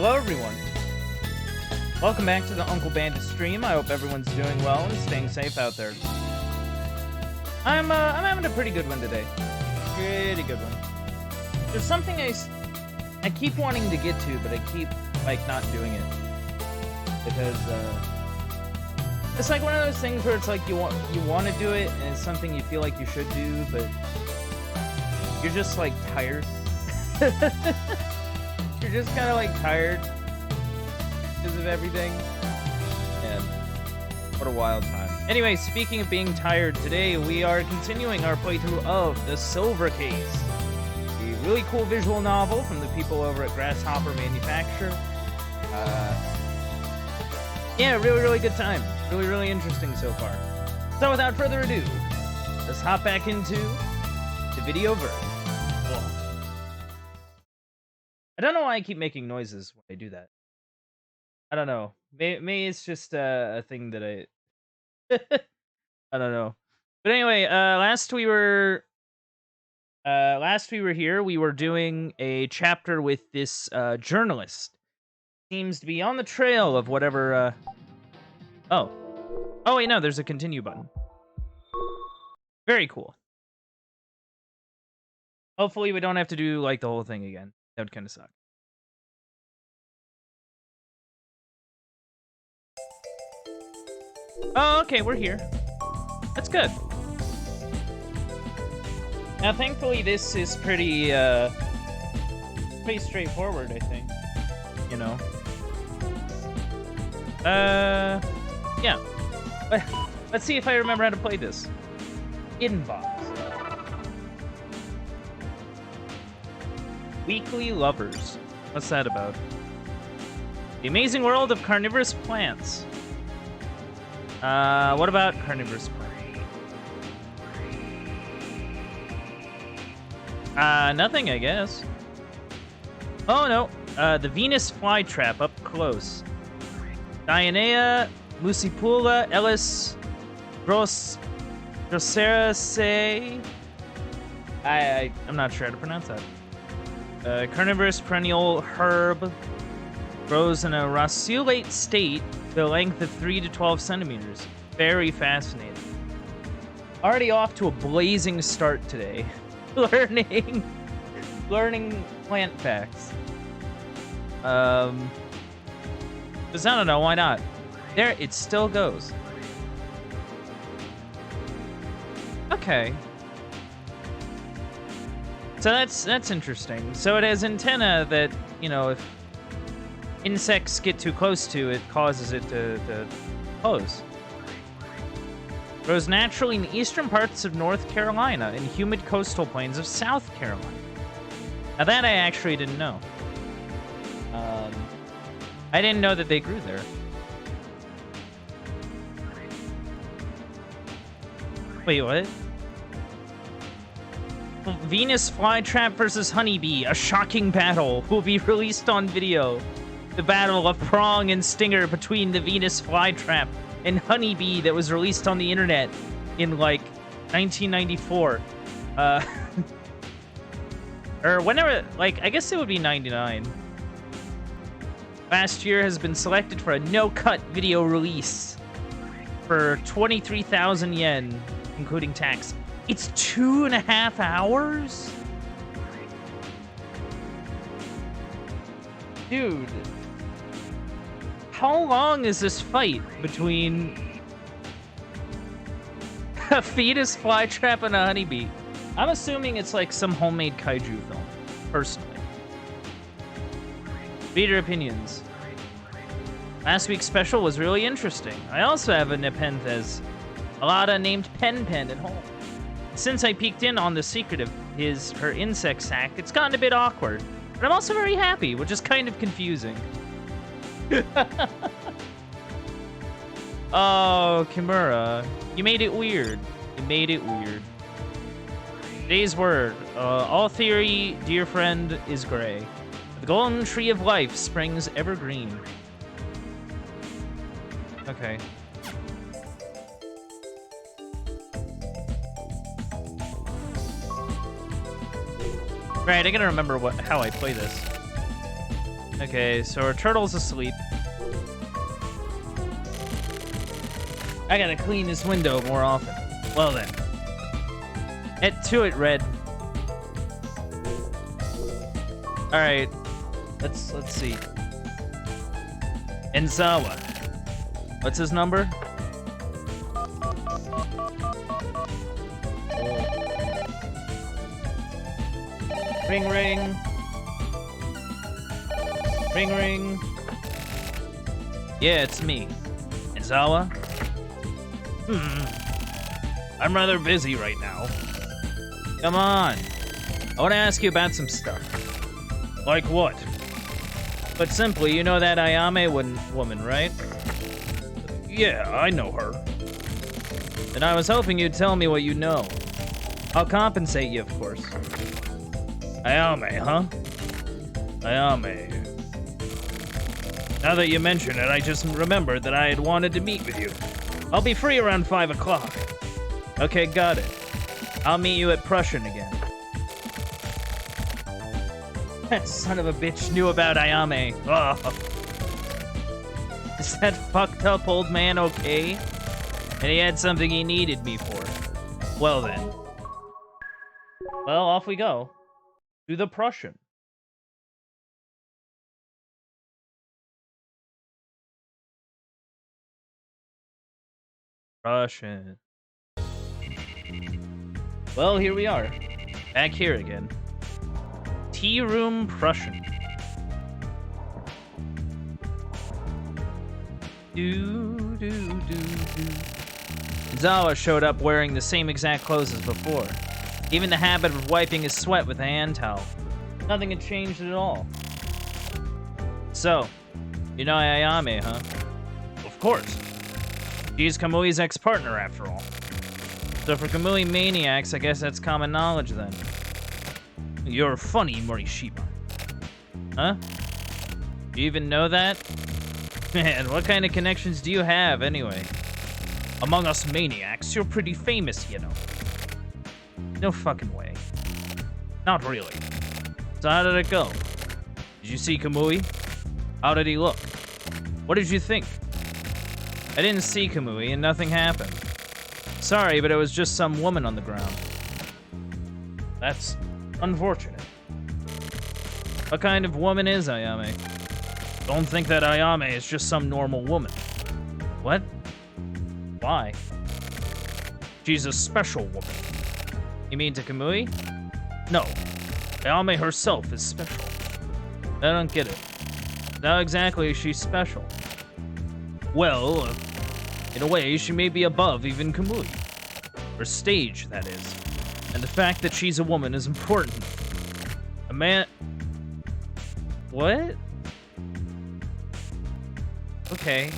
Hello everyone. Welcome back to the Uncle Bandit stream. I hope everyone's doing well and staying safe out there. I'm having a pretty good one today. Pretty good one. There's something I keep wanting to get to, but I keep like not doing it. Because it's like one of those things where it's like you want to do it and it's something you feel like you should do, but you're just like tired. You're just kind of like tired because of everything. And what a wild time. Anyway, speaking of being tired, today we are continuing our playthrough of The Silver Case, a really cool visual novel from the people over at Grasshopper Manufacture. Yeah, really good time. Really interesting so far. So without further ado, let's hop back into the video verse. I don't know why I keep making noises when I do that. I don't know. Maybe it's just a thing that I don't know. But anyway, last we were here, we were doing a chapter with this journalist. Seems to be on the trail of whatever Oh wait, no, there's a continue button. Very cool. Hopefully we don't have to do like the whole thing again. That would kind of suck. Oh, okay, we're here. That's good. Now, thankfully, this is pretty straightforward, I think. You know. Yeah. Let's see if I remember how to play this. Inbox. Weekly Lovers. What's that about? The amazing world of carnivorous plants. What about carnivorous plants? Nothing, I guess. Oh, no. The Venus flytrap up close. Dionea, Muscipula, Ellis, Droseraceae. I'm not sure how to pronounce that. Carnivorous perennial herb. Grows in a racculate state to a length of 3 to 12 centimeters. Very fascinating. Already off to a blazing start today. learning plant facts. Because I don't know, why not? There, it still goes. Okay. So that's interesting. So it has antenna that, you know, if insects get too close to it, causes it to close. Grows naturally in the eastern parts of North Carolina and humid coastal plains of South Carolina. Now that I actually didn't know. I didn't know that they grew there. Wait, what? Venus flytrap versus honeybee, a shocking battle will be released on video. The battle of prong and stinger between the Venus flytrap and honeybee that was released on the internet in like 1994. Or whenever, like, I guess it would be 99. Last year has been selected for a no-cut video release for 23,000 yen, including tax. It's 2.5 hours? Dude. How long is this fight between a fetus flytrap and a honeybee? I'm assuming it's like some homemade kaiju film, personally. Reader opinions. Last week's special was really interesting. I also have a Nepenthes, a Lada named Pen at home. Since I peeked in on the secret of her insect sack, it's gotten a bit awkward. But I'm also very happy, which is kind of confusing. Oh, Kimura. You made it weird. You made it weird. Today's word. All theory, dear friend, is gray. The golden tree of life springs evergreen. Okay. Right, I gotta remember how I play this. Okay, so our turtle's asleep. I gotta clean this window more often. Well then. Get to it, Red. Alright. Let's see. Enzawa. What's his number? Ring ring. Ring ring. Yeah, it's me. Enzawa? I'm rather busy right now. Come on. I want to ask you about some stuff. Like what? But simply, you know that Ayame woman, right? Yeah, I know her. And I was hoping you'd tell me what you know. I'll compensate you, of course. Ayame, huh? Ayame. Now that you mention it, I just remembered that I had wanted to meet with you. I'll be free around 5 o'clock. Okay, got it. I'll meet you at Prussian again. That son of a bitch knew about Ayame. Oh. Is that fucked up old man okay? And he had something he needed me for. Well then. Well, off we go. To the Prussian. Prussian. Well, here we are. Back here again. Tea Room Prussian. Zawa showed up wearing the same exact clothes as before. Even the habit of wiping his sweat with a hand towel. Nothing had changed at all. So, you know Ayame, huh? Of course. She's Kamui's ex-partner, after all. So for Kamui maniacs, I guess that's common knowledge, then. You're funny, Morishima. Huh? Do you even know that? Man, what kind of connections do you have, anyway? Among us maniacs, you're pretty famous, you know. No fucking way. Not really. So how did it go? Did you see Kamui? How did he look? What did you think? I didn't see Kamui, and nothing happened. Sorry, but it was just some woman on the ground. That's unfortunate. What kind of woman is Ayame? Don't think that Ayame is just some normal woman. What? Why? She's a special woman. You mean to Kamui? No. Ayame herself is special. I don't get it. How exactly is she special? Well, in a way, she may be above even Kamui. Her stage, that is. And the fact that she's a woman is important. A man... What? Okay.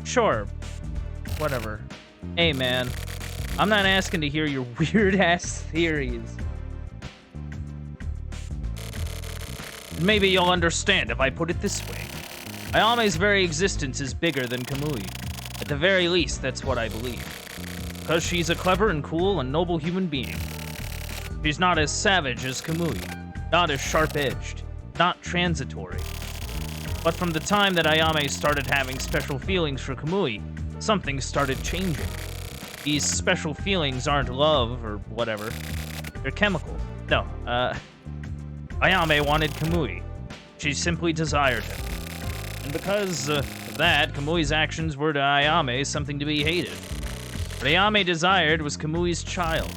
Sure. Whatever. Hey, man. I'm not asking to hear your weird-ass theories. Maybe you'll understand if I put it this way. Ayame's very existence is bigger than Kamui. At the very least, that's what I believe. Because she's a clever and cool and noble human being. She's not as savage as Kamui. Not as sharp-edged. Not transitory. But from the time that Ayame started having special feelings for Kamui, something started changing. These special feelings aren't love or whatever. They're chemical. No, Ayame wanted Kamui. She simply desired him. And because of that, Kamui's actions were to Ayame something to be hated. What Ayame desired was Kamui's child.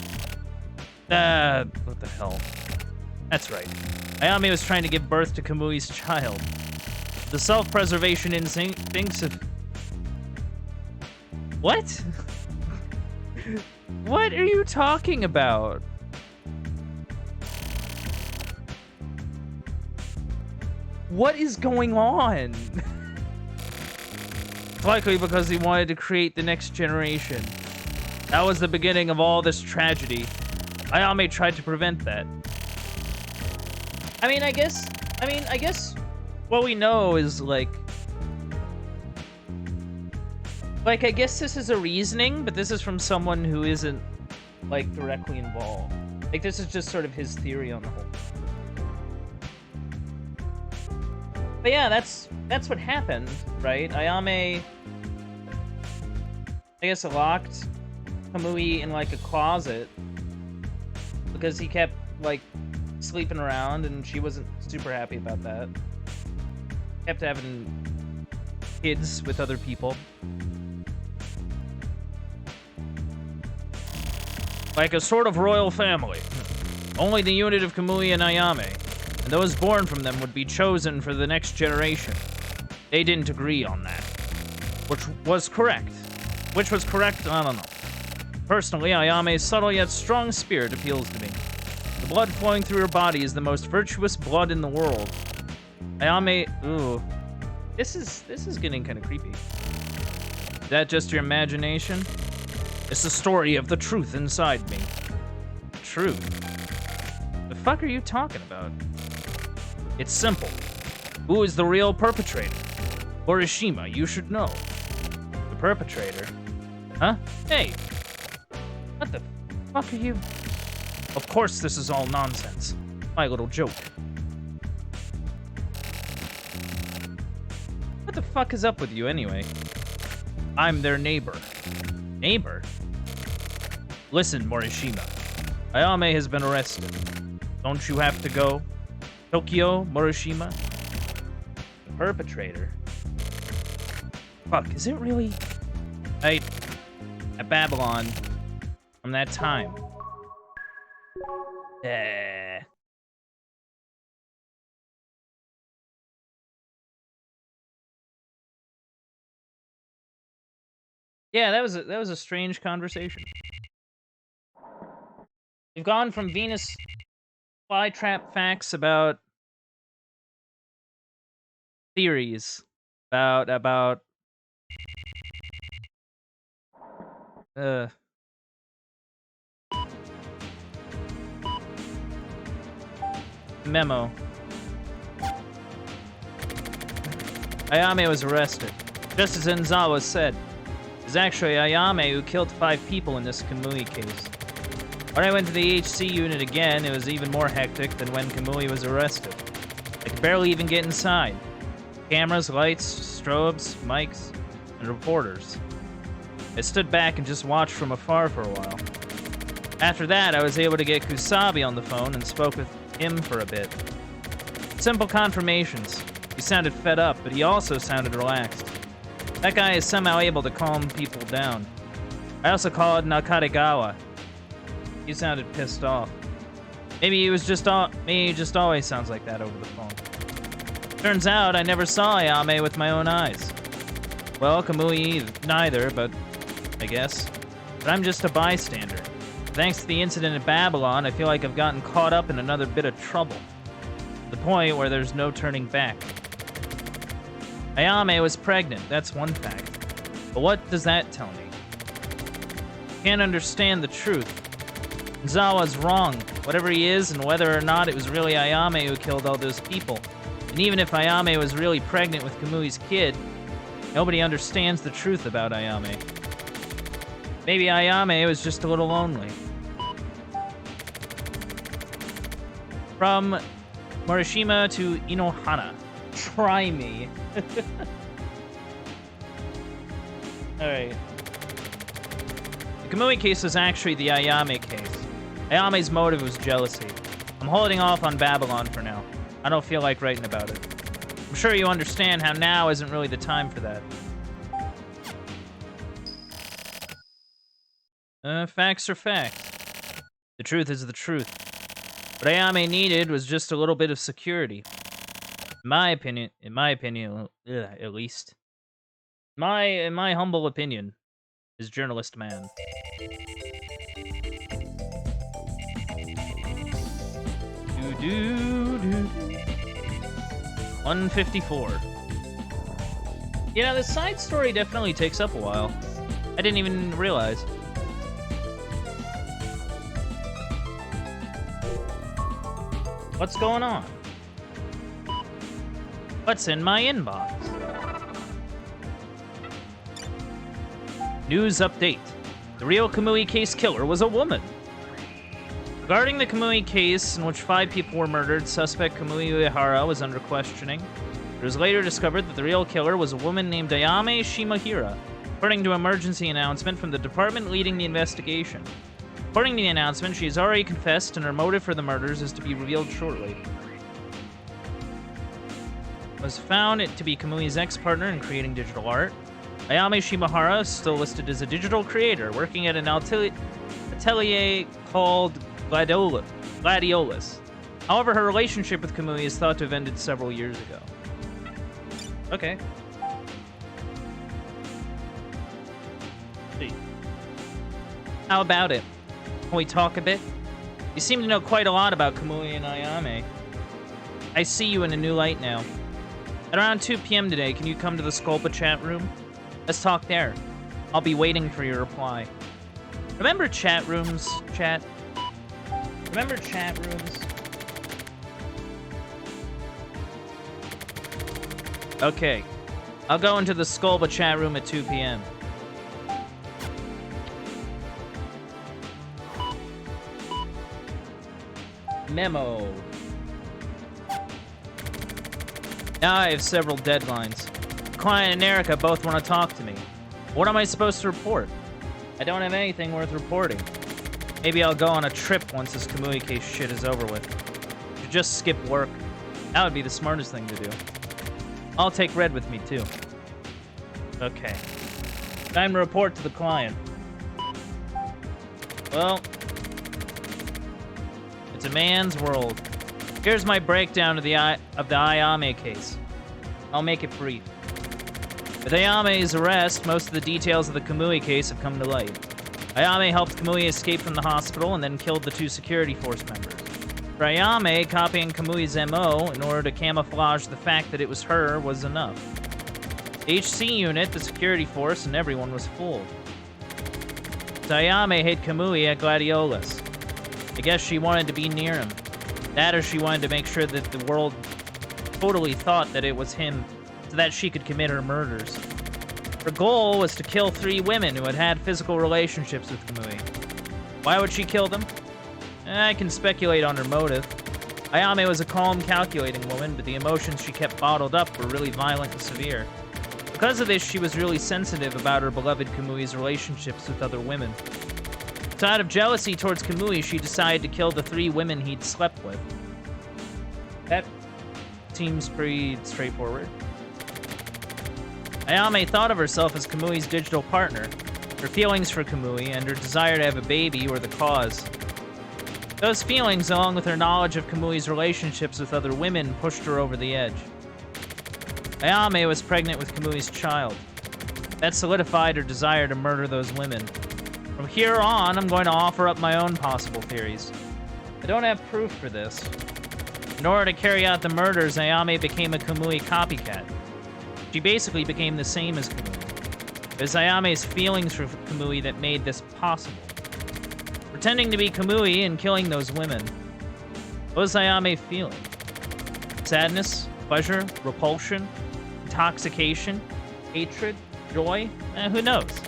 What the hell? That's right. Ayame was trying to give birth to Kamui's child. The self-preservation instincts of... What? What are you talking about? What is going on? Likely because he wanted to create the next generation. That was the beginning of all this tragedy. Ayame tried to prevent that. I guess what we know is like I guess this is a reasoning, but this is from someone who isn't like directly involved. Like, this is just sort of his theory on the whole. But yeah, that's what happened, right? Ayame, I guess, locked Kamui in, like, a closet because he kept, like, sleeping around, and she wasn't super happy about that. Kept having kids with other people. Like a sort of royal family. Only the unit of Kamui and Ayame, and those born from them would be chosen for the next generation. They didn't agree on that. Which was correct. Which was correct? I don't know. Personally, Ayame's subtle yet strong spirit appeals to me. The blood flowing through her body is the most virtuous blood in the world. Ayame... Ooh. This is getting kind of creepy. Is that just your imagination? It's the story of the truth inside me. Truth? The fuck are you talking about? It's simple. Who is the real perpetrator? Morishima, you should know. The perpetrator? Huh? Hey! What the fuck are you... Of course this is all nonsense. My little joke. What the fuck is up with you anyway? I'm their neighbor. Neighbor? Listen, Morishima. Ayame has been arrested. Don't you have to go? Tokyo, Morishima? The perpetrator? Fuck, is it really? Right. At Babylon. From that time. Yeah, that was a strange conversation. We've gone from Venus flytrap facts about theories about memo. Ayame was arrested, just as Enzawa said. It was actually Ayame who killed 5 people in this Kamui case. When I went to the HC unit again, it was even more hectic than when Kamui was arrested. I could barely even get inside. Cameras, lights, strobes, mics, and reporters. I stood back and just watched from afar for a while. After that, I was able to get Kusabi on the phone and spoke with him for a bit. Simple confirmations. He sounded fed up, but he also sounded relaxed. That guy is somehow able to calm people down. I also called Nakadegawa. He sounded pissed off. Maybe he just always sounds like that over the phone. Turns out I never saw Ayame with my own eyes. Well, Kamui neither, but I guess. But I'm just a bystander. Thanks to the incident at Babylon, I feel like I've gotten caught up in another bit of trouble. To the point where there's no turning back. Ayame was pregnant, that's one fact. But what does that tell me? Can't understand the truth. Zawa's wrong. Whatever he is, and whether or not it was really Ayame who killed all those people. And even if Ayame was really pregnant with Kamui's kid, nobody understands the truth about Ayame. Maybe Ayame was just a little lonely. From Morishima to Inohana. Try me. Alright. The Kamui case was actually the Ayame case. Ayame's motive was jealousy. I'm holding off on Babylon for now. I don't feel like writing about it. I'm sure you understand how now isn't really the time for that. Facts are facts. The truth is the truth. What Ayame needed was just a little bit of security. In my opinion, at least. In my humble opinion, as journalist man. Do 154. You know, the side story definitely takes up a while. I didn't even realize. What's going on? What's in my inbox? News update. The real Kamui case killer was a woman. Regarding the Kamui case, in which 5 people were murdered, suspect Kamui Uehara was under questioning. It was later discovered that the real killer was a woman named Ayame Shimahira, according to an emergency announcement from the department leading the investigation. According to the announcement, she has already confessed, and her motive for the murders is to be revealed shortly. Was found to be Kamui's ex-partner in creating digital art. Ayame Shimahara is still listed as a digital creator, working at an atelier called Gladiolus. However, her relationship with Kamui is thought to have ended several years ago. Okay. How about it? Can we talk a bit? You seem to know quite a lot about Kamui and Ayame. I see you in a new light now. At around 2 p.m. today, can you come to the Sculpa chat room? Let's talk there. I'll be waiting for your reply. Remember chat rooms, chat? Remember chat rooms? Okay. I'll go into the Sculpa chat room at 2 p.m. Memo. Now I have several deadlines. The client and Erica both want to talk to me. What am I supposed to report? I don't have anything worth reporting. Maybe I'll go on a trip once this Kamui case shit is over with. Or just skip work. That would be the smartest thing to do. I'll take Red with me, too. Okay. Time to report to the client. Well, it's a man's world. Here's my breakdown of the Ayame case. I'll make it brief. With Ayame's arrest, most of the details of the Kamui case have come to light. Ayame helped Kamui escape from the hospital and then killed the 2 security force members. For Ayame, copying Kamui's MO in order to camouflage the fact that it was her was enough. The HC unit, the security force, and everyone was fooled. Ayame hid Kamui at Gladiolus. I guess she wanted to be near him. That or she wanted to make sure that the world totally thought that it was him, so that she could commit her murders. Her goal was to kill 3 women who had had physical relationships with Kamui. Why would she kill them? I can speculate on her motive. Ayame was a calm, calculating woman, but the emotions she kept bottled up were really violent and severe. Because of this, she was really sensitive about her beloved Kamui's relationships with other women. So out of jealousy towards Kamui, she decided to kill the 3 women he'd slept with. That seems pretty straightforward. Ayame thought of herself as Kamui's digital partner. Her feelings for Kamui and her desire to have a baby were the cause. Those feelings, along with her knowledge of Kamui's relationships with other women, pushed her over the edge. Ayame was pregnant with Kamui's child. That solidified her desire to murder those women. From here on, I'm going to offer up my own possible theories. I don't have proof for this. In order to carry out the murders, Ayame became a Kamui copycat. She basically became the same as Kamui. It was Ayame's feelings for Kamui that made this possible. Pretending to be Kamui and killing those women. What was Ayame feeling? Sadness? Pleasure? Repulsion? Intoxication? Hatred? Joy? Who knows?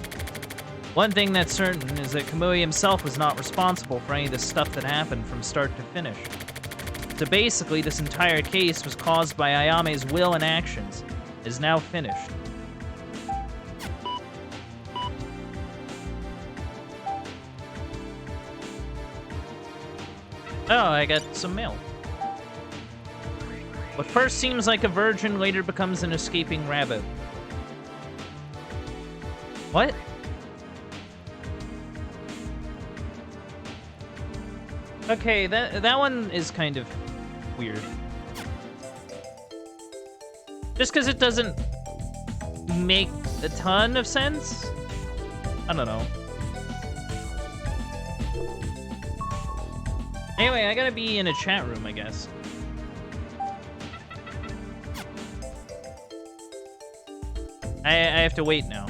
One thing that's certain is that Kamui himself was not responsible for any of the stuff that happened from start to finish. So basically, this entire case was caused by Ayame's will and actions. It is now finished. Oh, I got some mail. What first seems like a virgin later becomes an escaping rabbit. What? Okay, that one is kind of weird. Just because it doesn't make a ton of sense? I don't know. Anyway, I gotta be in a chat room, I guess. I have to wait now.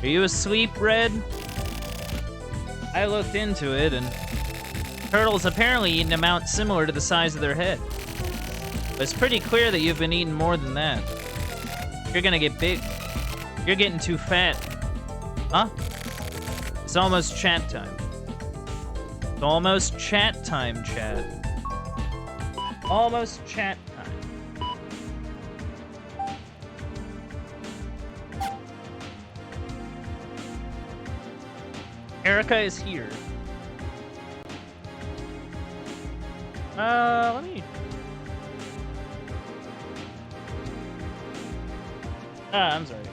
Are you asleep, Red? I looked into it, and turtles apparently eat an amount similar to the size of their head. But it's pretty clear that you've been eating more than that. You're gonna get big. You're getting too fat. Huh? It's almost chat time. It's almost chat time, chat. Almost chat time. Erica is here. Let me... I'm sorry.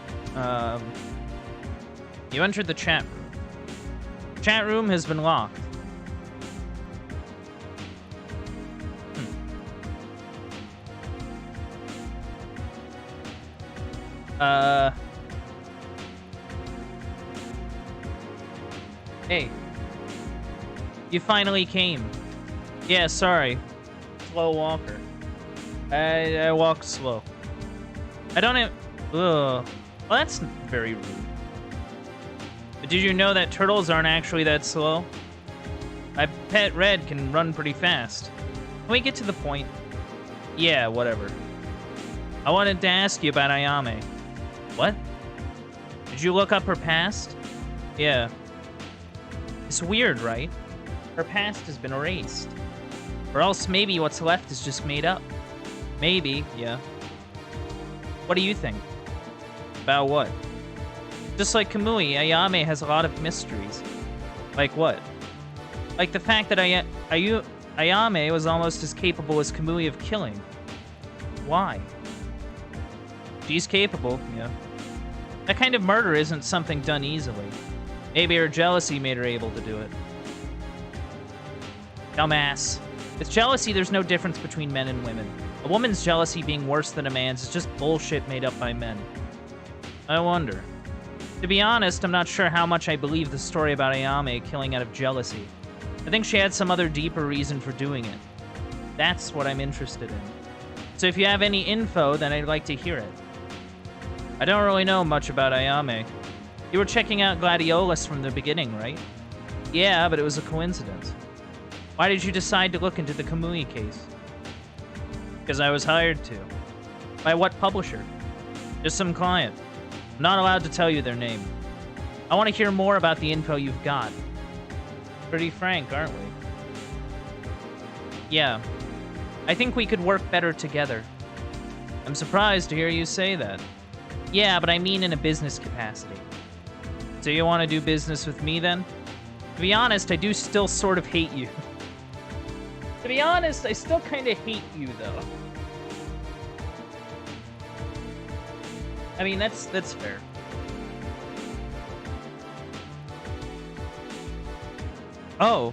You entered the chat room. Chat room has been locked. Hey. You finally came. Yeah, sorry. Slow walker. I walk slow. I don't have... Ugh. Well, that's very rude. But did you know that turtles aren't actually that slow? My pet Red can run pretty fast. Can we get to the point? Yeah, whatever. I wanted to ask you about Ayame. What? Did you look up her past? Yeah. It's weird, right? Her past has been erased. Or else maybe what's left is just made up. Maybe, yeah. What do you think? About what? Just like Kamui, Ayame has a lot of mysteries. Like what? Like the fact that Ayame was almost as capable as Kamui of killing. Why? She's capable, yeah. That kind of murder isn't something done easily. Maybe her jealousy made her able to do it. Dumbass. With jealousy, there's no difference between men and women. A woman's jealousy being worse than a man's is just bullshit made up by men. I wonder. To be honest, I'm not sure how much I believe the story about Ayame killing out of jealousy. I think she had some other deeper reason for doing it. That's what I'm interested in. So if you have any info, then I'd like to hear it. I don't really know much about Ayame. You were checking out Gladiolus from the beginning, right? Yeah, but it was a coincidence. Why did you decide to look into the Kamui case? Because I was hired to. By what publisher? Just some client. I'm not allowed to tell you their name. I want to hear more about the info you've got. Pretty frank, aren't we? Yeah. I think we could work better together. I'm surprised to hear you say that. Yeah, but I mean in a business capacity. So you want to do business with me, then? To be honest, I do still sort of hate you. To be honest, I still kind of hate you, though. I mean, that's fair. Oh.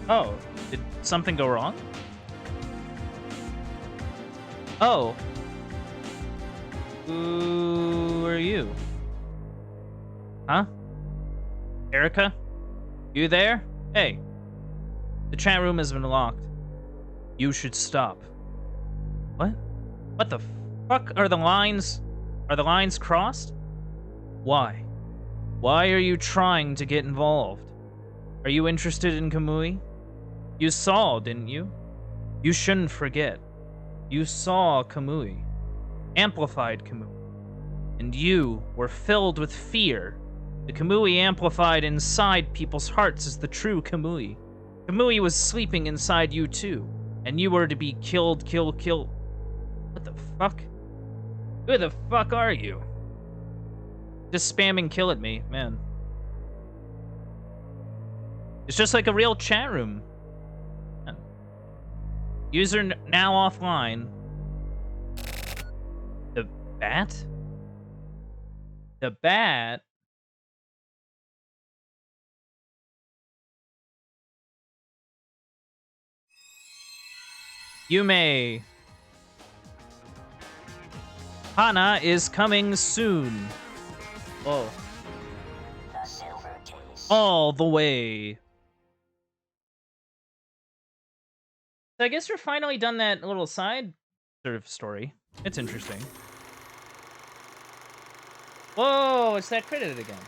Oh. Did something go wrong? Oh. Who are you? Huh? Erica? You there? Hey. The chat room has been locked. You should stop. What? What the fuck? Are the lines crossed? Why? Why are you trying to get involved? Are you interested in Kamui? You saw, didn't you? You shouldn't forget. You saw Kamui. Amplified Kamui. And you were filled with fear. The Kamui amplified inside people's hearts is the true Kamui. Kamui was sleeping inside you too. And you were to be killed. What the fuck? Who the fuck are you? Just spamming kill at me, man. It's just like a real chat room. User now offline. The bat? The bat? You may. Hana is coming soon. Oh. All the way. So I guess we're finally done that little side sort of story. It's interesting. Whoa, it's that credited again.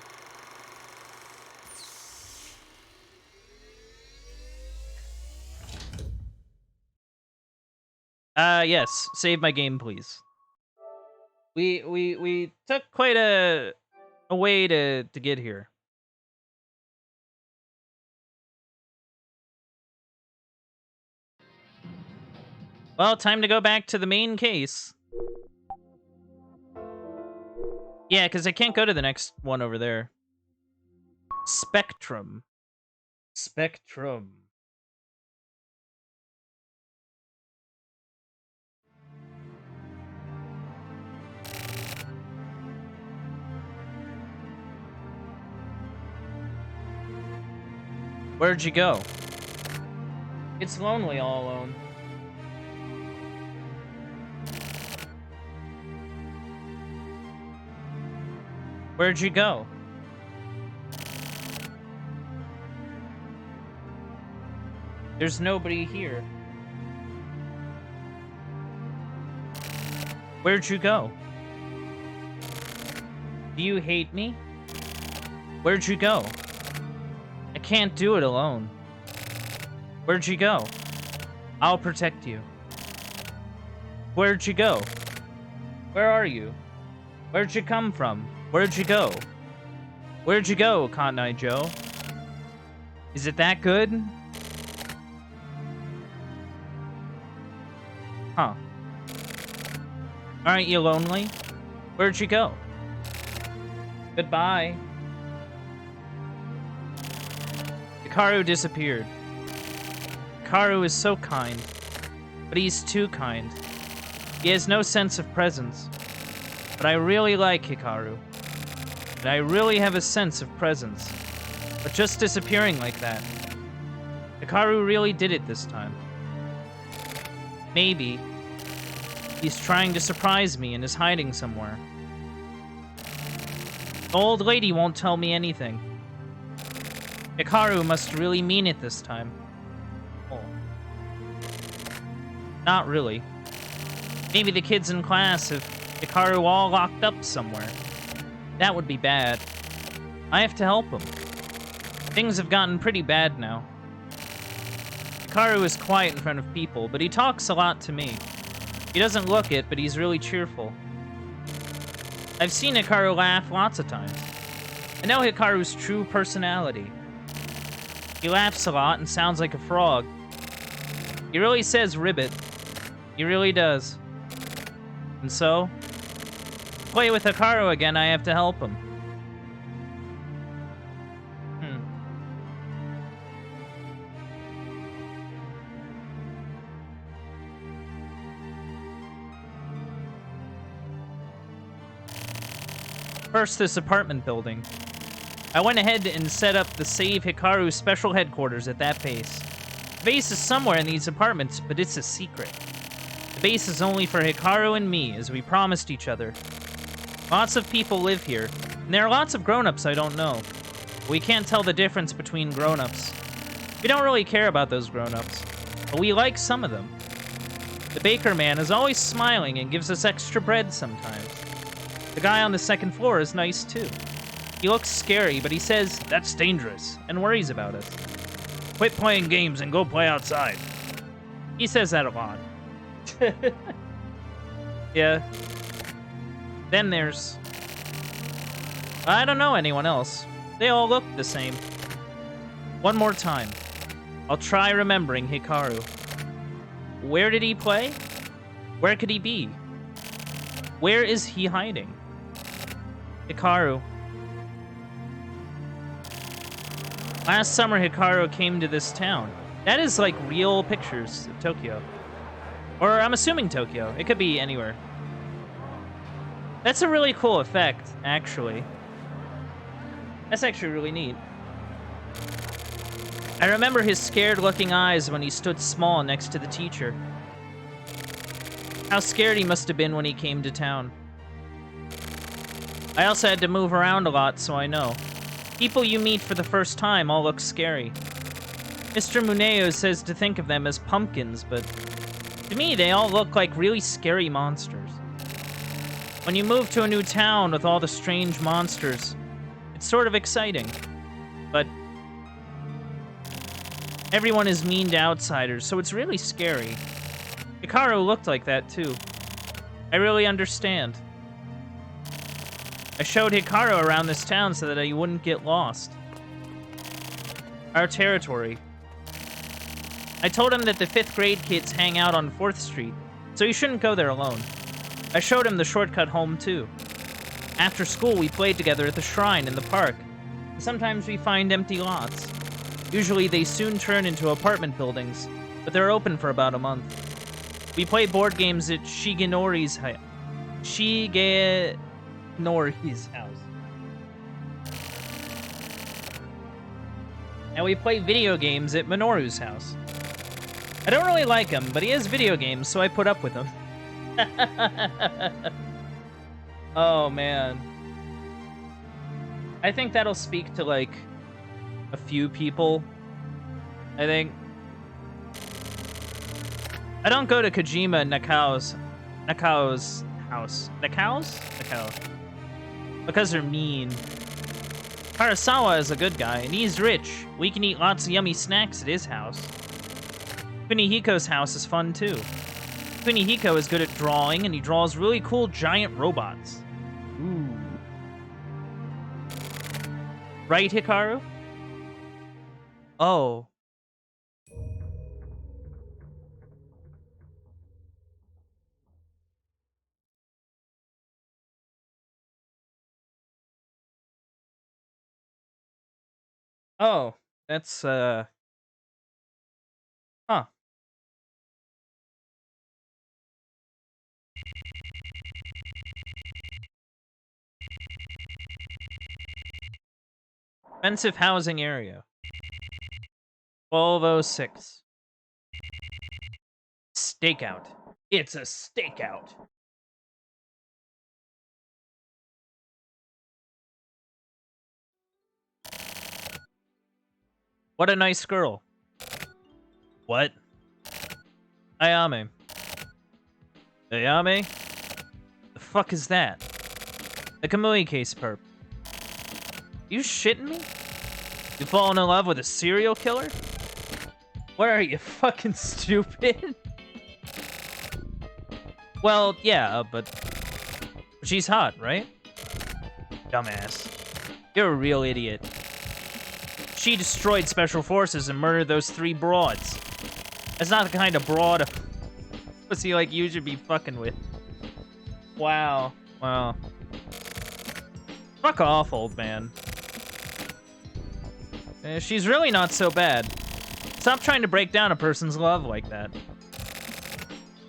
Yes. Save my game, please. We took quite a way to get here. Well, time to go back to the main case. Yeah, because I can't go to the next one over there. Spectrum. Spectrum. Where'd you go? It's lonely all alone. Where'd you go? There's nobody here. Where'd you go? Do you hate me? Where'd you go? I can't do it alone. Where'd you go? I'll protect you. Where'd you go? Where are you? Where'd you come from? Where'd you go? Where'd you go, Cotton Eye Joe? Is it that good? Huh. Aren't you lonely? Where'd you go? Goodbye. Hikaru disappeared. Hikaru is so kind, but he's too kind. He has no sense of presence. But I really like Hikaru. And I really have a sense of presence. But just disappearing like that. Hikaru really did it this time. Maybe he's trying to surprise me and is hiding somewhere. The old lady won't tell me anything. Hikaru must really mean it this time. Oh. Not really. Maybe the kids in class have Hikaru all locked up somewhere. That would be bad. I have to help him. Things have gotten pretty bad now. Hikaru is quiet in front of people, but he talks a lot to me. He doesn't look it, but he's really cheerful. I've seen Hikaru laugh lots of times. I know Hikaru's true personality. He laughs a lot and sounds like a frog. He really says ribbit. He really does. And so, to play with Hikaru again, I have to help him. First, this apartment building. I went ahead and set up the Save Hikaru special headquarters at that base. The base is somewhere in these apartments, but it's a secret. The base is only for Hikaru and me, as we promised each other. Lots of people live here, and there are lots of grown-ups I don't know. We can't tell the difference between grown-ups. We don't really care about those grown-ups, but we like some of them. The baker man is always smiling and gives us extra bread sometimes. The guy on the second floor is nice too. He looks scary, but he says that's dangerous and worries about us. Quit playing games and go play outside. He says that a lot. Yeah. Then there's... I don't know anyone else. They all look the same. One more time. I'll try remembering Hikaru. Where did he play? Where could he be? Where is he hiding? Hikaru. Last summer, Hikaru came to this town. That is like real pictures of Tokyo. Or I'm assuming Tokyo. It could be anywhere. That's a really cool effect, actually. That's actually really neat. I remember his scared-looking eyes when he stood small next to the teacher. How scared he must have been when he came to town. I also had to move around a lot, so I know. People you meet for the first time all look scary. Mr. Muneo says to think of them as pumpkins, but to me, they all look like really scary monsters. When you move to a new town with all the strange monsters, it's sort of exciting. But everyone is mean to outsiders, so it's really scary. Hikaru looked like that, too. I really understand. I showed Hikaru around this town so that he wouldn't get lost. Our territory. I told him that the 5th grade kids hang out on 4th Street, so he shouldn't go there alone. I showed him the shortcut home, too. After school, we played together at the shrine in the park. Sometimes we find empty lots. Usually they soon turn into apartment buildings, but they're open for about a month. We play board games at Shigenori's house. And we play video games at Minoru's house. I don't really like him, but he has video games, so I put up with him. Oh, man. I think that'll speak to, like, a few people. I think. I don't go to Kojima and Nakao's house. Nakao? Because they're mean. Harasawa is a good guy, and he's rich. We can eat lots of yummy snacks at his house. Kunihiko's house is fun, too. Kunihiko is good at drawing, and he draws really cool giant robots. Ooh. Right, Hikaru? Oh. Oh, that's, Huh. Expensive housing area. 1206. Stakeout. It's a stakeout. What a nice girl. What? Ayame. Ayame? The fuck is that? The Kamui case perp. You shitting me? You falling in love with a serial killer? What are you, fucking stupid? Well, yeah, but she's hot, right? Dumbass. You're a real idiot. She destroyed Special Forces and murdered those 3 broads. That's not the kind of broad a pussy like you should be fucking with. Wow. Wow. Fuck off, old man. She's really not so bad. Stop trying to break down a person's love like that.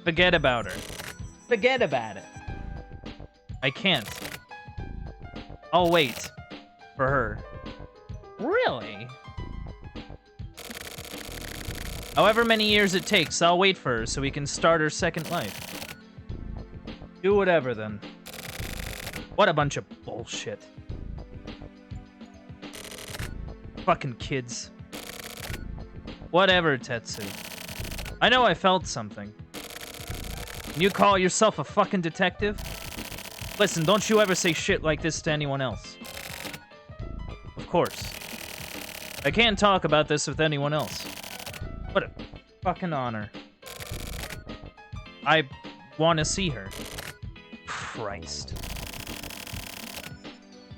Forget about her. Forget about it. I can't. I'll wait. For her. Really? However many years it takes, I'll wait for her so we can start her second life. Do whatever, then. What a bunch of bullshit. Fucking kids. Whatever, Tetsu. I know I felt something. You call yourself a fucking detective? Listen, don't you ever say shit like this to anyone else. Of course. I can't talk about this with anyone else. What a fucking honor. I want to see her. Christ.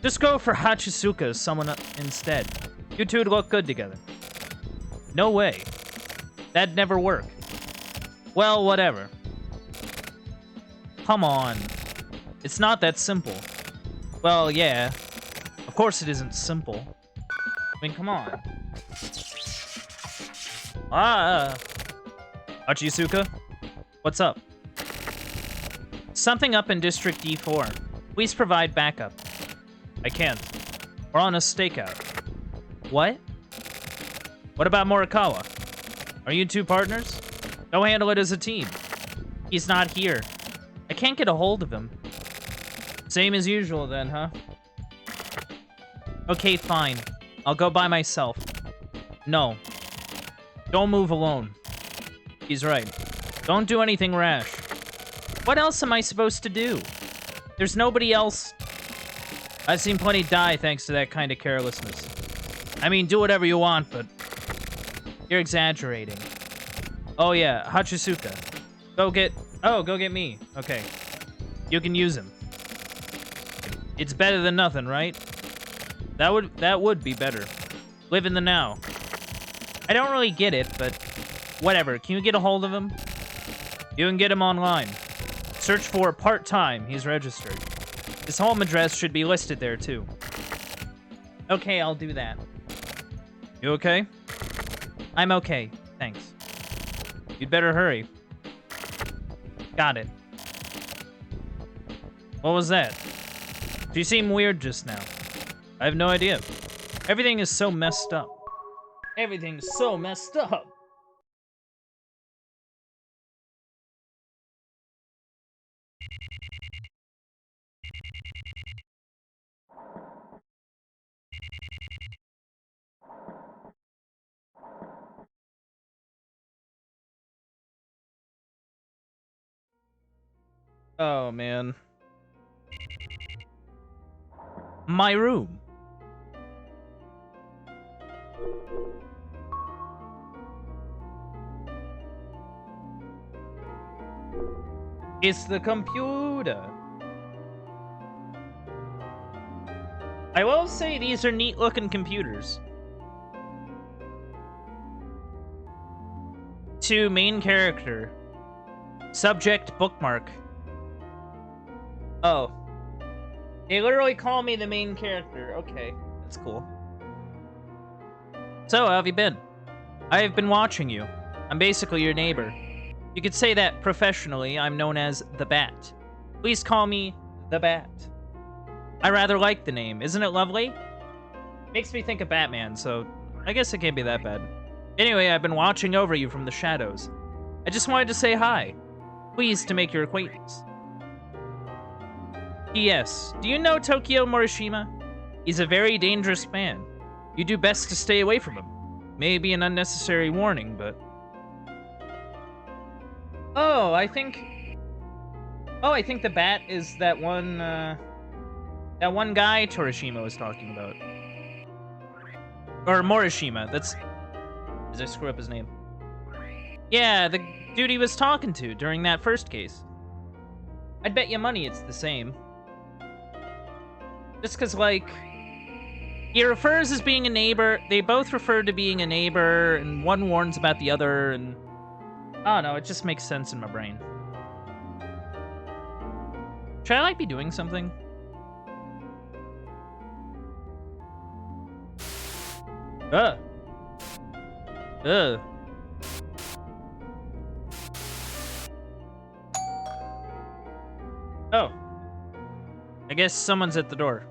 Just go for Hachisuka as someone instead. You two would look good together. No way. That'd never work. Well, whatever. Come on. It's not that simple. Well, yeah. Of course it isn't simple. I mean, come on. Hachisuka? What's up? Something up in District D4. Please provide backup. I can't. We're on a stakeout. What? What about Morikawa? Are you two partners? Go handle it as a team. He's not here. I can't get a hold of him. Same as usual then, huh? Okay, fine. I'll go by myself. No. Don't move alone. He's right. Don't do anything rash. What else am I supposed to do? There's nobody else. I've seen plenty die thanks to that kind of carelessness. I mean, do whatever you want, but you're exaggerating. Oh yeah, Hachisuka. Go get me. Okay. You can use him. It's better than nothing, right? That would be better. Live in the now. I don't really get it, but Whatever. Can you get a hold of him? You can get him online. Search for part-time. He's registered. His home address should be listed there, too. Okay, I'll do that. You okay? I'm okay. Thanks. You'd better hurry. Got it. What was that? She seemed weird just now. I have no idea. Everything is so messed up. Everything's so messed up. Oh, man. My room. It's the computer. I will say these are neat-looking computers. To main character. Subject bookmark. Oh. They literally call me the main character. Okay, that's cool. So, how have you been? I have been watching you. I'm basically your neighbor. You could say that professionally, I'm known as the Bat. Please call me the Bat. I rather like the name. Isn't it lovely? Makes me think of Batman, so I guess it can't be that bad. Anyway, I've been watching over you from the shadows. I just wanted to say hi. Pleased to make your acquaintance. P.S. Do you know Tokyo Morishima? He's a very dangerous man. You do best to stay away from him. Maybe an unnecessary warning, but... Oh, I think the Bat is that one guy Torishima was talking about. Or Morishima, that's... Did I screw up his name? Yeah, the dude he was talking to during that first case. I'd bet you money it's the same. Just because, like, he refers as being a neighbor. They both refer to being a neighbor, and one warns about the other, and... I don't know, it just makes sense in my brain. Should I, like, be doing something? Ugh. Oh. I guess someone's at the door.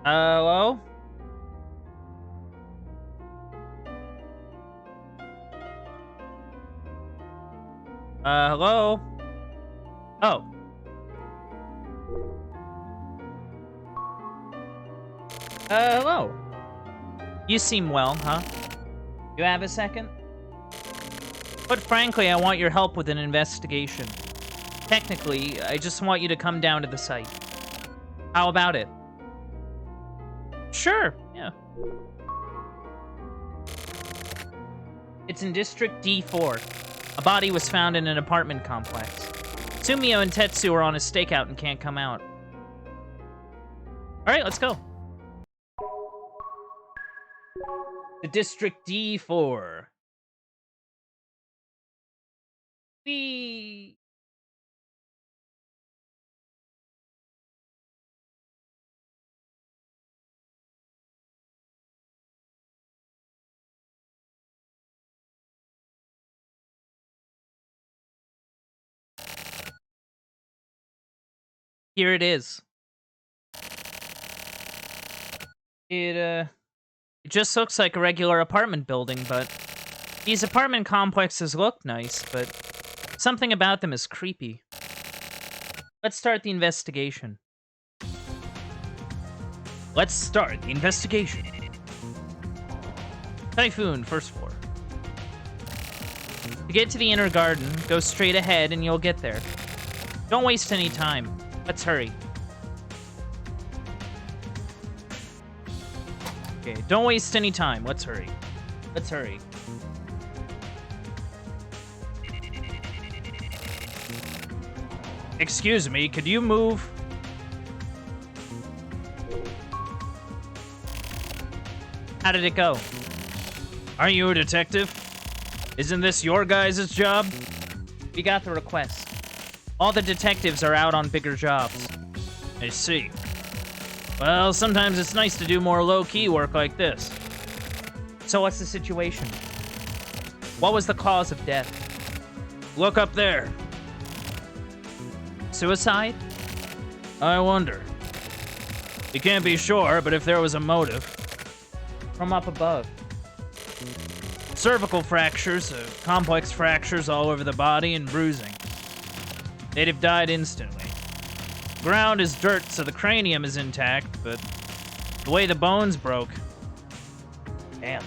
Hello? Hello? Oh. Hello. You seem well, huh? You have a second? But frankly, I want your help with an investigation. Technically, I just want you to come down to the site. How about it? Sure, yeah. It's in District D4. A body was found in an apartment complex. Sumio and Tetsu are on a stakeout and can't come out. Alright, let's go. The District D4. We... Here it is. It just looks like a regular apartment building, but these apartment complexes look nice, but something about them is creepy. Let's start the investigation. Let's start the investigation. Typhoon, first floor. To get to the inner garden, go straight ahead and you'll get there. Don't waste any time. Let's hurry. Okay, don't waste any time. Let's hurry. Let's hurry. Excuse me, could you move? How did it go? Aren't you a detective? Isn't this your guys' job? We got the request. All the detectives are out on bigger jobs. I see. Well, sometimes it's nice to do more low-key work like this. So what's the situation? What was the cause of death? Look up there. Suicide? I wonder. You can't be sure, but if there was a motive. From up above. Cervical fractures, complex fractures all over the body, and bruising. Native died instantly. Ground is dirt, so the cranium is intact, but the way the bones broke. Damn.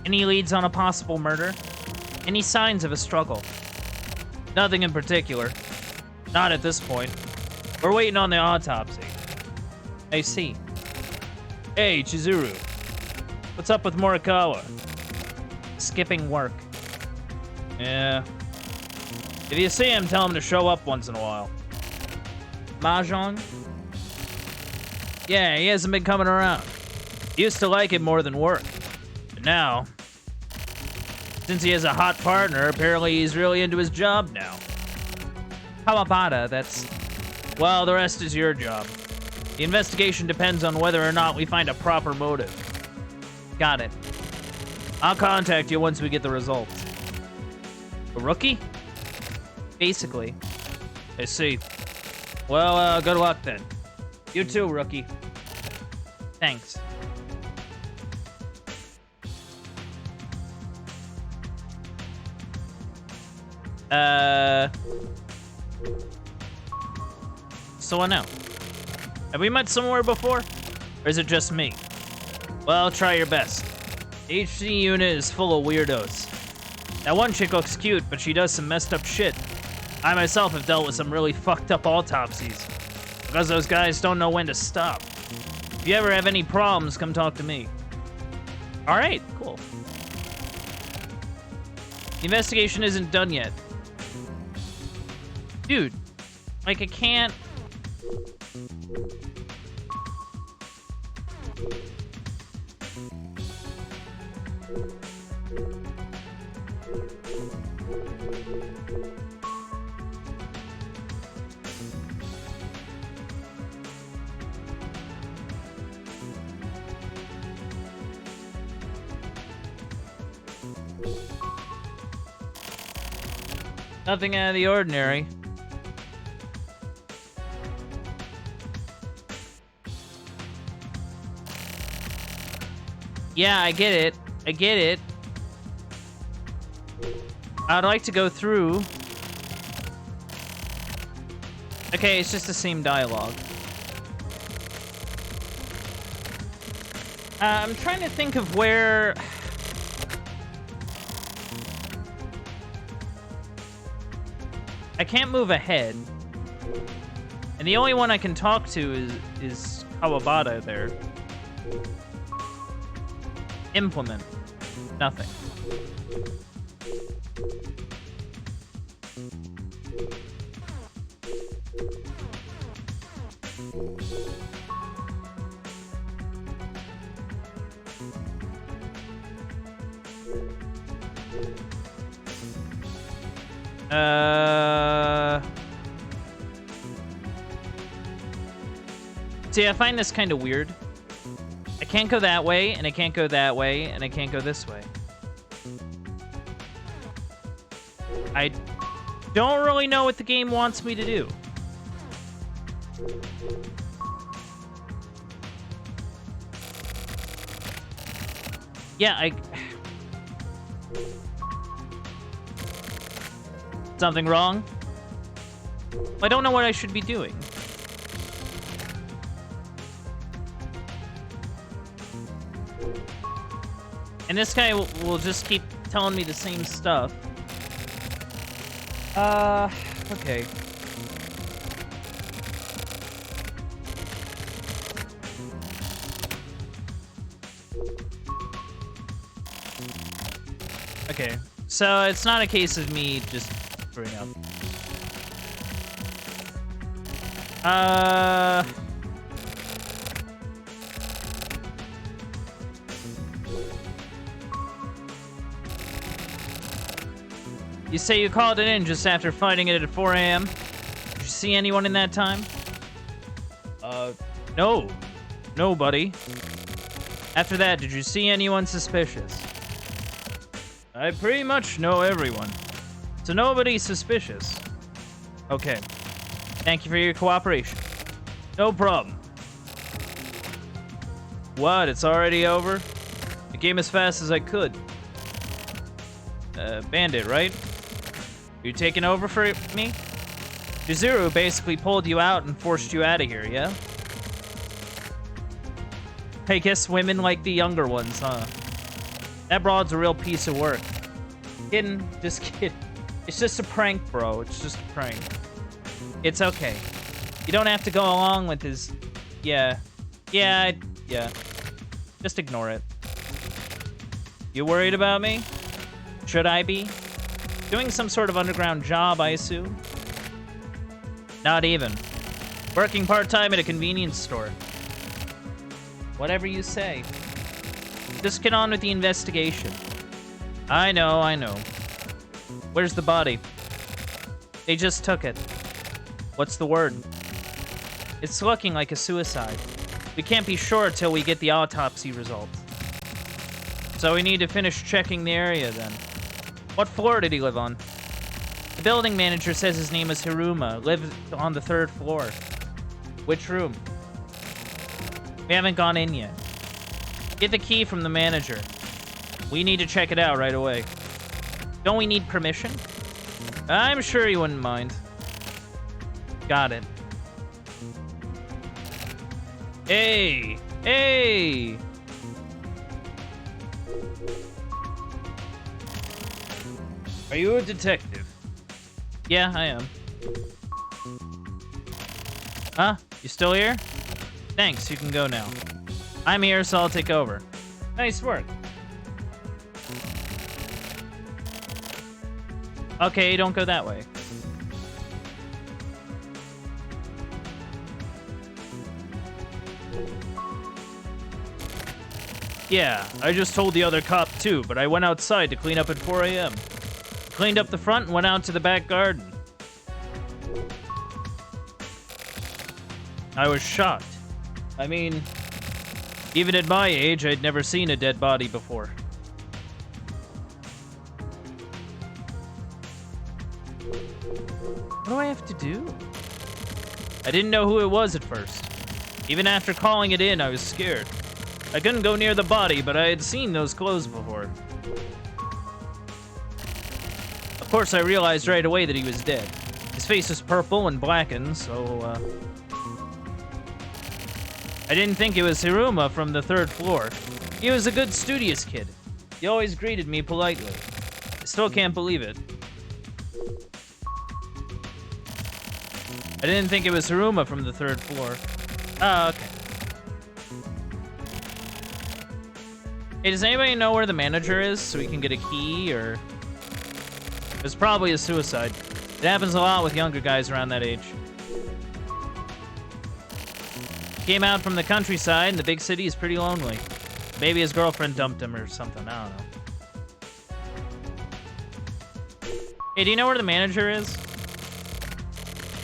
Any leads on a possible murder? Any signs of a struggle? Nothing in particular. Not at this point. We're waiting on the autopsy. I see. Hey, Chizuru. What's up with Morikawa? Skipping work. Yeah. If you see him, tell him to show up once in a while. Mahjong? Yeah, he hasn't been coming around. He used to like it more than work. But now, since he has a hot partner, apparently he's really into his job now. Kawabata, that's... Well, the rest is your job. The investigation depends on whether or not we find a proper motive. Got it. I'll contact you once we get the results. A rookie? Basically. I see. Well, good luck then. You too, rookie. Thanks. So what now? Have we met somewhere before? Or is it just me? Well, try your best. The HC unit is full of weirdos. That one chick looks cute, but she does some messed up shit. I myself have dealt with some really fucked up autopsies. Because those guys don't know when to stop. If you ever have any problems, come talk to me. Alright, cool. The investigation isn't done yet. Dude, like I can't... Nothing out of the ordinary. Yeah, I get it. I get it. I'd like to go through. Okay, it's just the same dialogue. I'm trying to think of where... I can't move ahead. And the only one I can talk to is Kawabata there. Implement. Nothing. See, I find this kind of weird. I can't go that way, and I can't go that way, and I can't go this way. I don't really know what the game wants me to do. Yeah, Something wrong? I don't know what I should be doing. And this guy will just keep telling me the same stuff. Okay. Okay, so it's not a case of me just screwing up. You say you called it in just after finding it at 4 a.m.? Did you see anyone in that time? No. No, buddy. After that, did you see anyone suspicious? I pretty much know everyone. So nobody's suspicious. Okay. Thank you for your cooperation. No problem. What? It's already over? I came as fast as I could. Bandit, right? You taking over for me? Jizuru basically pulled you out and forced you out of here, yeah? I guess women like the younger ones, huh? That broad's a real piece of work. Kidding. Just kidding. It's just a prank, bro. It's just a prank. It's okay. You don't have to go along with his... Yeah. Yeah. Just ignore it. You worried about me? Should I be? Doing some sort of underground job, I assume? Not even. Working part-time at a convenience store. Whatever you say. Just get on with the investigation. I know. Where's the body? They just took it. What's the word? It's looking like a suicide. We can't be sure till we get the autopsy results. So we need to finish checking the area then. What floor did he live on? The building manager says his name is Hiruma. Lived on the 3rd floor. Which room? We haven't gone in yet. Get the key from the manager. We need to check it out right away. Don't we need permission? I'm sure he wouldn't mind. Got it. Hey! Hey! Are you a detective? Yeah, I am. Huh? You still here? Thanks, you can go now. I'm here, so I'll take over. Nice work. Okay, don't go that way. Yeah, I just told the other cop too, but I went outside to clean up at 4 a.m. Cleaned up the front and went out to the back garden. I was shocked. I mean, even at my age, I'd never seen a dead body before. What do I have to do? I didn't know who it was at first. Even after calling it in, I was scared. I couldn't go near the body, but I had seen those clothes before. Of course, I realized right away that he was dead. His face was purple and blackened, so, I didn't think it was Hiruma from the 3rd floor. He was a good, studious kid. He always greeted me politely. I still can't believe it. I didn't think it was Hiruma from the 3rd floor. Oh, okay. Hey, does anybody know where the manager is so we can get a key, or... It was probably a suicide. It happens a lot with younger guys around that age. Came out from the countryside, and the big city is pretty lonely. Maybe his girlfriend dumped him or something, I don't know. Hey, do you know where the manager is?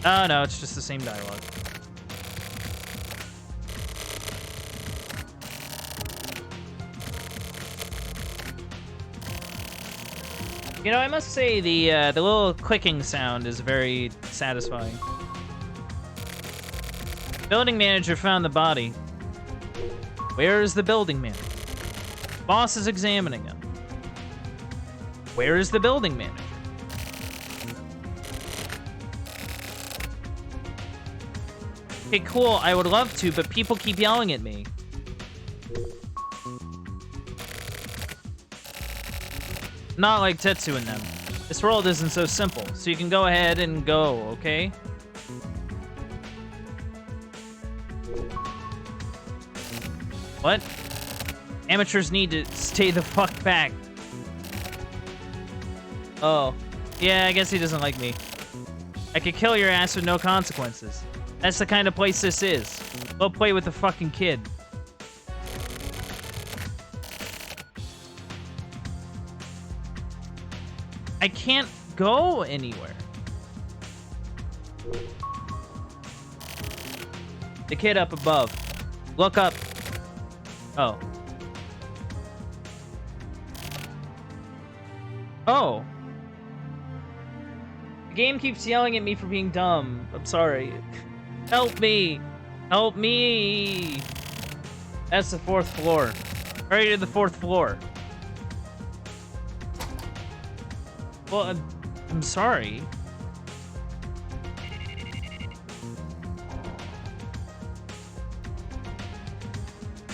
Oh, no, it's just the same dialogue. You know, I must say the little clicking sound is very satisfying. Building manager found the body. Where is the building manager? Boss is examining him. Where is the building manager? Okay, cool. I would love to, but people keep yelling at me. Not like Tetsu and them. This world isn't so simple, so you can go ahead and go, okay? What? Amateurs need to stay the fuck back. Oh. Yeah, I guess he doesn't like me. I could kill your ass with no consequences. That's the kind of place this is. Go play with the fucking kid. I can't go anywhere. The kid up above. Look up. Oh. Oh. The game keeps yelling at me for being dumb. I'm sorry. Help me. Help me. That's the 4th floor. Hurry to the 4th floor. Well, I'm sorry.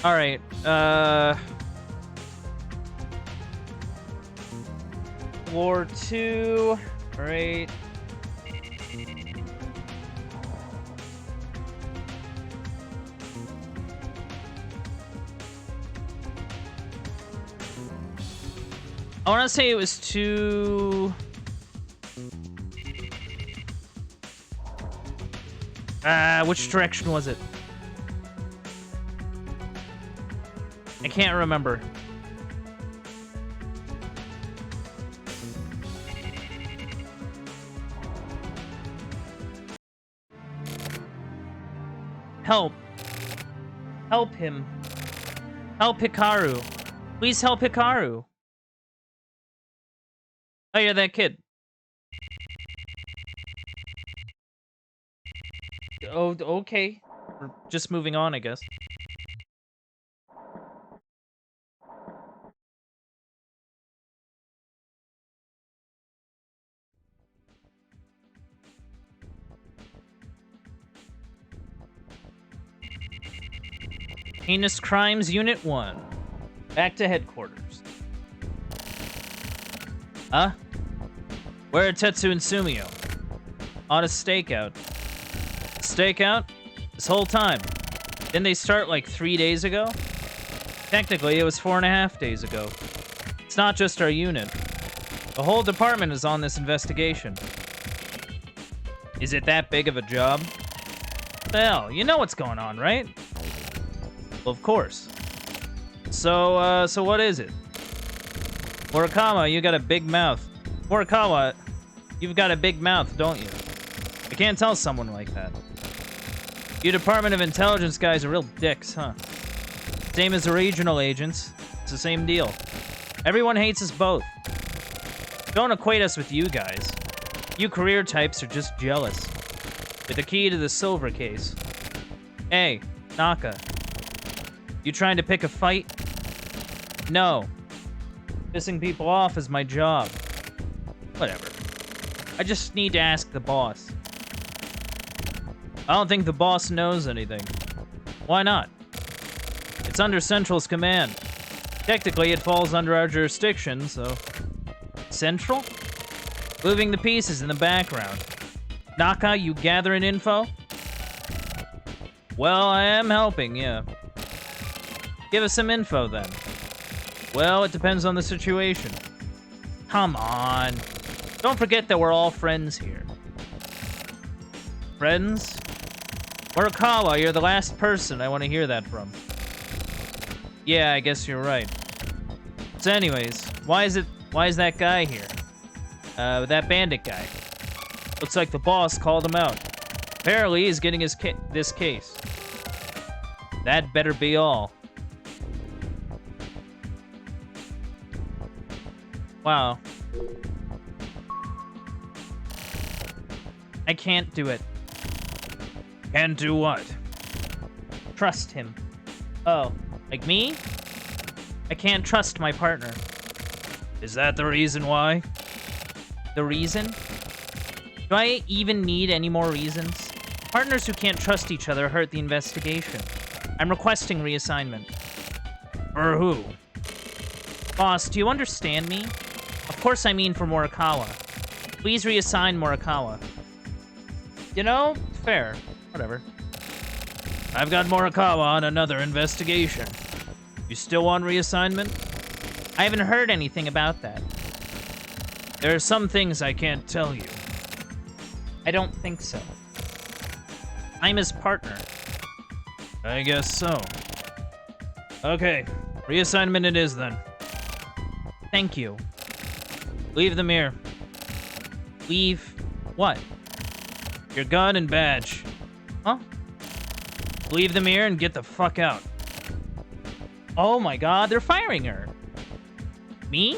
All right. Floor 2. All right. I want to say it was 2. Which direction was it? I can't remember. Help. Help him. Help Hikaru. Please help Hikaru. Oh, you're that kid. Oh, okay. We're just moving on, I guess. Heinous Crimes Unit 1. Back to headquarters. Huh? Where are Tetsu and Sumio? On a stakeout. Stakeout? This whole time. Didn't they start like 3 days ago? Technically, it was 4.5 days ago. It's not just our unit. The whole department is on this investigation. Is it that big of a job? Hell, you know what's going on, right? Well, of course. So what is it? Murakama, you got a big mouth. Murakama, you've got a big mouth, don't you? I can't tell someone like that. You Department of Intelligence guys are real dicks, huh? Same as the regional agents. It's the same deal. Everyone hates us both. Don't equate us with you guys. You career types are just jealous. With the key to the silver case. Hey, Naka. You trying to pick a fight? No. Pissing people off is my job. Whatever. I just need to ask the boss. I don't think the boss knows anything. Why not? It's under Central's command. Technically, it falls under our jurisdiction, so... Central? Moving the pieces in the background. Naka, you gathering info? Well, I am helping, yeah. Give us some info, then. Well, it depends on the situation. Come on. Don't forget that we're all friends here. Friends? Murakawa, you're the last person I want to hear that from. Yeah, I guess you're right. So anyways, why is that guy here? That bandit guy. Looks like the boss called him out. Apparently, he's getting this case. That better be all. Wow. I can't do it. Can't do what? Trust him. Oh, like me? I can't trust my partner. Is that the reason why? The reason? Do I even need any more reasons? Partners who can't trust each other hurt the investigation. I'm requesting reassignment. For who? Boss, do you understand me? Of course I mean for Morikawa. Please reassign Morikawa. You know, fair. Whatever. I've got Morikawa on another investigation. You still want reassignment? I haven't heard anything about that. There are some things I can't tell you. I don't think so. I'm his partner. I guess so. Okay, reassignment it is then. Thank you. Leave them here. Leave what? Your gun and badge. Huh? Leave them here and get the fuck out. Oh my god, they're firing her. Me?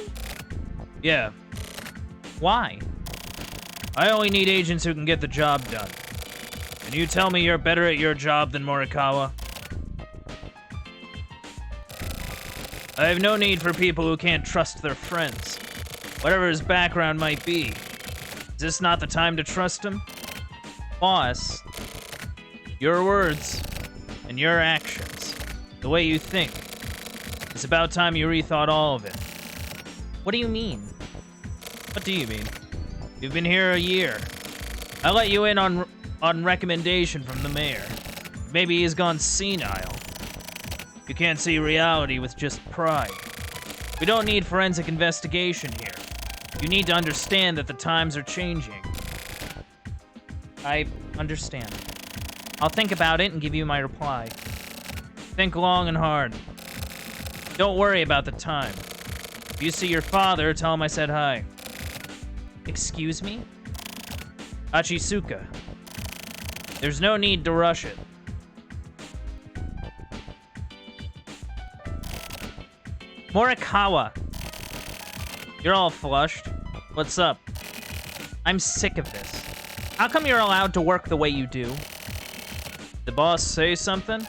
Yeah. Why? I only need agents who can get the job done. Can you tell me you're better at your job than Morikawa? I have no need for people who can't trust their friends, whatever his background might be. Is this not the time to trust him? Boss, your words and your actions, the way you think, it's about time you rethought all of it. What do you mean? What do you mean? You've been here a year. I let you in on recommendation from the mayor. Maybe he's gone senile. You can't see reality with just pride. We don't need forensic investigation here. You need to understand that the times are changing. I understand. I'll think about it and give you my reply. Think long and hard. Don't worry about the time. If you see your father, tell him I said hi. Excuse me? Achisuka. There's no need to rush it. Morikawa. You're all flushed. What's up? I'm sick of this. How come you're allowed to work the way you do? The boss say something?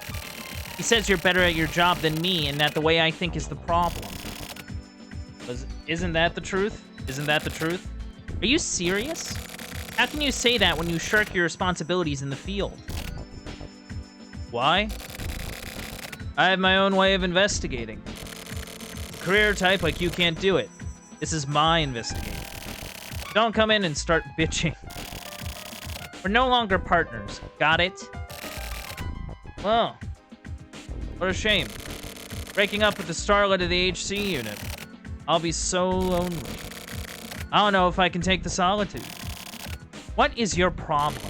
He says you're better at your job than me and that the way I think is the problem. Isn't that the truth? Isn't that the truth? Are you serious? How can you say that when you shirk your responsibilities in the field? Why? I have my own way of investigating. A career type like you can't do it. This is my investigating. Don't come in and start bitching. We're no longer partners. Got it? Well, what a shame. Breaking up with the starlet of the HC unit. I'll be so lonely. I don't know if I can take the solitude. What is your problem?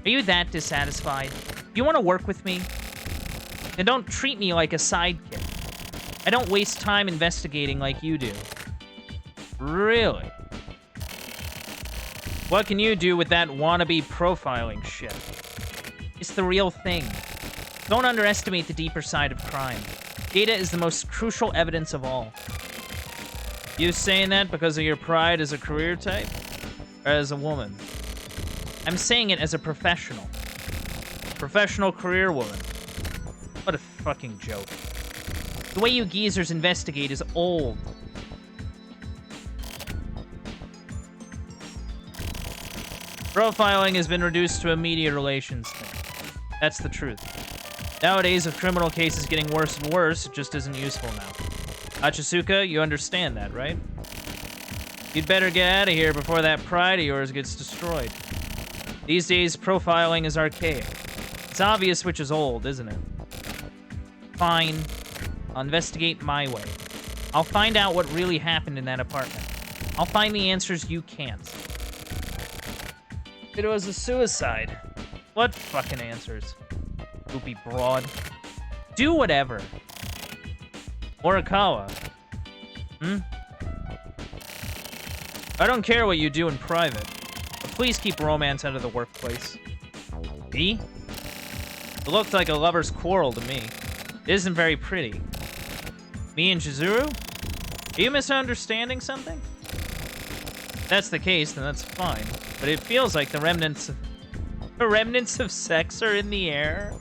Are you that dissatisfied? You want to work with me? Then don't treat me like a sidekick. I don't waste time investigating like you do. Really? What can you do with that wannabe profiling shit? It's the real thing. Don't underestimate the deeper side of crime. Data is the most crucial evidence of all. You saying that because of your pride as a career type? Or as a woman? I'm saying it as a professional. Professional career woman. What a fucking joke. The way you geezers investigate is old. Profiling has been reduced to a media relations thing. That's the truth. Nowadays, with criminal cases getting worse and worse, it just isn't useful now. Achisuka, you understand that, right? You'd better get out of here before that pride of yours gets destroyed. These days, profiling is archaic. It's obvious which is old, isn't it? Fine. I'll investigate my way. I'll find out what really happened in that apartment. I'll find the answers you can't. It was a suicide. What fucking answers? Goopy broad. Do whatever. Morikawa. I don't care what you do in private, but please keep romance out of the workplace. Me? It looked like a lover's quarrel to me. It isn't very pretty. Me and Chizuru? Are you misunderstanding something? If that's the case, then that's fine. But it feels like the remnants of sex are in the air.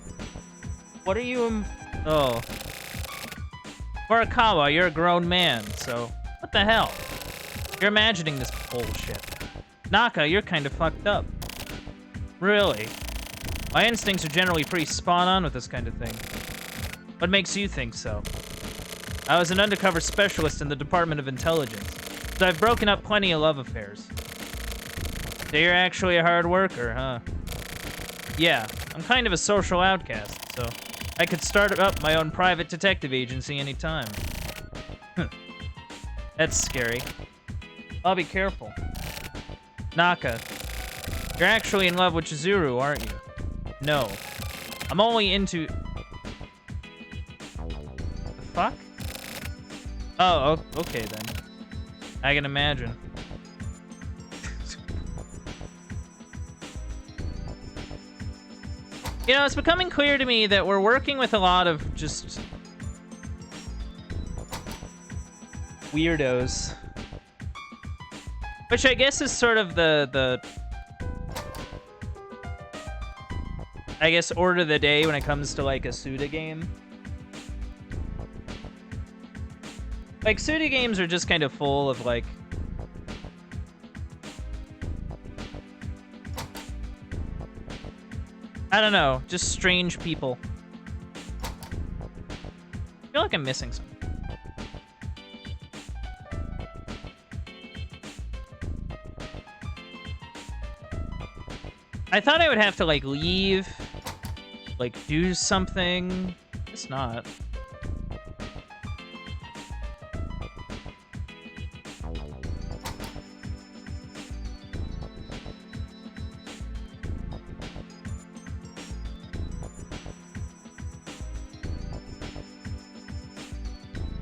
What are you? Oh. Morikawa, you're a grown man, so what the hell? You're imagining this bullshit. Naka, you're kind of fucked up. Really? My instincts are generally pretty spot on with this kind of thing. What makes you think so? I was an undercover specialist in the Department of Intelligence, so I've broken up plenty of love affairs. So you're actually a hard worker, huh? Yeah, I'm kind of a social outcast, so I could start up my own private detective agency anytime. That's scary. I'll be careful. Naka, you're actually in love with Chizuru, aren't you? No. I'm only into... The fuck? Oh, okay then. I can imagine. You know, it's becoming clear to me that we're working with a lot of just weirdos. Which I guess is sort of the I guess order of the day when it comes to like a Suda game. Like Suda games are just kind of full of like I don't know, just strange people. I feel like I'm missing something. I thought I would have to, like, leave, like, do something. It's not.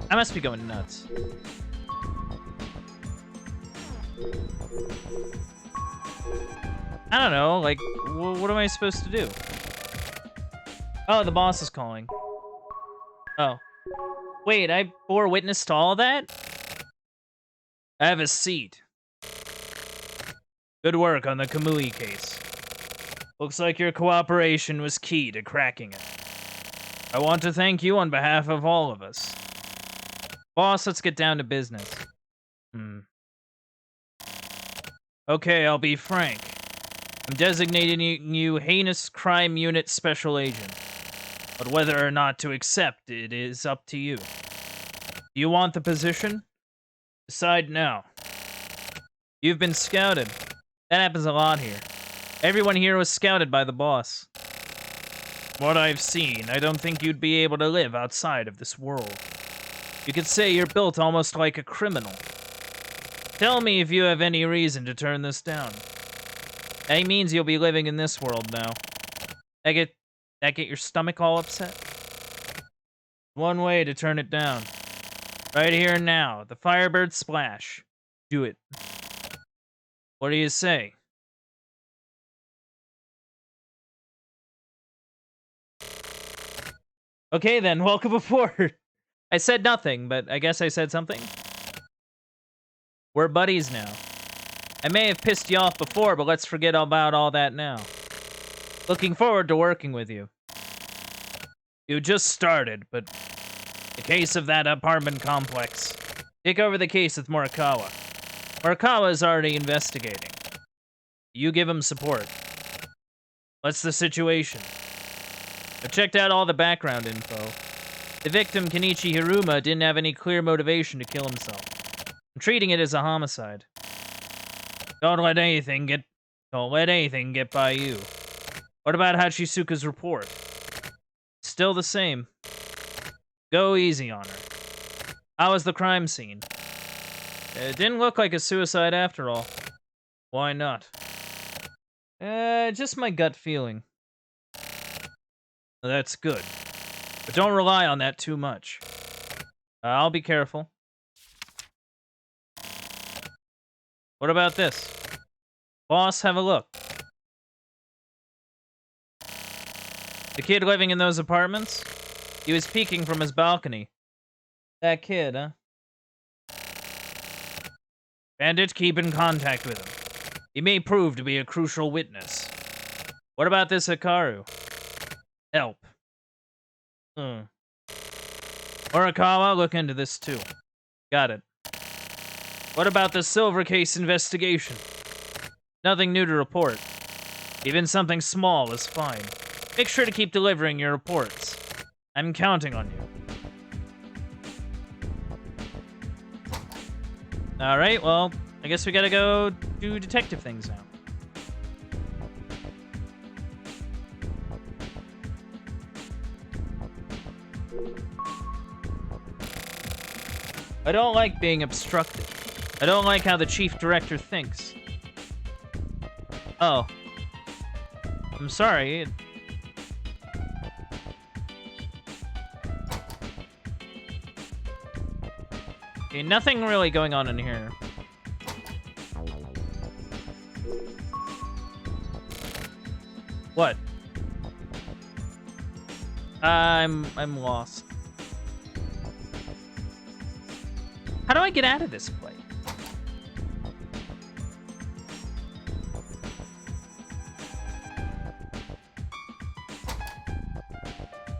I must be going nuts. I don't know, like, what am I supposed to do? Oh, the boss is calling. Oh. Wait, I bore witness to all that? Have a seat. Good work on the Kamui case. Looks like your cooperation was key to cracking it. I want to thank you on behalf of all of us. Boss, let's get down to business. Okay, I'll be frank. I'm designating you Heinous Crime Unit Special Agent. But whether or not to accept it is up to you. Do you want the position? Decide now. You've been scouted. That happens a lot here. Everyone here was scouted by the boss. From what I've seen, I don't think you'd be able to live outside of this world. You could say you're built almost like a criminal. Tell me if you have any reason to turn this down. That means you'll be living in this world now. That get your stomach all upset? One way to turn it down. Right here and now. The Firebird Splash. Do it. What do you say? Okay then, welcome aboard. I said nothing, but I guess I said something. We're buddies now. I may have pissed you off before, but let's forget about all that now. Looking forward to working with you. You just started, but the case of that apartment complex. Take over the case with Morikawa. Morikawa is already investigating. You give him support. What's the situation? I've checked out all the background info. The victim, Kenichi Hiruma, didn't have any clear motivation to kill himself. I'm treating it as a homicide. Don't let anything get by you. What about Hachisuka's report? Still the same. Go easy on her. How was the crime scene? It didn't look like a suicide after all. Why not? Just my gut feeling. That's good. But don't rely on that too much. I'll be careful. What about this? Boss, have a look. The kid living in those apartments? He was peeking from his balcony. That kid, huh? Bandit, keep in contact with him. He may prove to be a crucial witness. What about this Hikaru? Help. Morikawa, look into this too. Got it. What about the Silver Case investigation? Nothing new to report. Even something small is fine. Make sure to keep delivering your reports. I'm counting on you. Alright, well, I guess we gotta go do detective things now. I don't like being obstructed. I don't like how the chief director thinks. Oh. I'm sorry. Okay, nothing really going on in here. What? I'm lost. How do I get out of this place?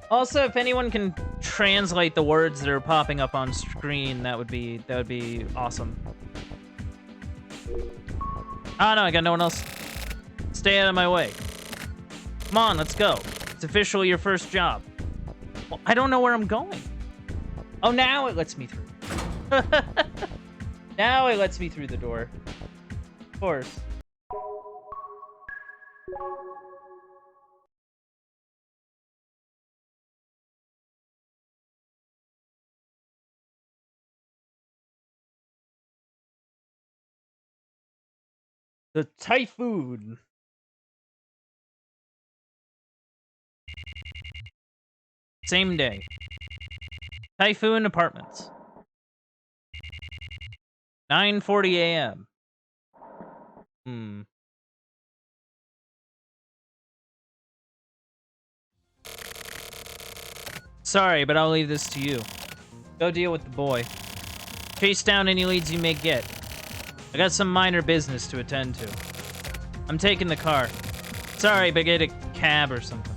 Also, if anyone can translate the words that are popping up on screen, that would be awesome. Oh no, I got no one else. Stay out of my way. Come on, let's go. It's officially your first job. Well, I don't know where I'm going. Oh, now it lets me through. Now it lets me through the door. Of course. The Typhoon. Same day. Typhoon Apartments. 9:40 a.m. Sorry, but I'll leave this to you. Go deal with the boy. Chase down any leads you may get. I got some minor business to attend to. I'm taking the car. Sorry, but get a cab or something.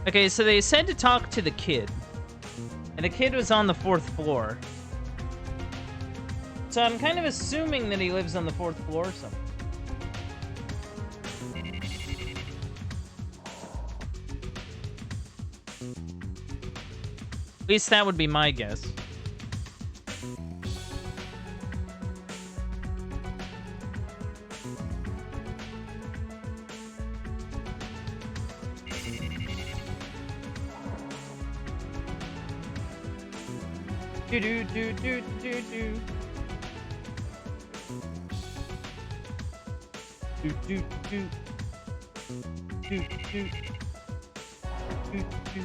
Okay, so they said to talk to the kid. And the kid was on the 4th floor. So I'm kind of assuming that he lives on the 4th floor or something. At least that would be my guess. Do do do do do do. Do do do. Do do. Do do.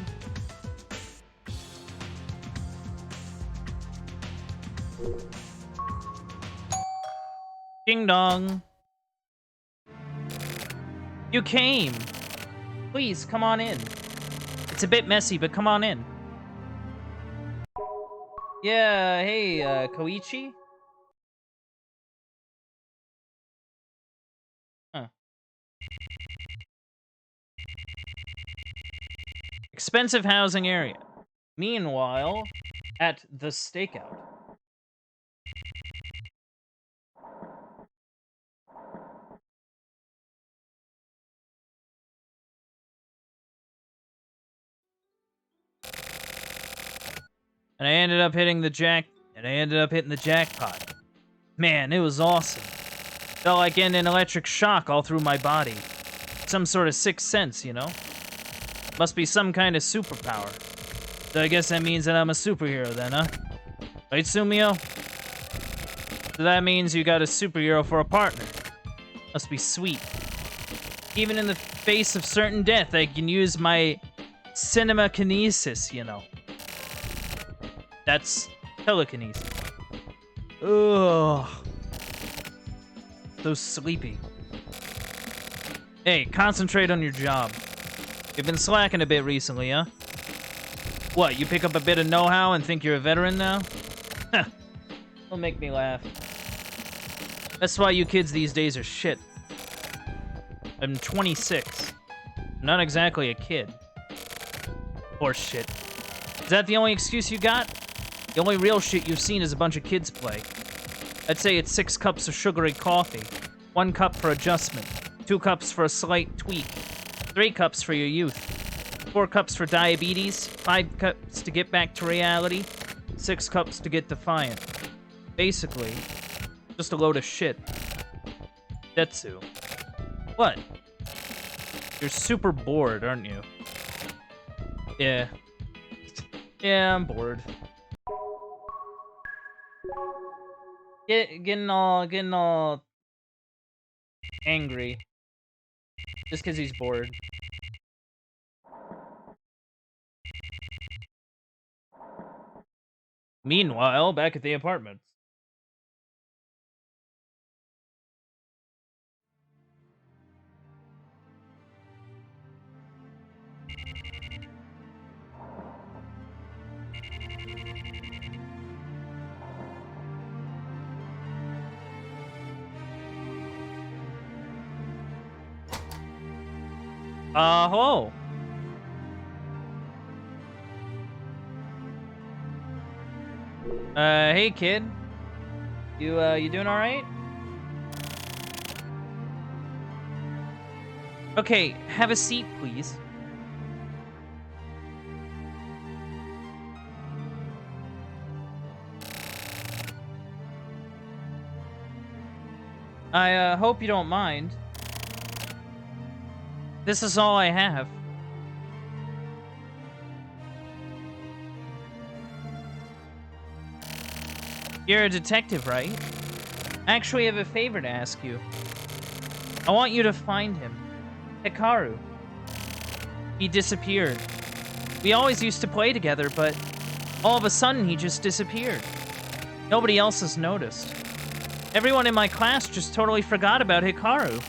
Ding dong. You came. Please, come on in. It's a bit messy, but come on in. Yeah, hey, Koichi? Huh. Expensive housing area. Meanwhile, at the stakeout. And I ended up hitting the jackpot. Man, it was awesome. Felt like getting an electric shock all through my body. Some sort of sixth sense, you know? Must be some kind of superpower. So I guess that means that I'm a superhero then, huh? Right, Sumio? So that means you got a superhero for a partner. Must be sweet. Even in the face of certain death, I can use my cinema kinesis, you know. That's telekinesis. Ugh. So sleepy. Hey, concentrate on your job. You've been slacking a bit recently, huh? What, you pick up a bit of know-how and think you're a veteran now? Huh. Don't make me laugh. That's why you kids these days are shit. I'm 26. I'm not exactly a kid. Or shit. Is that the only excuse you got? The only real shit you've seen is a bunch of kids play. I'd say it's 6 cups of sugary coffee, 1 cup for adjustment, 2 cups for a slight tweak, 3 cups for your youth, 4 cups for diabetes, 5 cups to get back to reality, 6 cups to get defiant. Basically, just a load of shit. Detsu. What? You're super bored, aren't you? Yeah. Yeah, I'm bored. Getting all angry. Just because he's bored. Meanwhile, back at the apartments. Hello. Hey, kid. You doing all right? Okay, have a seat, please. I hope you don't mind. This is all I have. You're a detective, right? I actually have a favor to ask you. I want you to find him. Hikaru. He disappeared. We always used to play together, but all of a sudden he just disappeared. Nobody else has noticed. Everyone in my class just totally forgot about Hikaru.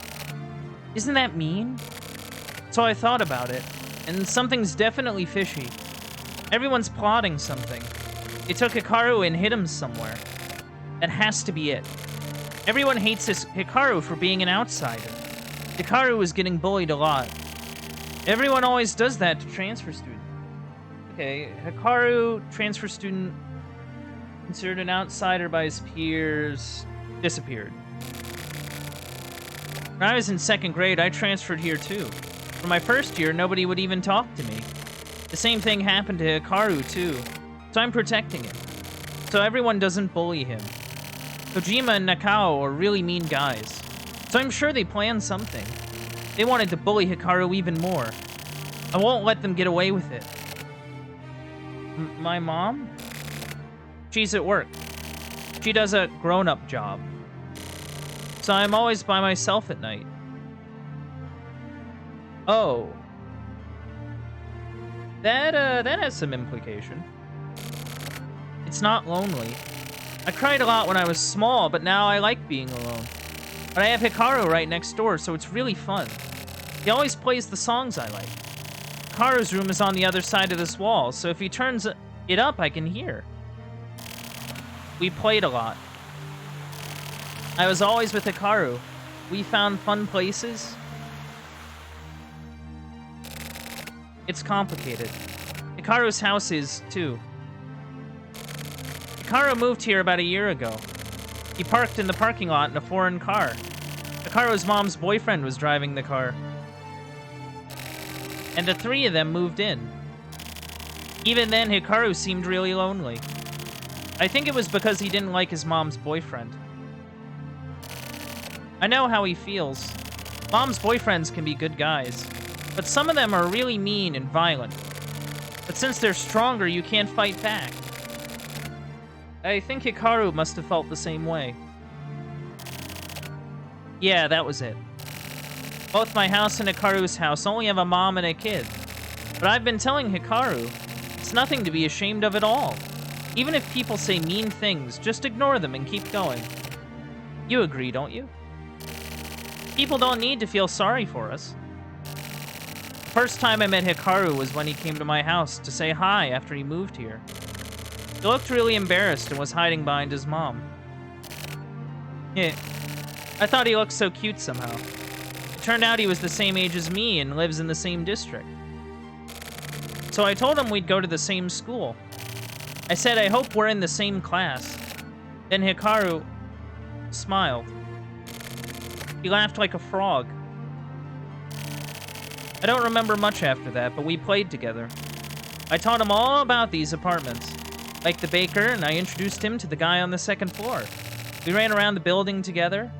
Isn't that mean? So I thought about it, and something's definitely fishy. Everyone's plotting something. They took Hikaru and hid him somewhere. That has to be it. Everyone hates this Hikaru for being an outsider. Hikaru is getting bullied a lot. Everyone always does that to transfer students. Okay, Hikaru, transfer student, considered an outsider by his peers, disappeared. When I was in 2nd grade, I transferred here too. For my first year, nobody would even talk to me. The same thing happened to Hikaru too, so I'm protecting him. So everyone doesn't bully him. Kojima and Nakao are really mean guys, so I'm sure they planned something. They wanted to bully Hikaru even more. I won't let them get away with it. My mom? She's at work. She does a grown-up job. So I'm always by myself at night. Oh. That has some implication. It's not lonely. I cried a lot when I was small, but now I like being alone. But I have Hikaru right next door, so it's really fun. He always plays the songs I like. Hikaru's room is on the other side of this wall, so if he turns it up, I can hear. We played a lot. I was always with Hikaru. We found fun places. It's complicated. Hikaru's house is, too. Hikaru moved here about a year ago. He parked in the parking lot in a foreign car. Hikaru's mom's boyfriend was driving the car. And the three of them moved in. Even then, Hikaru seemed really lonely. I think it was because he didn't like his mom's boyfriend. I know how he feels. Mom's boyfriends can be good guys, but some of them are really mean and violent. But since they're stronger, you can't fight back. I think Hikaru must have felt the same way. Yeah, that was it. Both my house and Hikaru's house only have a mom and a kid. But I've been telling Hikaru, it's nothing to be ashamed of at all. Even if people say mean things, just ignore them and keep going. You agree, don't you? People don't need to feel sorry for us. The first time I met Hikaru was when he came to my house to say hi after he moved here. He looked really embarrassed and was hiding behind his mom. Yeah, I thought he looked so cute somehow. It turned out he was the same age as me and lives in the same district. So I told him we'd go to the same school. I said I hope we're in the same class. Then Hikaru smiled. He laughed like a frog. I don't remember much after that, but we played together. I taught him all about these apartments, like the baker, and I introduced him to the guy on the 2nd floor. We ran around the building together.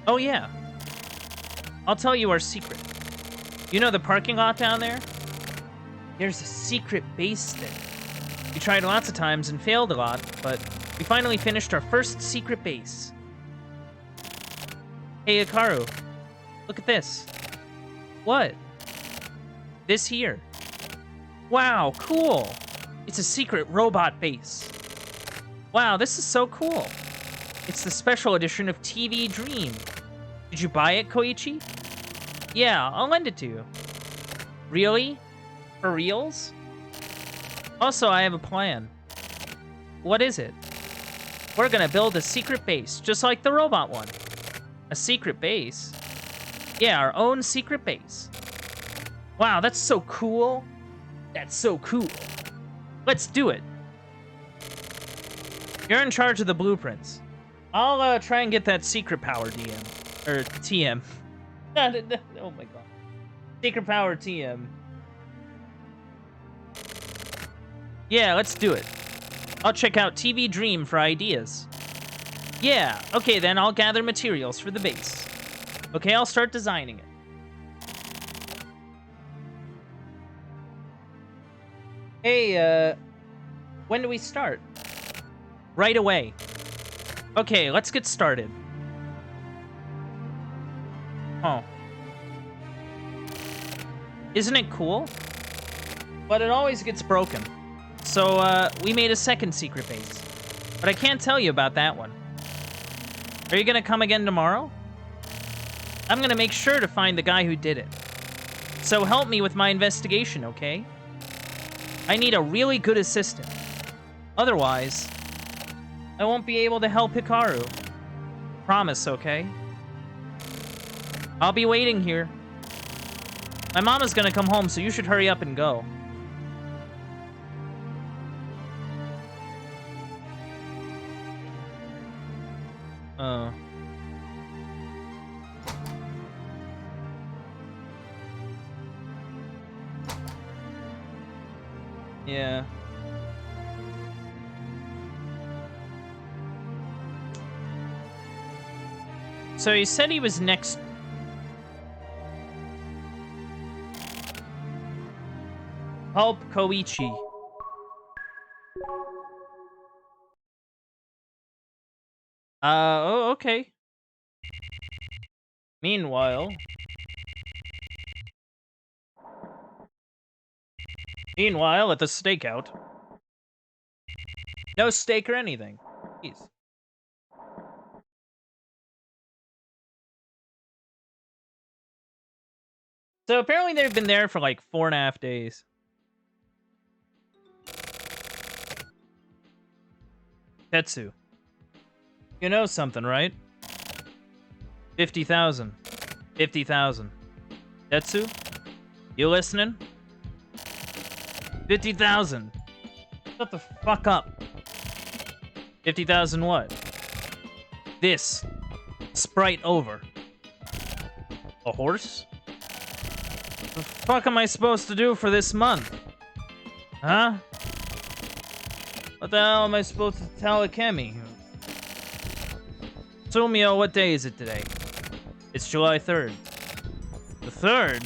Oh yeah. I'll tell you our secret. You know the parking lot down there? There's a secret base there. We tried lots of times and failed a lot, but we finally finished our first secret base. Hey, Hikaru, look at this. What? This here. Wow, cool. It's a secret robot base. Wow, this is so cool. It's the special edition of TV Dream. Did you buy it, Koichi? Yeah, I'll lend it to you. Really? For reals? Also, I have a plan. What is it? We're gonna build a secret base, just like the robot one. A secret base? Yeah, our own secret base. Wow, that's so cool. That's so cool. Let's do it. You're in charge of the blueprints. I'll try and get that secret power DM. Or TM. Oh my god. Secret power TM. Yeah, let's do it. I'll check out TV Dream for ideas. Yeah, okay then, I'll gather materials for the base. Okay, I'll start designing it. Hey, when do we start? Right away. Okay, let's get started. Oh. Isn't it cool? But it always gets broken. So, we made a second secret base. But I can't tell you about that one. Are you gonna come again tomorrow? I'm gonna make sure to find the guy who did it. So help me with my investigation, okay? I need a really good assistant. Otherwise, I won't be able to help Hikaru. Promise, okay? I'll be waiting here. My mama's gonna come home, so you should hurry up and go. Yeah. So he said he was next. Help Koichi. Oh, okay. Meanwhile, at the stakeout. No steak or anything. Jeez. So apparently they've been there for like 4.5 days. Tetsu. You know something, right? 50,000. 50,000. Tetsu? You listening? 50,000. Shut the fuck up. 50,000 what? This. Sprite over. A horse? What the fuck am I supposed to do for this month? Huh? What the hell am I supposed to tell Akemi? Sumio, what day is it today? It's July 3rd. The 3rd?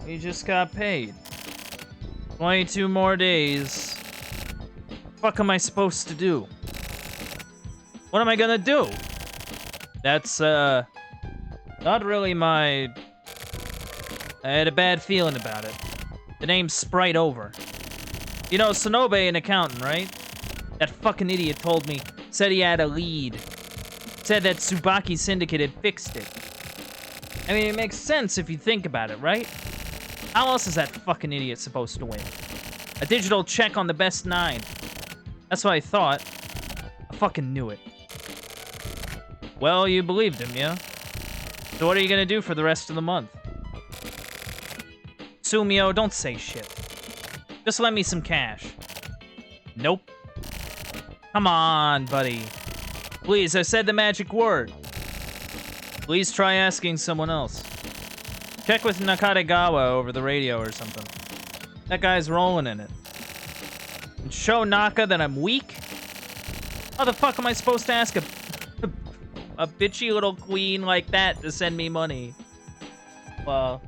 We just got paid. 22 more days. What am I supposed to do? What am I gonna do? That's, not really my... I had a bad feeling about it. The name's Sprite Over. You know, Sonobe, an accountant, right? That fucking idiot told me. Said he had a lead. Said that Tsubaki Syndicate had fixed it. I mean, it makes sense if you think about it, right? How else is that fucking idiot supposed to win? A digital check on the best 9. That's what I thought. I fucking knew it. Well, you believed him, yeah? So what are you gonna do for the rest of the month? Sumio, don't say shit. Just lend me some cash. Nope. Come on, buddy. Please, I said the magic word. Please try asking someone else. Check with Nakadegawa over the radio or something. That guy's rolling in it. And show Naka that I'm weak? How the fuck am I supposed to ask a bitchy little queen like that to send me money? Well...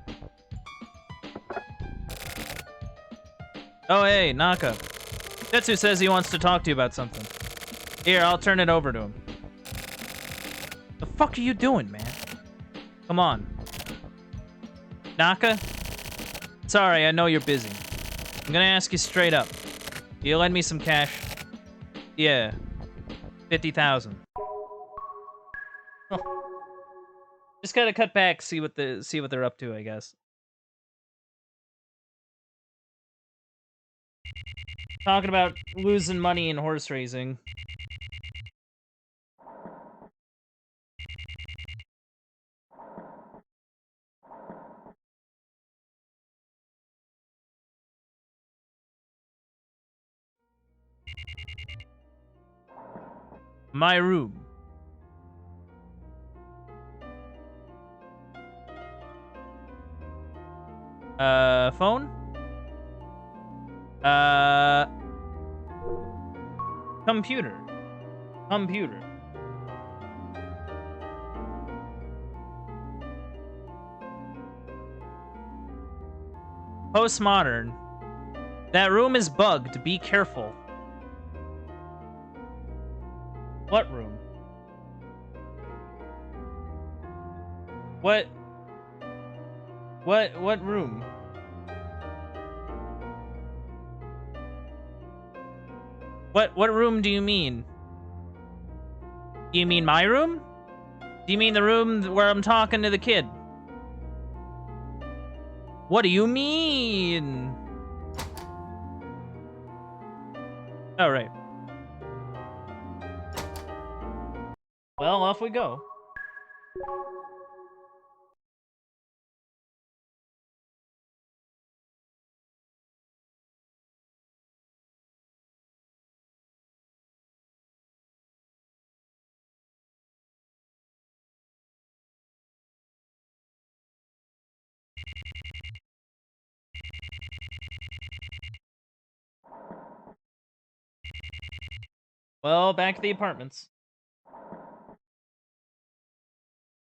Oh, hey, Naka. Tetsu says he wants to talk to you about something. Here, I'll turn it over to him. The fuck are you doing, man? Come on. Naka? Sorry, I know you're busy. I'm gonna ask you straight up. Do you lend me some cash? Yeah. 50,000. Oh. Just gotta cut back, see what they're up to, I guess. Talking about losing money in horse racing. My room. Phone? Computer. Computer. Postmodern. That room is bugged. Be careful. What room? What room? What room do you mean? Do you mean my room? Do you mean the room where I'm talking to the kid? What do you mean? Oh, right. Well, off we go. Well, back to the apartments.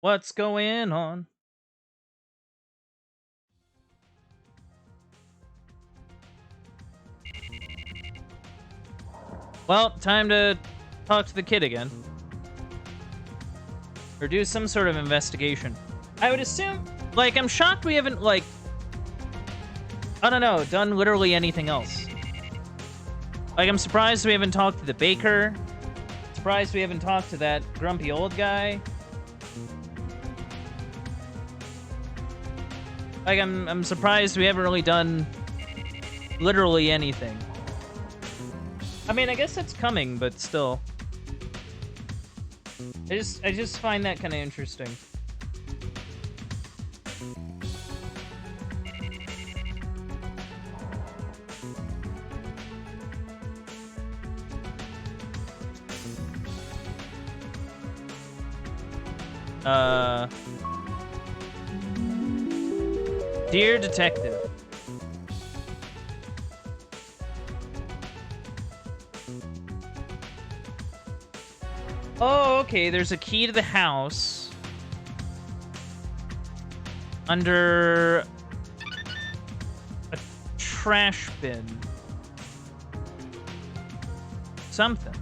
What's going on? Well, time to talk to the kid again. Or do some sort of investigation. I would assume, like, I'm shocked we haven't, like, I don't know, done literally anything else. Like, I'm surprised we haven't talked to the baker. Surprised we haven't talked to that grumpy old guy. Like, I'm surprised we haven't really done literally anything. I mean, I guess it's coming, but still. I just find that kind of interesting. Dear Detective. Oh, okay, there's a key to the house. Under a trash bin. Something.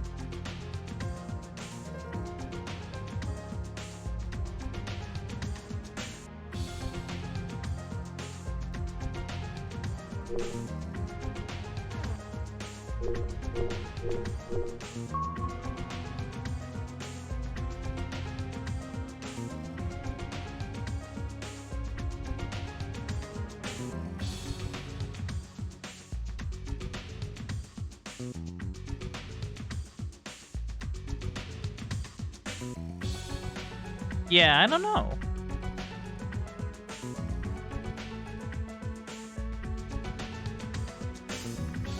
Yeah, I don't know.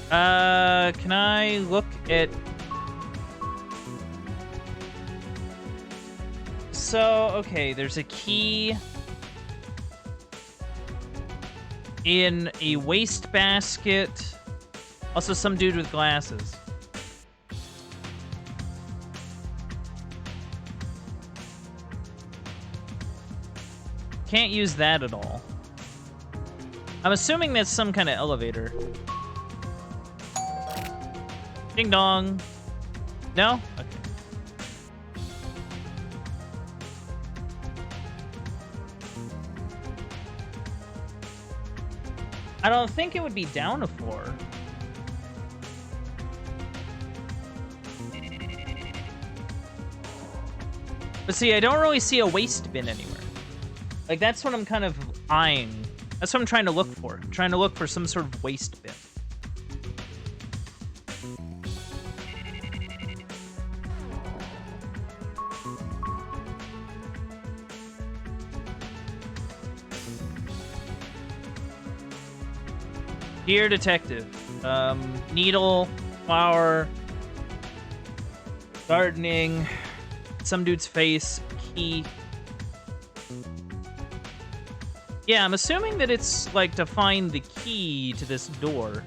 Can I look at... So, okay, there's a key in a wastebasket. Also, some dude with glasses. Can't use that at all. I'm assuming that's some kind of elevator. Ding dong. No? Okay. I don't think it would be down a floor. But see, I don't really see a waste bin anywhere. Like, that's what I'm kind of eyeing. That's what I'm trying to look for. I'm trying to look for some sort of waste bin. Dear detective. Needle, flower, gardening, some dude's face, key. Yeah, I'm assuming that it's like to find the key to this door.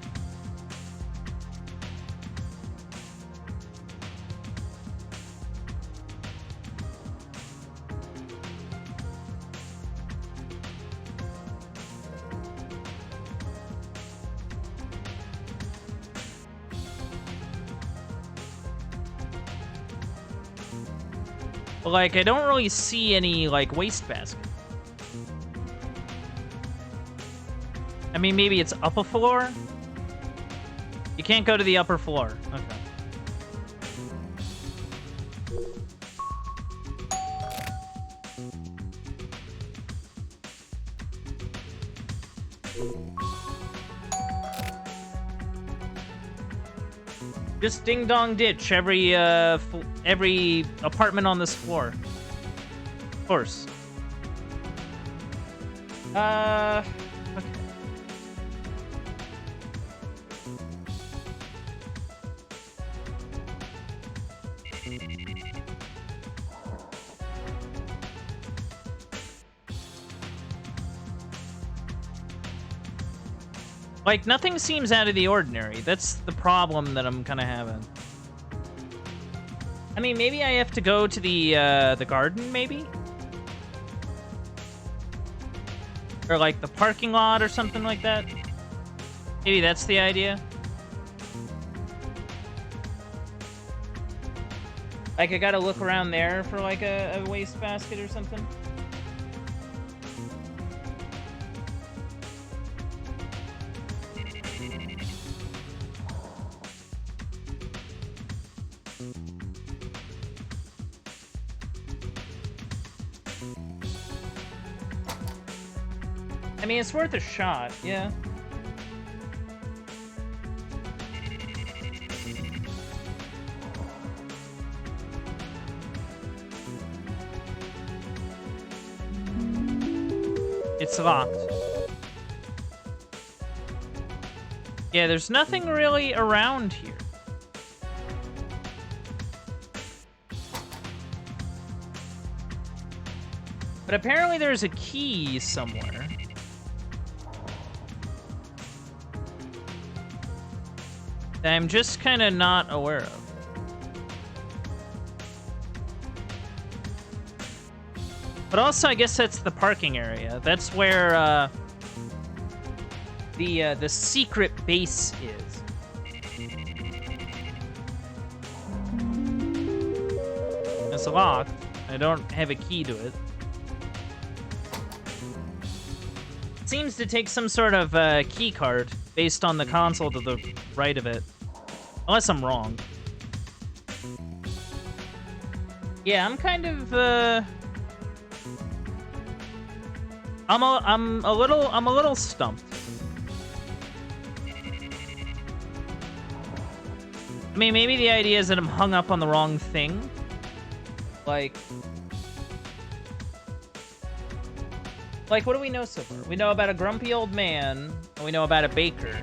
But, like, I don't really see any, like, wastebasket. I mean, maybe it's up a floor? You can't go to the upper floor. Okay. Just ding dong ditch every apartment on this floor. Of course. Okay. Like, nothing seems out of the ordinary. That's the problem that I'm kind of having. I mean, maybe I have to go to the garden, maybe? Or, like, the parking lot or something like that? Maybe that's the idea? Like, I gotta look around there for, like, a wastebasket or something? I mean, it's worth a shot, yeah. It's locked. Yeah, there's nothing really around here. But apparently there's a key somewhere. That I'm just kind of not aware of. But also, I guess that's the parking area. That's where the secret base is. It's locked. I don't have a key to it. It seems to take some sort of key card based on the console to the right of it. Unless I'm wrong. Yeah, I'm kind of I'm a little stumped. I mean, maybe the idea is that I'm hung up on the wrong thing. Like, what do we know so far? We know about a grumpy old man, and we know about a baker.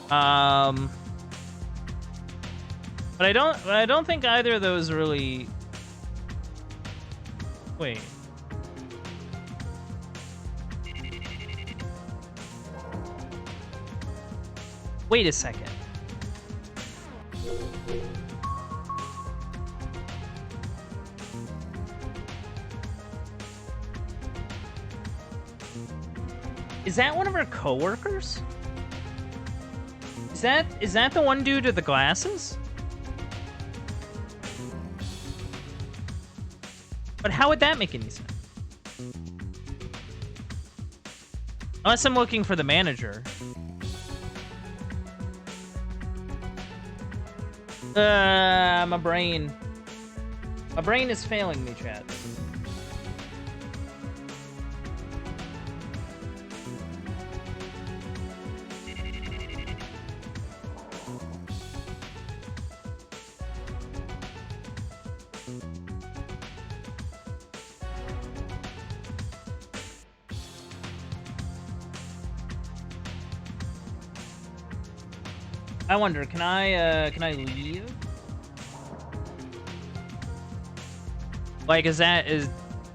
But I don't think either of those really... Wait. Wait a second. Is that one of our coworkers? Is that the one dude with the glasses? But how would that make any sense? Unless I'm looking for the manager. My brain. My brain is failing me, chat. I wonder, can I leave? Like, can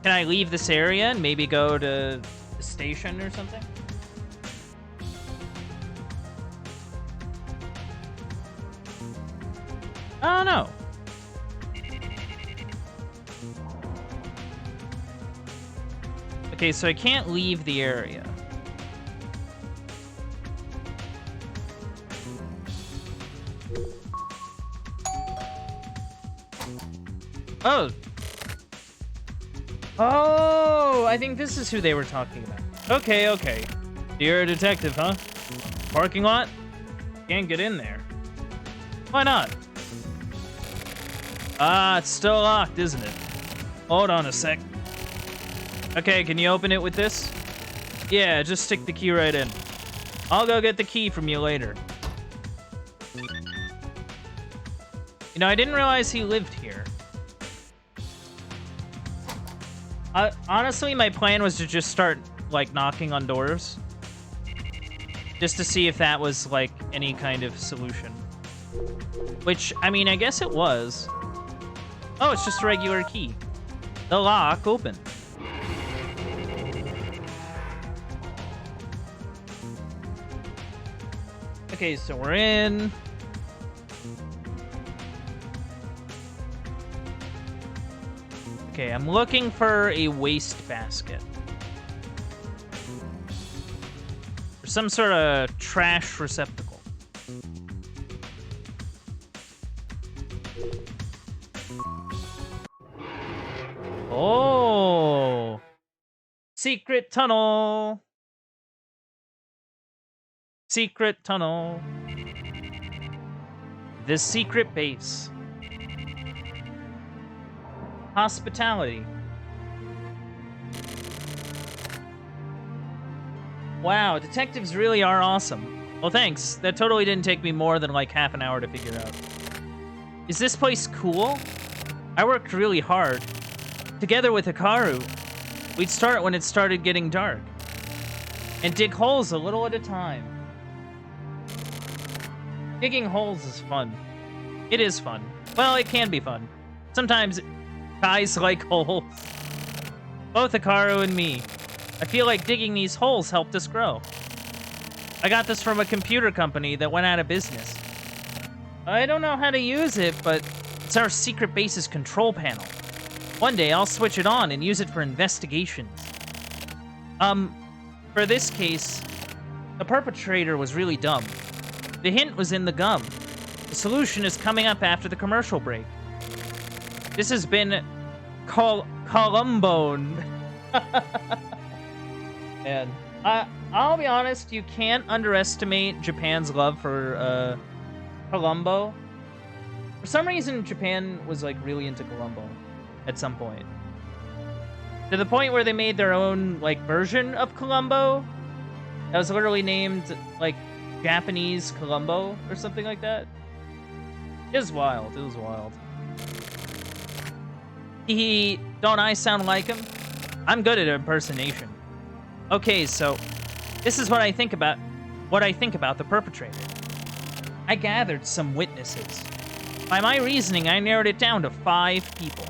I leave this area and maybe go to the station or something? I don't know. Okay, so I can't leave the area. Oh. Oh, I think this is who they were talking about. Okay, okay. You're a detective, huh? Parking lot? Can't get in there. Why not? Ah, it's still locked, isn't it? Hold on a sec. Okay, can you open it with this? Yeah, just stick the key right in. I'll go get the key from you later. You know, I didn't realize he lived here. Honestly, my plan was to just start, like, knocking on doors. Just to see if that was, like, any kind of solution. Which, I mean, I guess it was. Oh, it's just a regular key. The lock opened. Okay, so we're in. Okay, I'm looking for a waste basket. Or some sort of trash receptacle. Oh! Secret tunnel! Secret tunnel. The secret base. Hospitality. Wow, detectives really are awesome. Well, thanks. That totally didn't take me more than like half an hour to figure out. Is this place cool? I worked really hard. Together with Hikaru, we'd start when it started getting dark. And dig holes a little at a time. Digging holes is fun. It is fun. Well, it can be fun. Sometimes guys like holes. Both Hikaru and me. I feel like digging these holes helped us grow. I got this from a computer company that went out of business. I don't know how to use it, but it's our secret base's control panel. One day I'll switch it on and use it for investigations. For this case, the perpetrator was really dumb. The hint was in the gum. The solution is coming up after the commercial break. This has been Columbone. Man, I'll be honest, you can't underestimate Japan's love for Columbo. For some reason, Japan was like really into Columbo at some point. To the point where they made their own like version of Columbo that was literally named like Japanese Columbo or something like that. It was wild. It was wild. Don't I sound like him? I'm good at impersonation. Okay, so this is what I think about the perpetrator. I gathered some witnesses. By my reasoning, I narrowed it down to 5 people.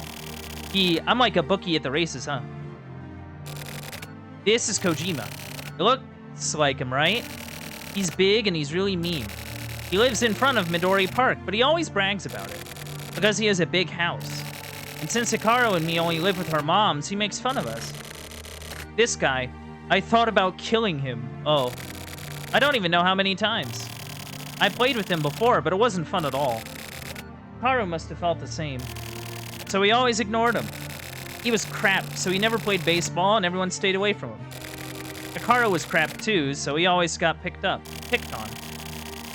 I'm like a bookie at the races, huh? This is Kojima. It looks like him, right? He's big and he's really mean. He lives in front of Midori Park, but he always brags about it. Because he has a big house. And since Hikaru and me only live with our moms, he makes fun of us. This guy, I thought about killing him. Oh. I don't even know how many times. I played with him before, but it wasn't fun at all. Hikaru must have felt the same. So we always ignored him. He was crap, so he never played baseball and everyone stayed away from him. Hikaru was crap too, so he always got picked on.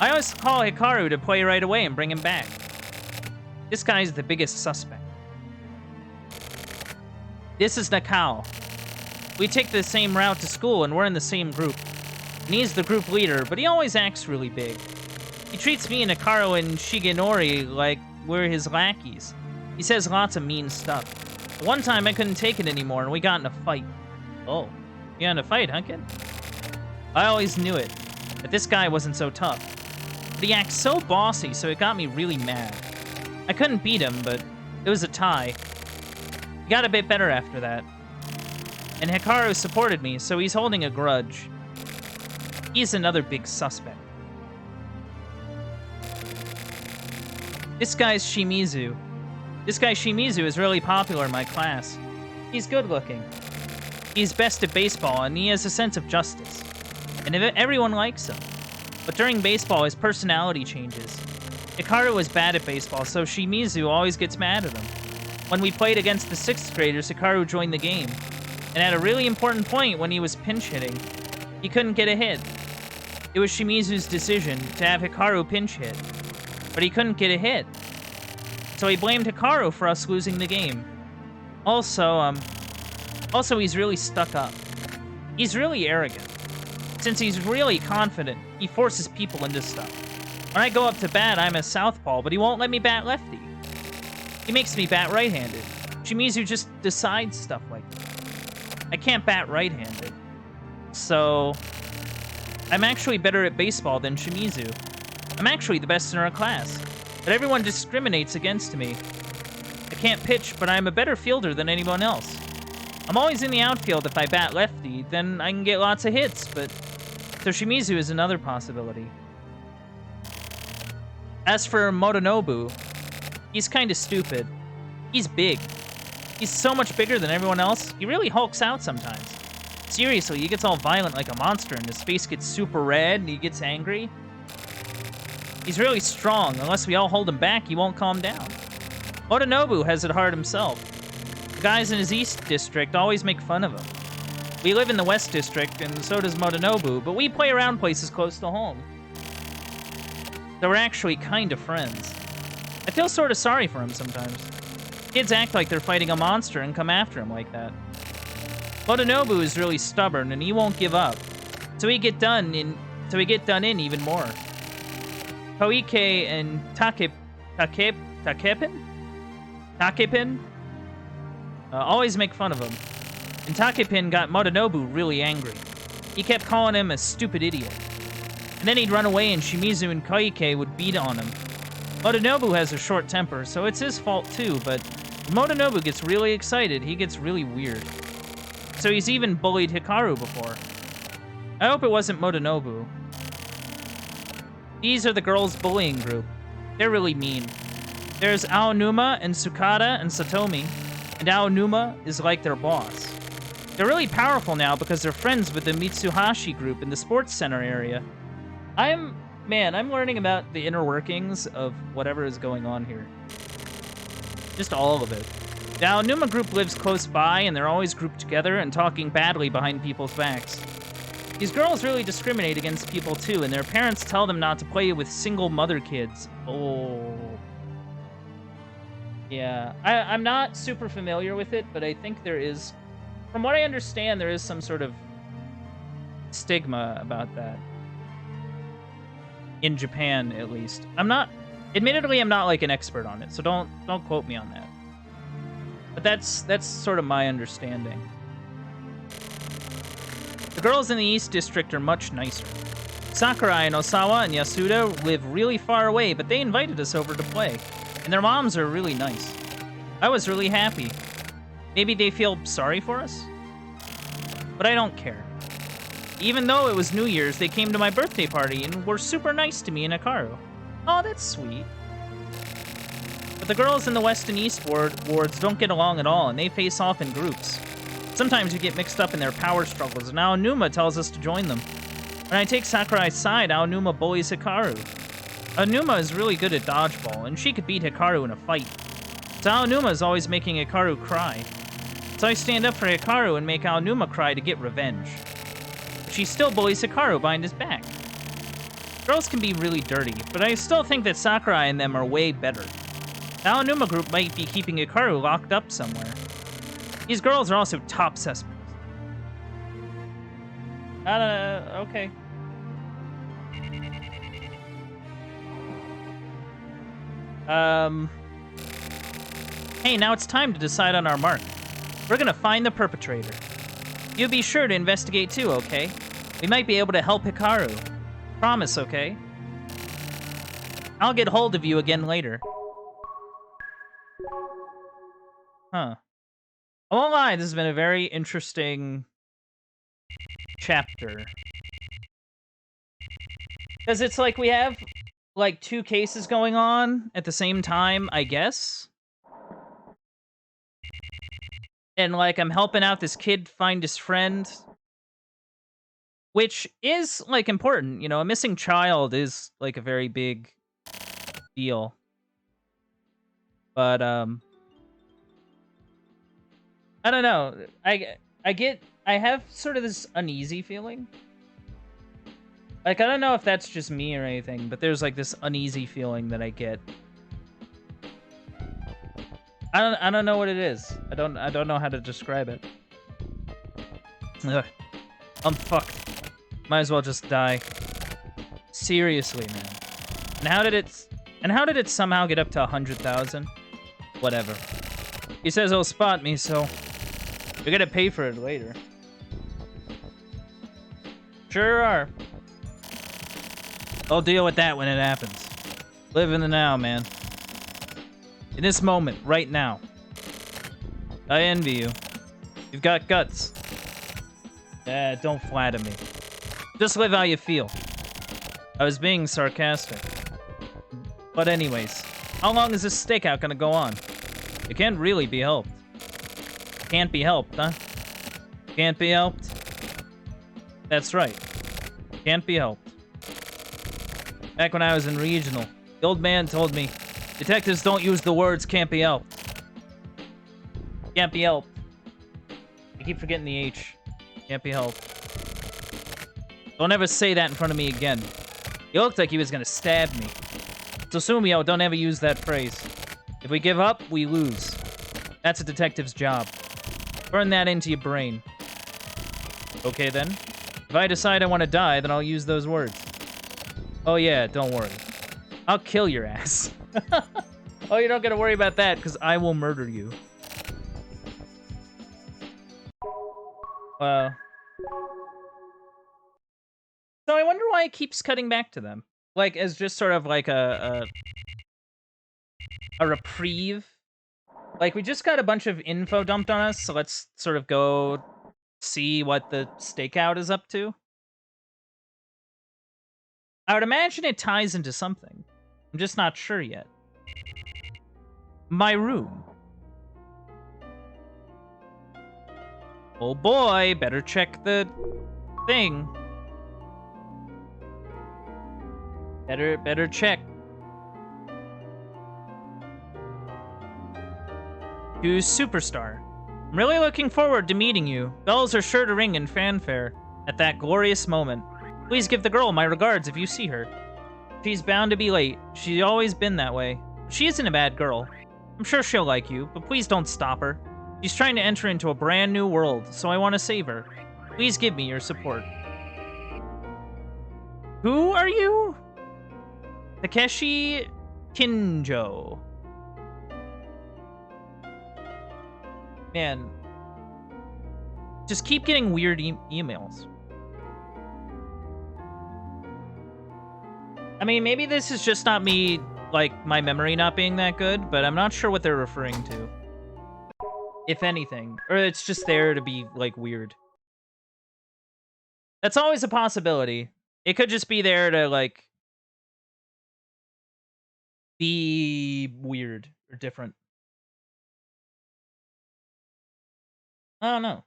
I always call Hikaru to play right away and bring him back. This guy's the biggest suspect. This is Nakao. We take the same route to school and we're in the same group. And he's the group leader, but he always acts really big. He treats me and Hikaru and Shigenori like we're his lackeys. He says lots of mean stuff. One time I couldn't take it anymore and we got in a fight. Oh, you got in a fight, huh, kid? I always knew it, that this guy wasn't so tough. but he acts so bossy, so it got me really mad. I couldn't beat him, but it was a tie. He got a bit better after that. And Hikaru supported me, so he's holding a grudge. He's another big suspect. This guy's Shimizu. This guy Shimizu is really popular in my class. He's good looking. He's best at baseball, and he has a sense of justice. And everyone likes him. But during baseball, his personality changes. Hikaru was bad at baseball, so Shimizu always gets mad at him. When we played against the 6th graders, Hikaru joined the game. And at a really important point when he was pinch hitting, he couldn't get a hit. It was Shimizu's decision to have Hikaru pinch hit, but he couldn't get a hit. So he blamed Hikaru for us losing the game. Also he's really stuck up. He's really arrogant. Since he's really confident, he forces people into stuff. When I go up to bat, I'm a southpaw, but he won't let me bat lefty. He makes me bat right-handed. Shimizu just decides stuff like that. I can't bat right-handed. So, I'm actually better at baseball than Shimizu. I'm actually the best in our class. But everyone discriminates against me. I can't pitch, but I'm a better fielder than anyone else. I'm always in the outfield if I bat lefty, then I can get lots of hits, but... So Shimizu is another possibility. As for Motonobu, he's kinda stupid. He's big. He's so much bigger than everyone else, he really hulks out sometimes. Seriously, he gets all violent like a monster, and his face gets super red, and he gets angry. He's really strong. Unless we all hold him back, he won't calm down. Motonobu has it hard himself. The guys in his East District always make fun of him. We live in the West District, and so does Motonobu, but we play around places close to home. So we're actually kind of friends. I feel sort of sorry for him sometimes. Kids act like they're fighting a monster and come after him like that. Motonobu is really stubborn, and he won't give up. So we get done in even more. Koike and Takepin always make fun of him. And Takepin got Motonobu really angry. He kept calling him a stupid idiot. And then he'd run away and Shimizu and Koike would beat on him. Motonobu has a short temper, so it's his fault too, but when Motonobu gets really excited, he gets really weird. So he's even bullied Hikaru before. I hope it wasn't Motonobu. These are the girls' bullying group. They're really mean. There's Aonuma and Sukada and Satomi, and Aonuma is like their boss. They're really powerful now because they're friends with the Mitsuhashi group in the sports center area. I'm learning about the inner workings of whatever is going on here. Just all of it. The Aonuma group lives close by, and they're always grouped together and talking badly behind people's backs. These girls really discriminate against people too, and their parents tell them not to play with single mother kids. Oh. Yeah, I'm not super familiar with it, but I think there is, from what I understand, there is some sort of stigma about that. In Japan, at least. Admittedly, I'm not like an expert on it, so don't quote me on that. But that's sort of my understanding. The girls in the East District are much nicer. Sakurai and Osawa and Yasuda live really far away, but they invited us over to play. And their moms are really nice. I was really happy. Maybe they feel sorry for us? But I don't care. Even though it was New Year's, they came to my birthday party and were super nice to me and Hikaru. Oh, that's sweet. But the girls in the West and East wards don't get along at all, and they face off in groups. Sometimes we get mixed up in their power struggles, and Aonuma tells us to join them. When I take Sakurai's side, Aonuma bullies Hikaru. Aonuma is really good at dodgeball, and she could beat Hikaru in a fight. So Aonuma is always making Hikaru cry. So I stand up for Hikaru and make Aonuma cry to get revenge. But she still bullies Hikaru behind his back. Girls can be really dirty, but I still think that Sakurai and them are way better. The Aonuma group might be keeping Hikaru locked up somewhere. These girls are also top suspects. Okay. Hey, now it's time to decide on our mark. We're gonna find the perpetrator. You be sure to investigate too, okay? We might be able to help Hikaru. Promise, okay? I'll get hold of you again later. Huh. I won't lie, this has been a very interesting chapter. Because it's like we have, like, 2 cases going on at the same time, I guess. And, like, I'm helping out this kid find his friend. Which is, like, important, you know? A missing child is, like, a very big deal. But, I don't know. I have sort of this uneasy feeling. Like, I don't know if that's just me or anything, but there's, like, this uneasy feeling that I get. I don't know what it is. I don't know how to describe it. Ugh. I'm fucked. Might as well just die. Seriously, man. And how did it somehow get up to 100,000? Whatever. He says he'll spot me, so you're gonna pay for it later. Sure are. I'll deal with that when it happens. Live in the now, man. In this moment, right now. I envy you. You've got guts. Don't flatter me. Just live how you feel. I was being sarcastic. But anyways, how long is this stakeout gonna go on? It can't really be helped. Can't be helped, huh? Can't be helped? That's right. Can't be helped. Back when I was in regional, the old man told me, detectives don't use the words can't be helped. Can't be helped. I keep forgetting the H. Can't be helped. Don't ever say that in front of me again. He looked like he was gonna stab me. So Sumio, don't ever use that phrase. If we give up, we lose. That's a detective's job. Burn that into your brain. Okay then. If I decide I want to die, then I'll use those words. Oh yeah, don't worry. I'll kill your ass. Oh, you don't gotta worry about that, because I will murder you. Wow. So I wonder why it keeps cutting back to them. Like, as just sort of like a reprieve. Like, we just got a bunch of info dumped on us, so let's sort of go see what the stakeout is up to. I would imagine it ties into something. I'm just not sure yet. My room. Oh boy, better check the thing. Better check. To Superstar. I'm really looking forward to meeting you. Bells are sure to ring in fanfare at that glorious moment. Please give the girl my regards if you see her. She's bound to be late. She's always been that way. She isn't a bad girl. I'm sure she'll like you, but please don't stop her. She's trying to enter into a brand new world, so I want to save her. Please give me your support. Who are you? Takeshi Kinjo. Man. Just keep getting weird emails. I mean, maybe this is just not me, like, my memory not being that good, but I'm not sure what they're referring to. If anything. Or it's just there to be, like, weird. That's always a possibility. It could just be there to, like, be weird or different. I don't know.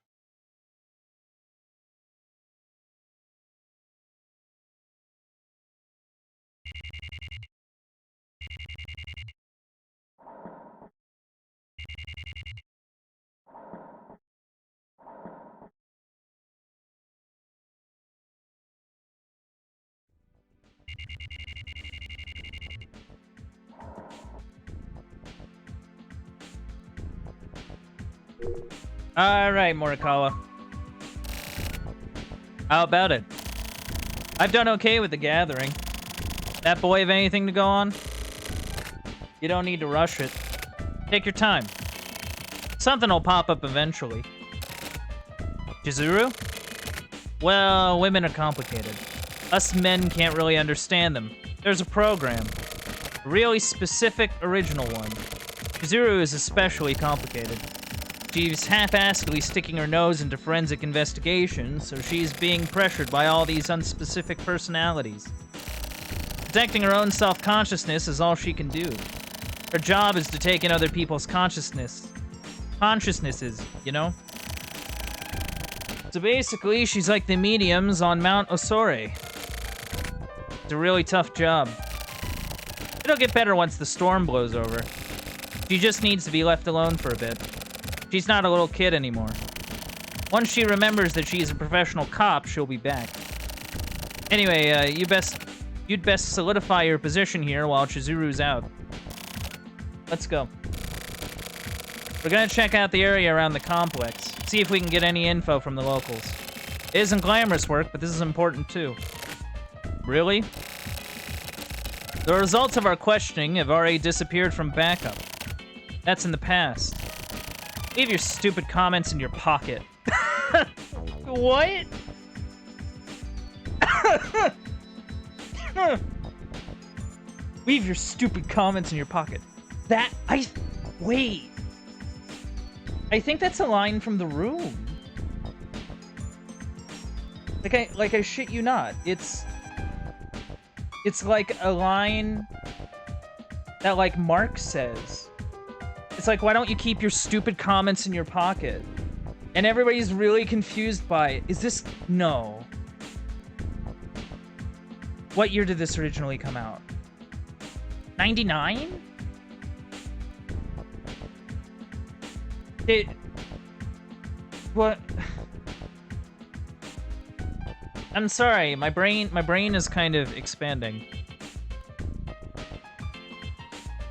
Alright, Morikawa. How about it? I've done okay with the gathering. That boy have anything to go on? You don't need to rush it. Take your time. Something will pop up eventually. Chizuru? Well, women are complicated. Us men can't really understand them. There's a program. A really specific, original one. Chizuru is especially complicated. She's half-assedly sticking her nose into forensic investigations, so she's being pressured by all these unspecific personalities. Protecting her own self-consciousness is all she can do. Her job is to take in other people's consciousnesses, you know? So basically, she's like the mediums on Mount Osore. It's a really tough job. It'll get better once the storm blows over. She just needs to be left alone for a bit. She's not a little kid anymore. Once she remembers that she's a professional cop, she'll be back. Anyway, you'd best solidify your position here while Chizuru's out. Let's go. We're gonna check out the area around the complex. See if we can get any info from the locals. It isn't glamorous work, but this is important too. Really? The results of our questioning have already disappeared from backup. That's in the past. Leave your stupid comments in your pocket. What? Leave your stupid comments in your pocket. Wait. I think that's a line from The Room. Like I shit you not. It's like a line that, like, Mark says. It's like, why don't you keep your stupid comments in your pocket? And everybody's really confused by, is this... No. What year did this originally come out? 99? What? I'm sorry, my brain is kind of expanding.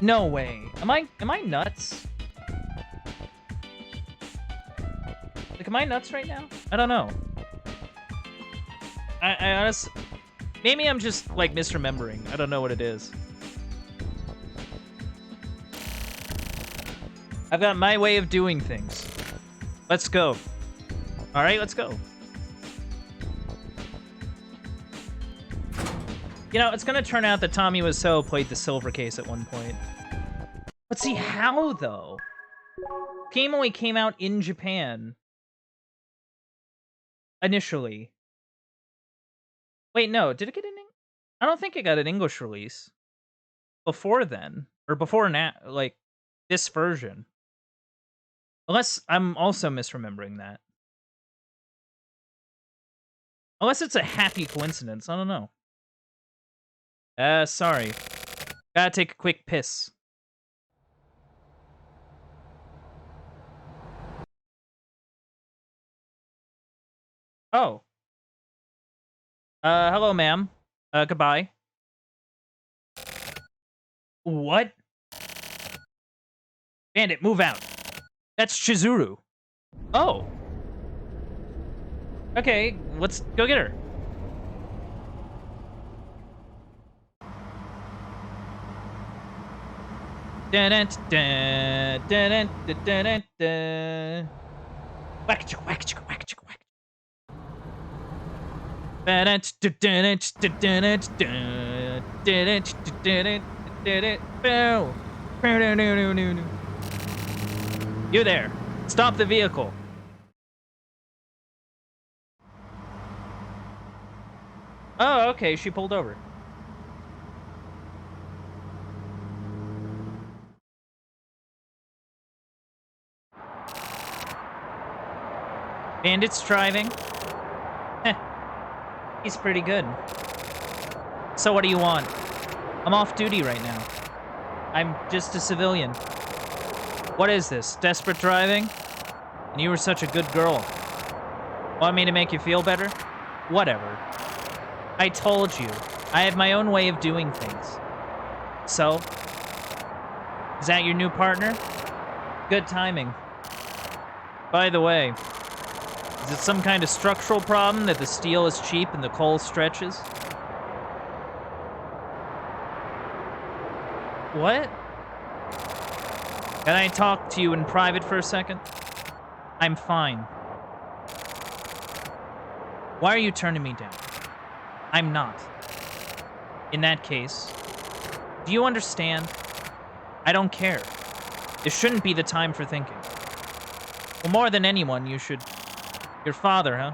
No way. Am I nuts? Like, am I nuts right now? I don't know. I honestly... Maybe I'm just, like, misremembering. I don't know what it is. I've got my way of doing things. Let's go. Alright, let's go. You know, it's gonna turn out that Tommy Wiseau played the silver case at one point. But see, how, though? Game only came out in Japan. Initially. Wait, no, did it get an I don't think it got an English release. Before then. Or before now, like, this version. Unless I'm also misremembering that. Unless it's a happy coincidence, I don't know. Sorry. Gotta take a quick piss. Oh. Hello, ma'am. Goodbye. What? Bandit, move out. That's Chizuru. Oh. Okay, let's go get her. Whack chicka, whack chicka, whack chicka, whack. You there. Stop the vehicle. Oh, okay, she pulled over. Bandit's driving. Heh. He's pretty good. So what do you want? I'm off duty right now. I'm just a civilian. What is this? Desperate driving? And you were such a good girl. Want me to make you feel better? Whatever. I told you. I have my own way of doing things. So? Is that your new partner? Good timing. By the way, is it some kind of structural problem that the steel is cheap and the coal stretches? What? Can I talk to you in private for a second? I'm fine. Why are you turning me down? I'm not. In that case, Do you understand? I don't care. This shouldn't be the time for thinking. Well, more than anyone, you should... Your father, huh?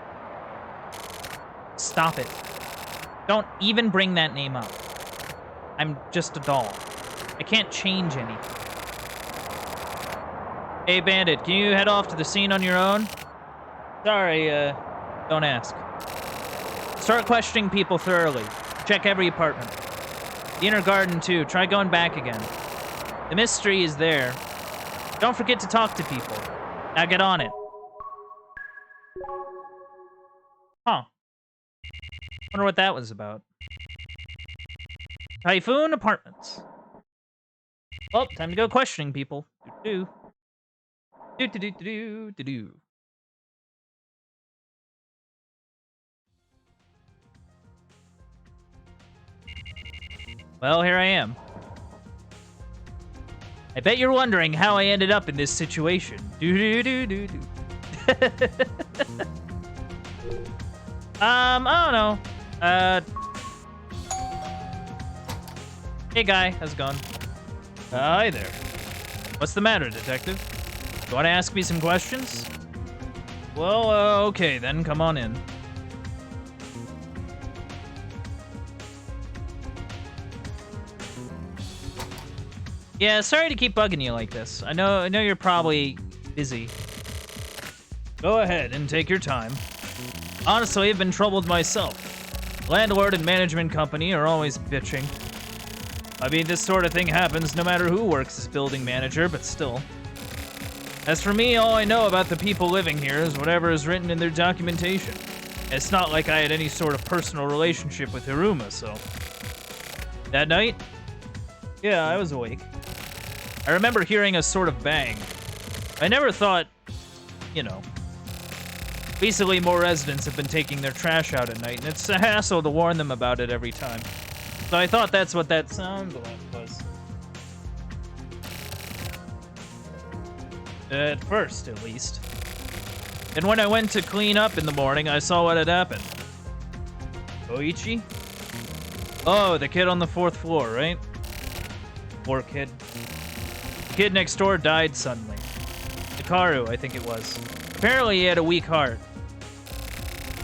Stop it. Don't even bring that name up. I'm just a doll. I can't change anything. Hey, Bandit, can you head off to the scene on your own? Sorry, don't ask. Start questioning people thoroughly. Check every apartment. The inner garden, too. Try going back again. The mystery is there. Don't forget to talk to people. Now get on it. Huh. Wonder what that was about. Typhoon Apartments. Well, time to go questioning people. Do-do. Do-do-do-do-do-do-do. Well, here I am. I bet you're wondering how I ended up in this situation. Do-do-do-do-do. I don't know. Hey, guy. How's it going? Hi there. What's the matter, detective? You want to ask me some questions? Well, okay, then. Come on in. Yeah, sorry to keep bugging you like this. I know you're probably busy. Go ahead and take your time. Honestly, I've been troubled myself. Landlord and management company are always bitching. I mean, this sort of thing happens no matter who works as building manager, but still. As for me, all I know about the people living here is whatever is written in their documentation. It's not like I had any sort of personal relationship with Hiruma, so... That night? Yeah, I was awake. I remember hearing a sort of bang. I never thought, you know. Basically, more residents have been taking their trash out at night, and it's a hassle to warn them about it every time. So I thought that's what that sound was. At first, at least. And when I went to clean up in the morning, I saw what had happened. Koichi? Oh, the kid on the 4th floor, right? Poor kid. The kid next door died suddenly. Hikaru, I think it was. Apparently he had a weak heart.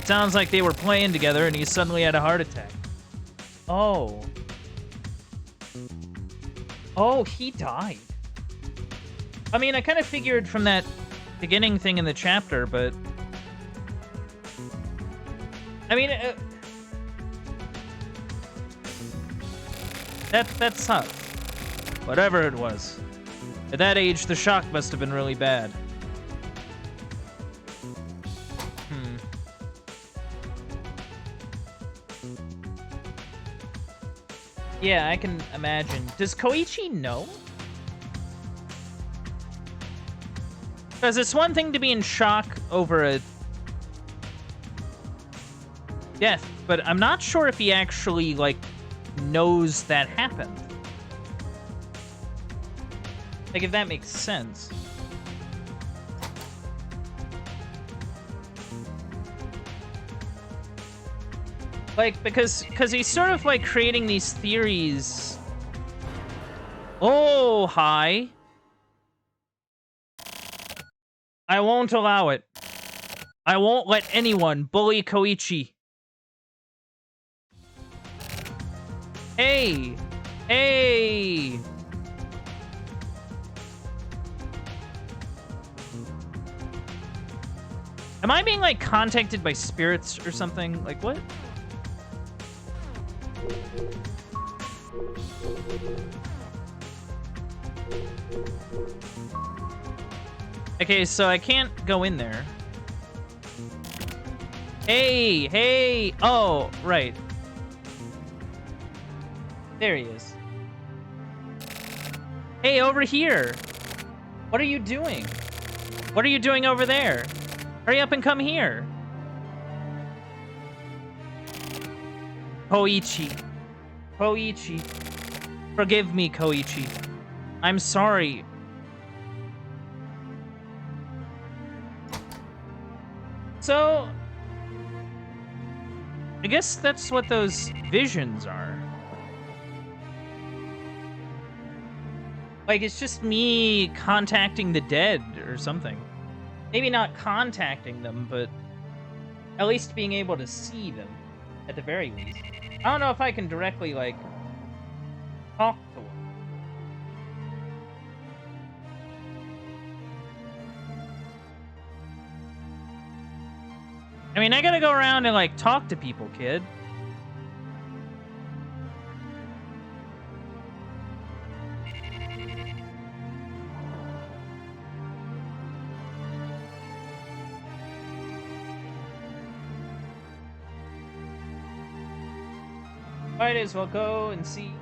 Sounds like they were playing together and he suddenly had a heart attack. Oh. Oh, he died. I mean, I kind of figured from that beginning thing in the chapter, but... I mean, that sucked. Whatever it was. At that age, the shock must have been really bad. Yeah, I can imagine. Does Koichi know? Because it's one thing to be in shock over a death, but I'm not sure if he actually, like, knows that happened. Like, if that makes sense. Like, because he's sort of, like, creating these theories. Oh, hi. I won't allow it. I won't let anyone bully Koichi. Hey! Hey! Am I being, like, contacted by spirits or something? Like, what? Okay, so I can't go in there. Hey, hey! Oh, right. There he is. Hey, over here! What are you doing? What are you doing over there? Hurry up and come here! Koichi. Koichi. Forgive me, Koichi. I'm sorry. So, I guess that's what those visions are. Like, it's just me contacting the dead or something. Maybe not contacting them, but at least being able to see them, at the very least. I don't know if I can directly, like, talk to them. I mean, I gotta go around and, like, talk to people, kid. Might as well go and see.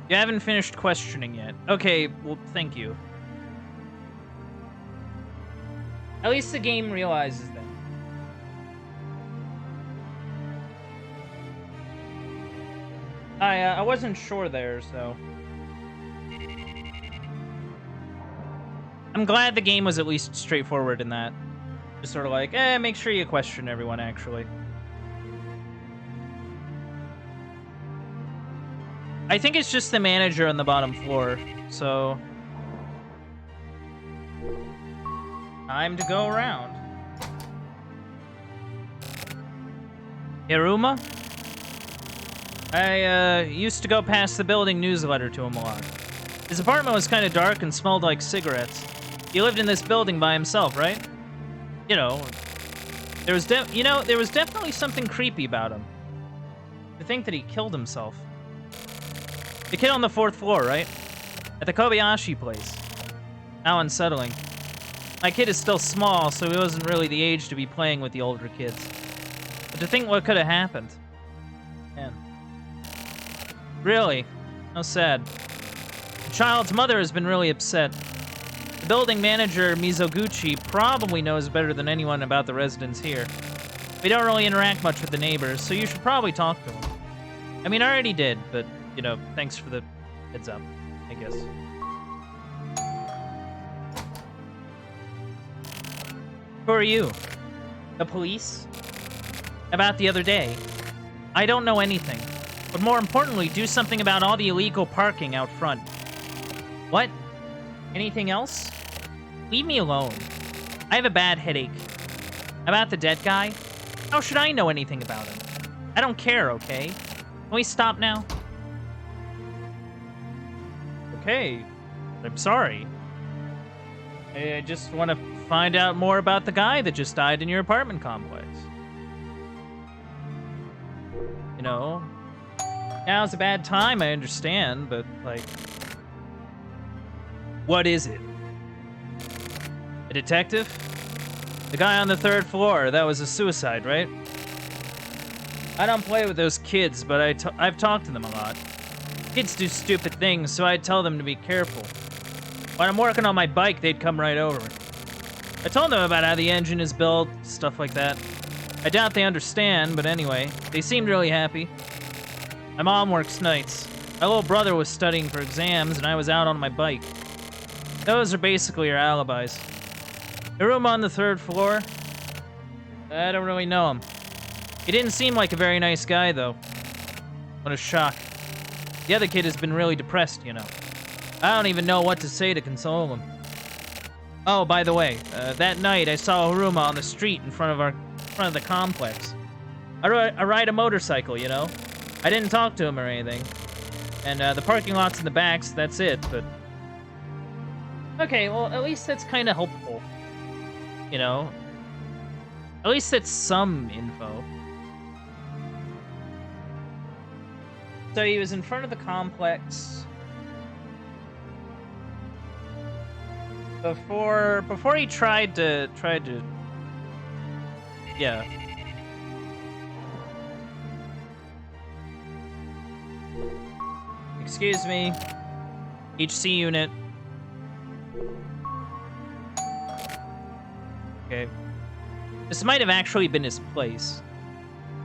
You haven't finished questioning yet. Okay, well, thank you. At least the game realizes that. I wasn't sure there, so. I'm glad the game was at least straightforward in that. Just sort of like, make sure you question everyone, actually. I think it's just the manager on the bottom floor, so... Time to go around. Hiruma? I used to go past the building newsletter to him a lot. His apartment was kind of dark and smelled like cigarettes. He lived in this building by himself, right? You know, there was definitely something creepy about him. To think that he killed himself. The kid on the 4th floor, right? At the Kobayashi place. How unsettling. My kid is still small, so he wasn't really the age to be playing with the older kids. But to think what could have happened. Man. Really? How sad. The child's mother has been really upset. The building manager, Mizoguchi, probably knows better than anyone about the residents here. We don't really interact much with the neighbors, so you should probably talk to him. I mean, I already did, but, you know, thanks for the heads up, I guess. Who are you? The police? About the other day. I don't know anything. But more importantly, do something about all the illegal parking out front. What? Anything else? Leave me alone. I have a bad headache. About the dead guy? How should I know anything about him? I don't care, okay? Can we stop now? Okay. I'm sorry. I just want to find out more about the guy that just died in your apartment complex. You know, now's a bad time, I understand, but, like... What is it? A detective? The guy on the 3rd floor, that was a suicide, right? I don't play with those kids, but I've talked to them a lot. Kids do stupid things, so I tell them to be careful. When I'm working on my bike, they'd come right over. I told them about how the engine is built, stuff like that. I doubt they understand, but anyway, they seemed really happy. My mom works nights. My little brother was studying for exams, and I was out on my bike. Those are basically our alibis. The room on the 3rd floor? I don't really know him. He didn't seem like a very nice guy, though. What a shock. The other kid has been really depressed, you know. I don't even know what to say to console him. Oh, by the way, that night I saw Haruma on the street in front of the complex. I ride a motorcycle, you know. I didn't talk to him or anything. And the parking lot's in the back, so that's it, but... Okay, well, at least that's kind of helpful. You know? At least that's some info. So he was in front of the complex... Before he tried to... Yeah. Excuse me. HC unit. Okay. This might have actually been his place.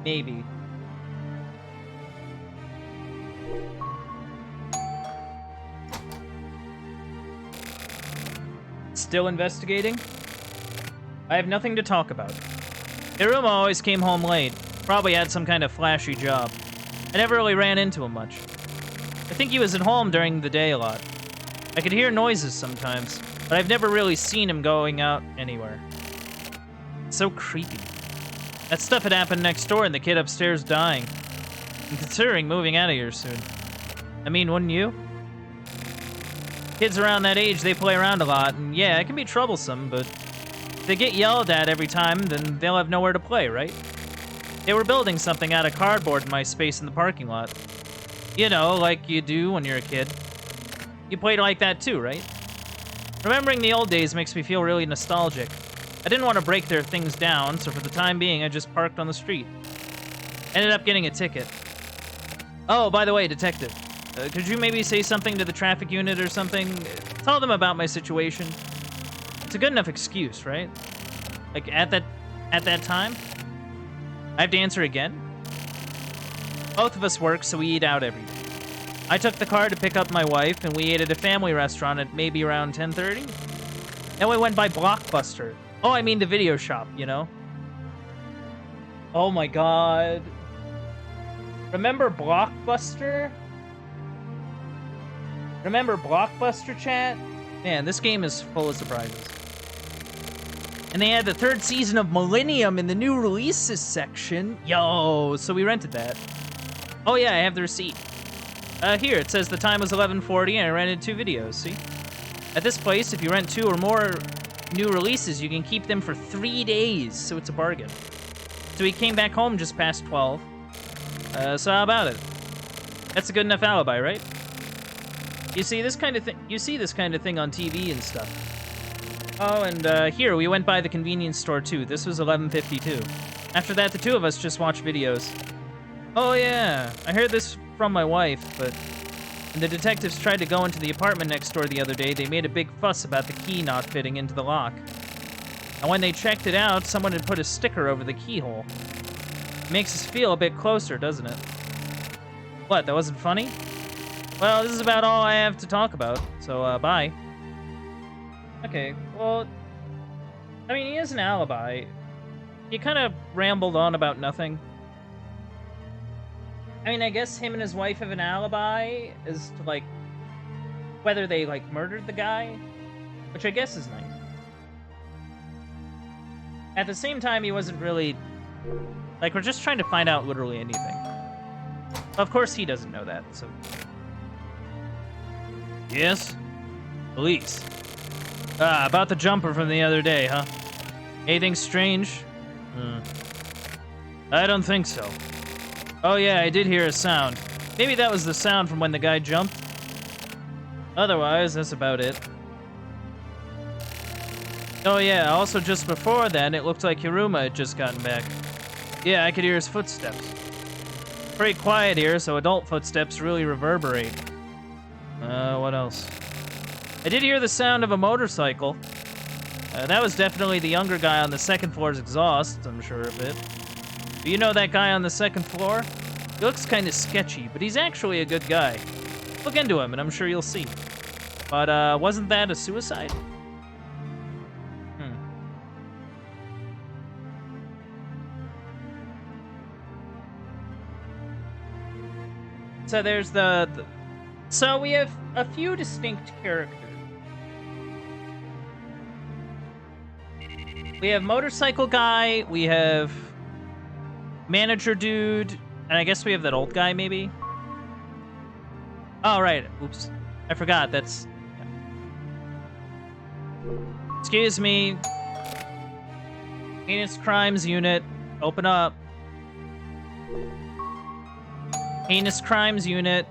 Maybe. Still investigating? I have nothing to talk about. Hiruma always came home late. Probably had some kind of flashy job. I never really ran into him much. I think he was at home during the day a lot. I could hear noises sometimes, but I've never really seen him going out anywhere. It's so creepy. That stuff had happened next door and the kid upstairs dying. I'm considering moving out of here soon. I mean, wouldn't you? Kids around that age, they play around a lot, and yeah, it can be troublesome, but if they get yelled at every time, then they'll have nowhere to play, right? They were building something out of cardboard in my space in the parking lot. You know, like you do when you're a kid. You played like that too, right? Remembering the old days makes me feel really nostalgic. I didn't want to break their things down, so for the time being, I just parked on the street. Ended up getting a ticket. Oh, by the way, detective, could you maybe say something to the traffic unit or something? Tell them about my situation. It's a good enough excuse, right? Like, at that time? I have to answer again? Both of us work, so we eat out every day. I took the car to pick up my wife, and we ate at a family restaurant at maybe around 10:30. Then we went by Blockbuster. Oh, I mean the video shop, you know? Oh my god. Remember Blockbuster? Remember Blockbuster, chat? Man, this game is full of surprises. And they had the 3rd season of Millennium in the new releases section. Yo, so we rented that. Oh yeah, I have the receipt. Here, it says the time was 11:40 and I rented 2 videos, see? At this place, if you rent 2 or more new releases, you can keep them for 3 days, so it's a bargain. So we came back home just past 12. So how about it? That's a good enough alibi, right? You see this kind of thing on TV and stuff. Oh, and here, we went by the convenience store too. This was 11:52. After that, the 2 of us just watched videos. Oh yeah, I heard this from my wife, but when the detectives tried to go into the apartment next door the other day, they made a big fuss about the key not fitting into the lock. And when they checked it out, someone had put a sticker over the keyhole. It makes us feel a bit closer, doesn't it? What, that wasn't funny? Well, this is about all I have to talk about, so, bye. Okay, well, I mean, he has an alibi. He kind of rambled on about nothing. I mean, I guess him and his wife have an alibi as to, like, whether they, like, murdered the guy, which I guess is nice. At the same time, he wasn't really... Like, we're just trying to find out literally anything. Of course, he doesn't know that, so... Yes? Police. Ah, about the jumper from the other day, huh? Anything strange? I don't think so. Oh yeah, I did hear a sound. Maybe that was the sound from when the guy jumped. Otherwise, that's about it. Oh yeah, also just before then, it looked like Hiruma had just gotten back. Yeah, I could hear his footsteps. Pretty quiet here, so adult footsteps really reverberate. What else? I did hear the sound of a motorcycle. That was definitely the younger guy on the 2nd floor's exhaust, I'm sure of it. But you know that guy on the 2nd floor? He looks kind of sketchy, but he's actually a good guy. Look into him, and I'm sure you'll see. But, wasn't that a suicide? So there's So we have a few distinct characters. We have motorcycle guy, we have manager dude, and I guess we have that old guy, maybe? Oh, right. Oops. I forgot. That's... Yeah. Excuse me. Heinous Crimes Unit. Open up. Heinous Crimes Unit.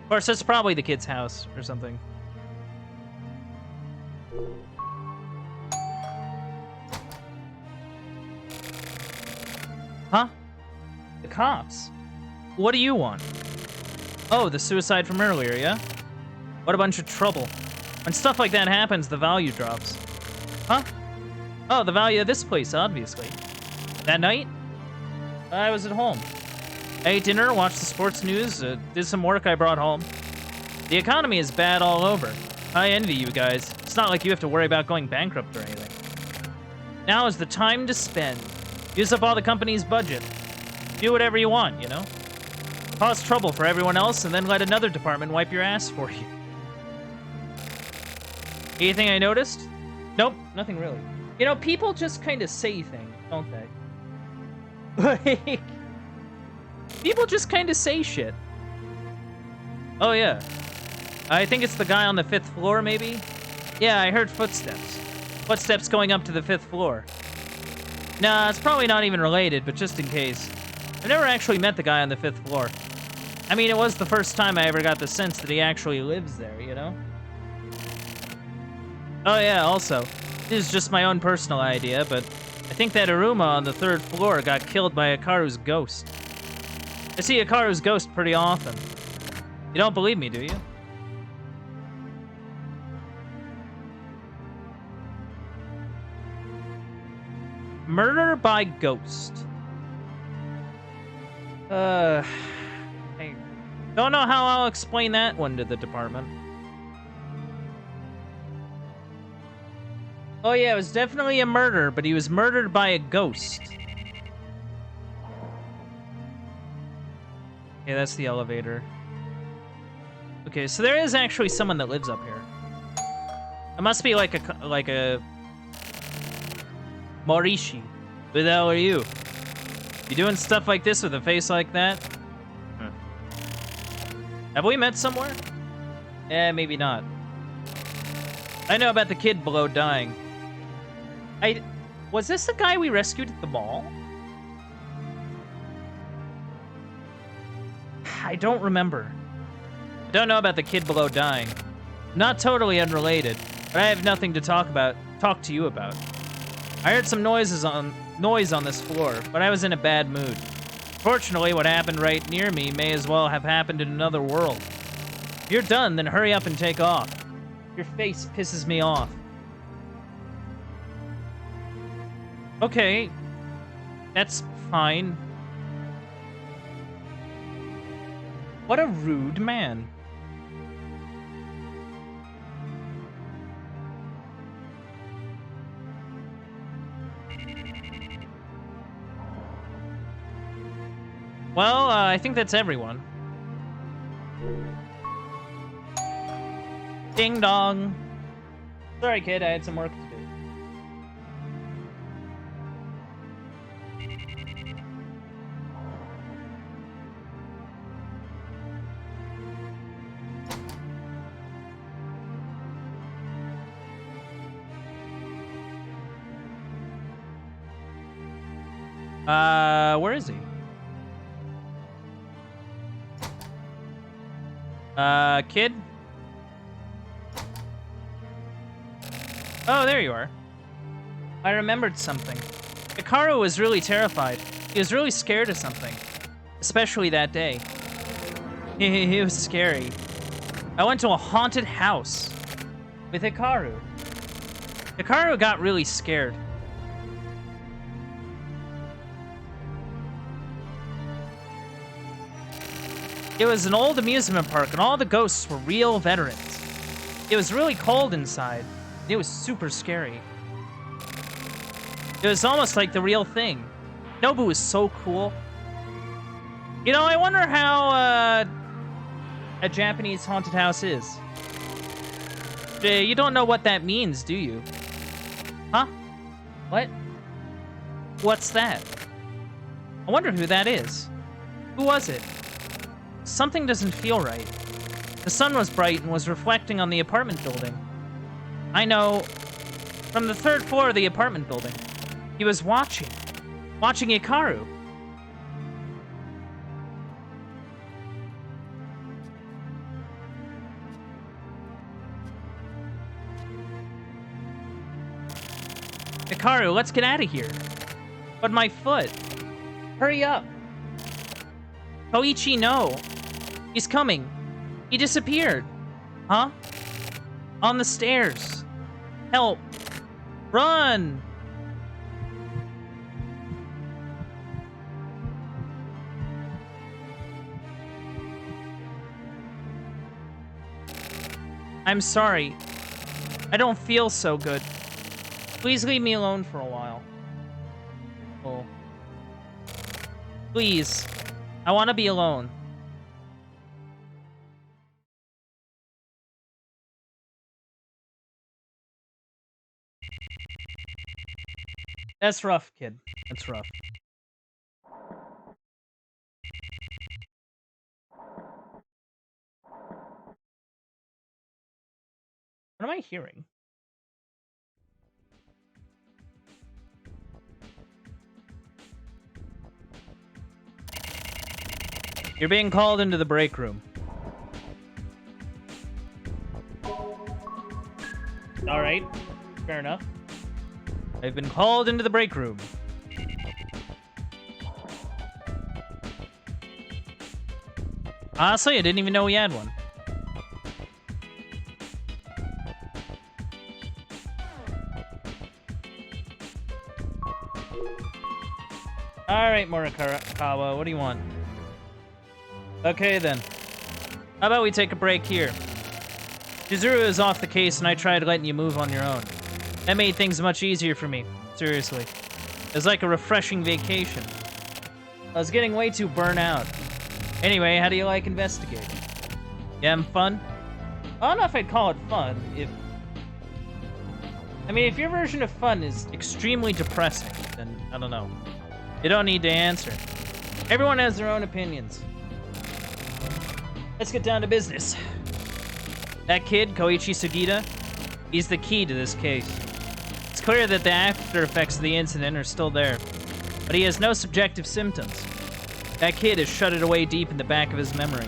Of course, that's probably the kid's house or something. Huh? The cops? What do you want? Oh, the suicide from earlier, yeah? What a bunch of trouble. When stuff like that happens, the value drops. Huh? Oh, the value of this place, obviously. That night? I was at home. I ate dinner, watched the sports news, did some work I brought home. The economy is bad all over. I envy you guys. It's not like you have to worry about going bankrupt or anything. Now is the time to spend. Use up all the company's budget. Do whatever you want, you know? Cause trouble for everyone else and then let another department wipe your ass for you. Anything I noticed? Nope, nothing really. You know, people just kind of say things, don't they? Like, people just kind of say shit. Oh, yeah. I think it's the guy on the 5th floor, maybe? Yeah, I heard footsteps. Footsteps going up to the 5th floor. Nah, it's probably not even related, but just in case. I've never actually met the guy on the 5th floor. I mean, it was the first time I ever got the sense that he actually lives there, you know? Oh yeah, also, this is just my own personal idea, but I think that Aruma on the 3rd floor got killed by Akaru's ghost. I see Akaru's ghost pretty often. You don't believe me, do you? Murder by ghost. I don't know how I'll explain that one to the department. Oh yeah, it was definitely a murder, but he was murdered by a ghost. Okay, that's the elevator. Okay, so there is actually someone that lives up here. It must be like a Morishi. Who the hell are you? You doing stuff like this with a face like that? Have we met somewhere? Eh, maybe not. I know about the kid below dying. Was this the guy we rescued at the mall? I don't remember. I don't know about the kid below dying. Not totally unrelated, but I have nothing to talk to you about. I heard some noise on this floor, but I was in a bad mood. Fortunately, what happened right near me may as well have happened in another world. If you're done, then hurry up and take off. Your face pisses me off. Okay. That's fine. What a rude man. Well, I think that's everyone. Ding dong. Sorry, kid, I had some work to do. Where is he? Kid? Oh, there you are. I remembered something. Hikaru was really terrified. He was really scared of something. Especially that day. It was scary. I went to a haunted house with Hikaru. Hikaru got really scared. It was an old amusement park, and all the ghosts were real veterans. It was really cold inside. It was super scary. It was almost like the real thing. Nobu was so cool. You know, I wonder how a Japanese haunted house is. You don't know what that means, do you? Huh? What? What's that? I wonder who that is. Who was it? Something doesn't feel right. The sun was bright and was reflecting on the apartment building. I know. From the 3rd floor of the apartment building. He was watching Hikaru. Hikaru, let's get out of here. But my foot. Hurry up. Koichi, no. He's coming. He disappeared. Huh? On the stairs. Help. Run! I'm sorry. I don't feel so good. Please leave me alone for a while. Oh. Please. I want to be alone. That's rough, kid. That's rough. What am I hearing? You're being called into the break room. Alright. Fair enough. I've been called into the break room. Honestly, I didn't even know we had one. Alright, Morikawa, what do you want? Okay, then. How about we take a break here? Chizuru is off the case, and I tried letting you move on your own. That made things much easier for me. Seriously. It was like a refreshing vacation. I was getting way too burnt out. Anyway, how do you like investigating? You having fun? I don't know if I'd call it fun, if your version of fun is extremely depressing, then I don't know. You don't need to answer. Everyone has their own opinions. Let's get down to business. That kid, Koichi Sugita, he's the key to this case. It's clear that the after effects of the incident are still there, but he has no subjective symptoms. That kid has shut it away deep in the back of his memory.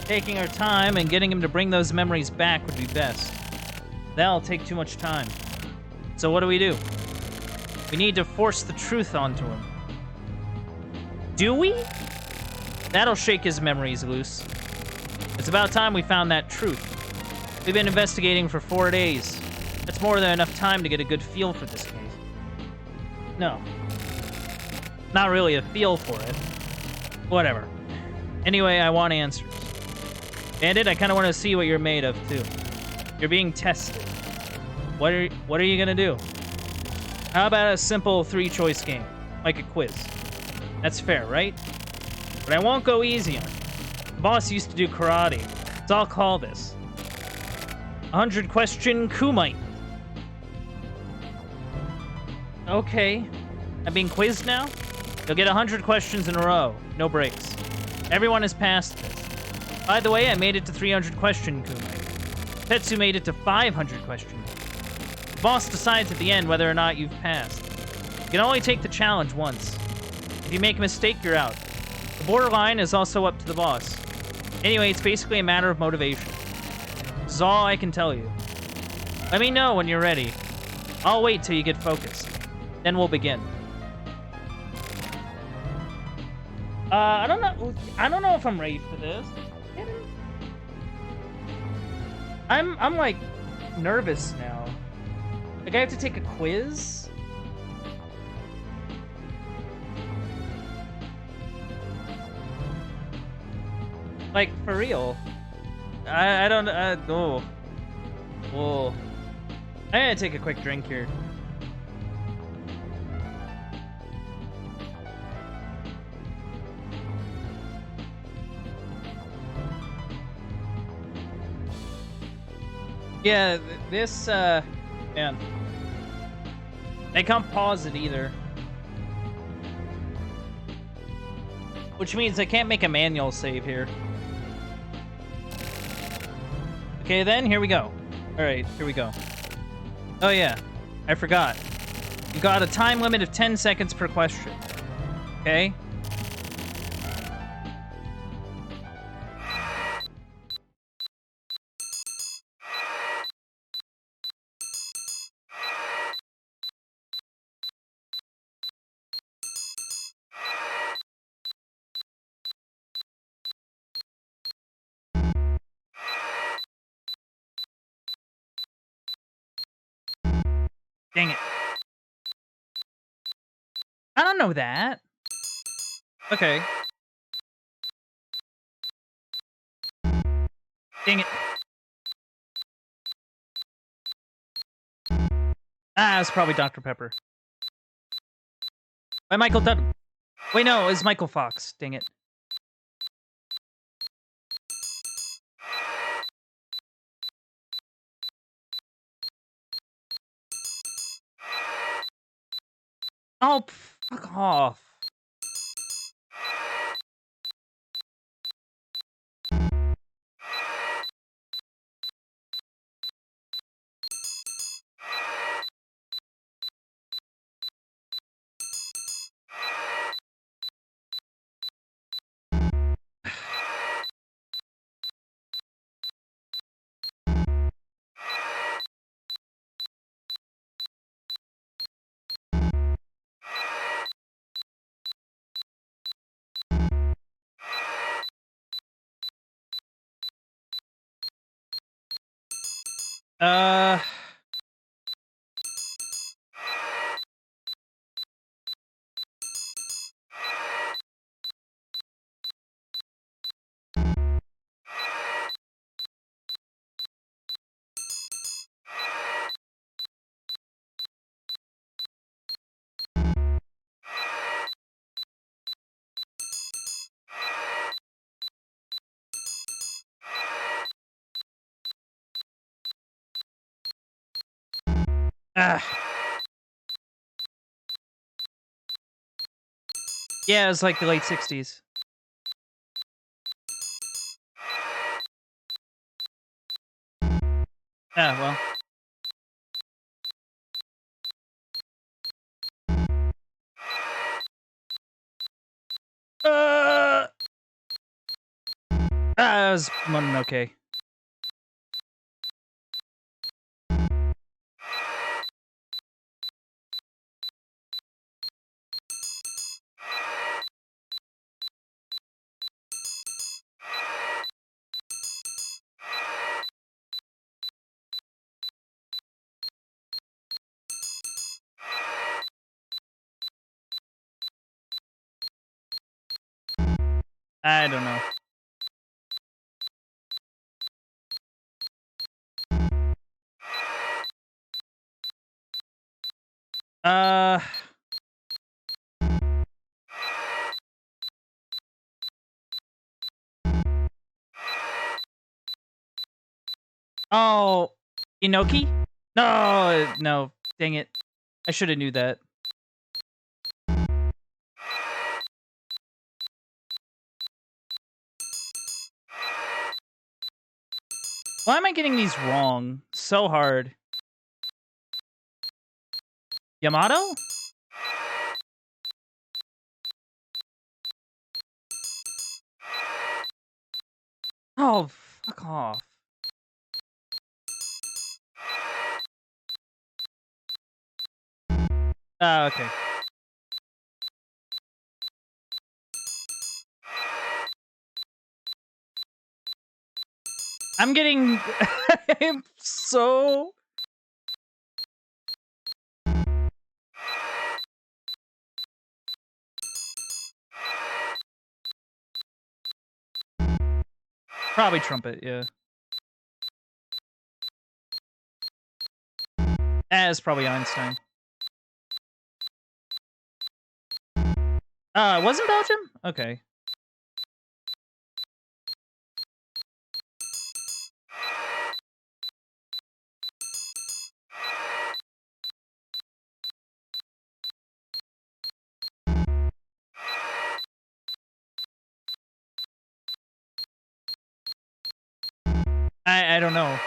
Taking our time and getting him to bring those memories back would be best. That'll take too much time. So what do? We need to force the truth onto him. Do we? That'll shake his memories loose. It's about time we found that truth. We've been investigating for 4 days. That's more than enough time to get a good feel for this case. No. Not really a feel for it. Whatever. Anyway, I want answers. Bandit, I kind of want to see what you're made of, too. You're being tested. What are you gonna do? How about a simple 3-choice game? Like a quiz. That's fair, right? But I won't go easy on you. The boss used to do karate. So I'll call this 100-question kumite. Okay. I'm being quizzed now? You'll get 100 questions in a row. No breaks. Everyone has passed this. By the way, I made it to 300-question kumite. Tetsu made it to 500-question. The boss decides at the end whether or not you've passed. You can only take the challenge once. If you make a mistake, you're out. The borderline is also up to the boss. Anyway, it's basically a matter of motivation. This is all I can tell you. Let me know when you're ready. I'll wait till you get focused. Then we'll begin. I don't know if I'm ready for this. I'm like nervous now. Like I have to take a quiz? Like for real. I don't oh. Whoa. I'm gonna take a quick drink here. Yeah, this, man. I can't pause it either. Which means I can't make a manual save here. Okay, then, here we go. Alright, here we go. Oh yeah, I forgot. You got a time limit of 10 seconds per question. Okay? Dang it. I don't know that. Okay. Dang it. Ah, it's probably Dr. Pepper. By Michael Dud. Wait, no, it's Michael Fox. Dang it. Oh, fuck off. Uh... Ah. Yeah, it was like the late 60s. Ah, well. That was okay. I don't know. Uh... Oh, Inoki? No, no. Dang it. I should have knew that. Why am I getting these wrong? So hard. Yamato? Oh, fuck off. Okay. I'm getting... I'm so... Probably trumpet, yeah. It's probably Einstein. It wasn't Belgium? Okay. I don't know.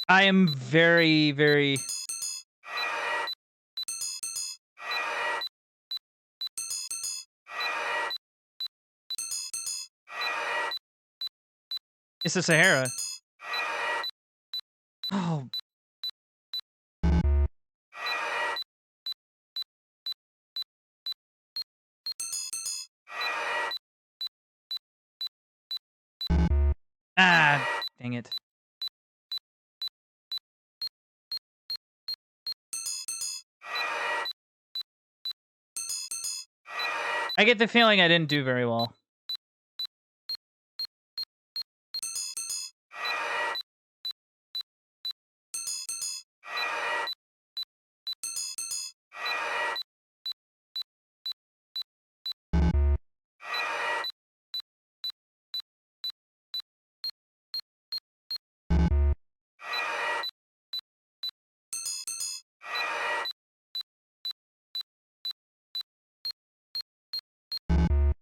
I am very, very... It's the Sahara. Oh. Ah, dang it. I get the feeling I didn't do very well.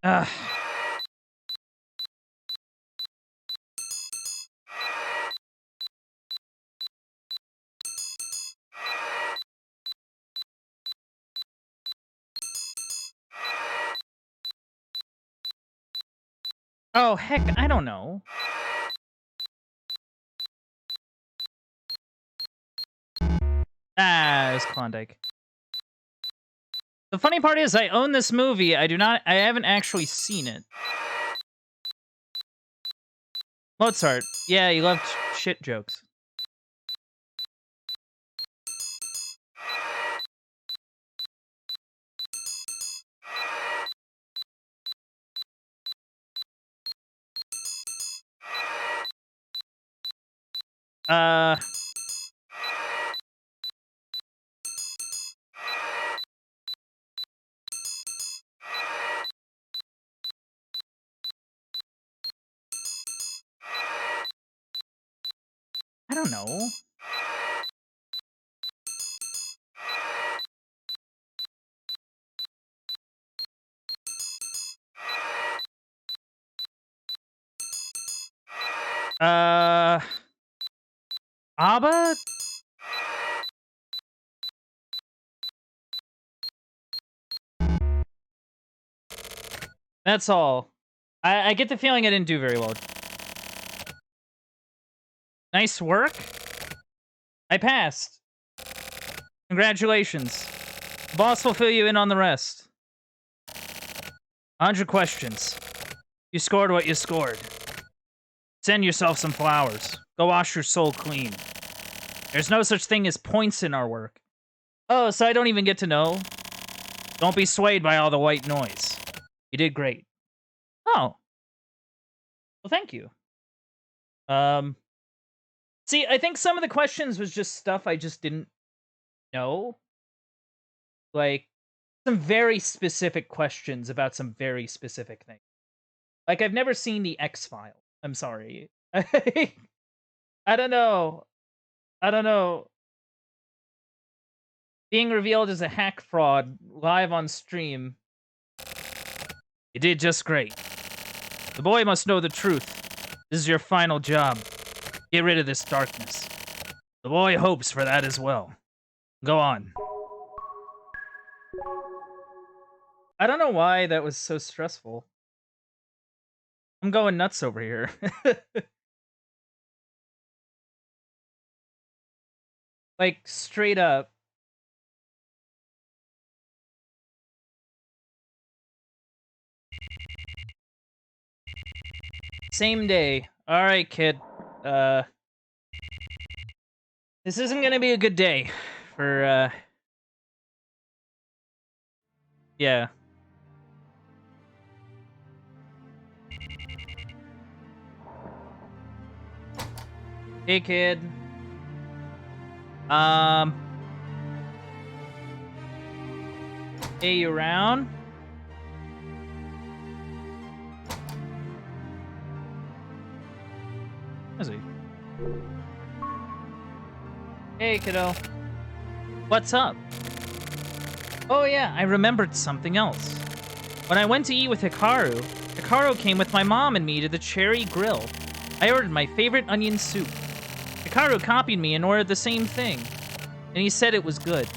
Ugh. Oh, heck, I don't know. Ah, it was Klondike. The funny part is, I own this movie. I haven't actually seen it. Mozart. Yeah, he loved shit jokes. I don't know. ABBA? That's all. I get the feeling I didn't do very well. Nice work. I passed. Congratulations. The boss will fill you in on the rest. 100 questions. You scored what you scored. Send yourself some flowers. Go wash your soul clean. There's no such thing as points in our work. Oh, so I don't even get to know? Don't be swayed by all the white noise. You did great. Oh. Well, thank you. See, I think some of the questions was just stuff I just didn't know. Like, some very specific questions about some very specific things. Like, I've never seen the X-Files. I'm sorry. I don't know. I don't know. Being revealed as a hack fraud live on stream. You did just great. The boy must know the truth. This is your final job. Get rid of this darkness. The boy hopes for that as well. Go on. I don't know why that was so stressful. I'm going nuts over here. Like, straight up. Same day. Alright, kid. This isn't gonna be a good day for, yeah. Hey, kid. Hey, you around? Is he? Hey, kiddo. What's up? Oh yeah, I remembered something else. When I went to eat with Hikaru, Hikaru came with my mom and me to the Cherry Grill. I ordered my favorite onion soup. Hikaru copied me and ordered the same thing, and he said it was good.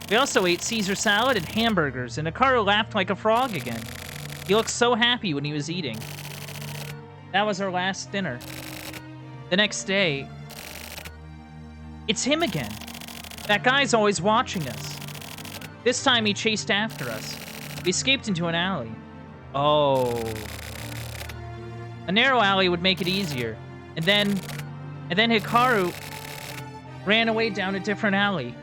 We also ate Caesar salad and hamburgers, and Hikaru laughed like a frog again. He looked so happy when he was eating. That was our last dinner. The next day, it's him again. That guy's always watching us. This time he chased after us. We escaped into an alley. Oh. A narrow alley would make it easier. And then Hikaru ran away down a different alley.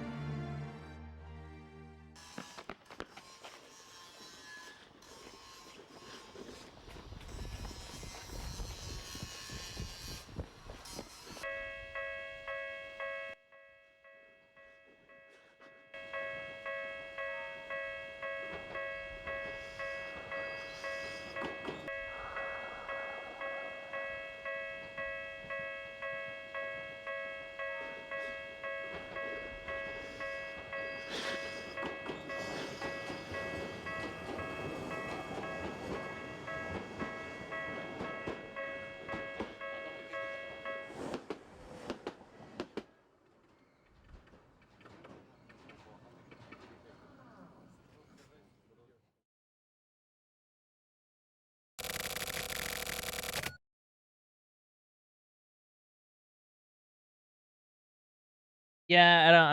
Yeah,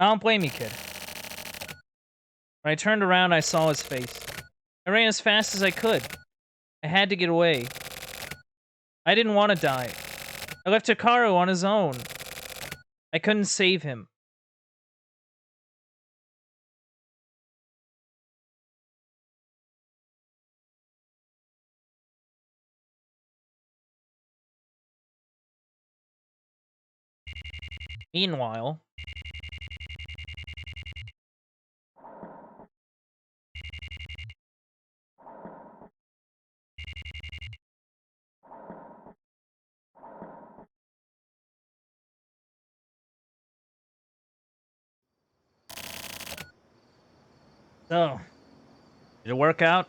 I don't blame you, kid. When I turned around, I saw his face. I ran as fast as I could. I had to get away. I didn't want to die. I left Hikaru on his own. I couldn't save him. Meanwhile... So, did it work out?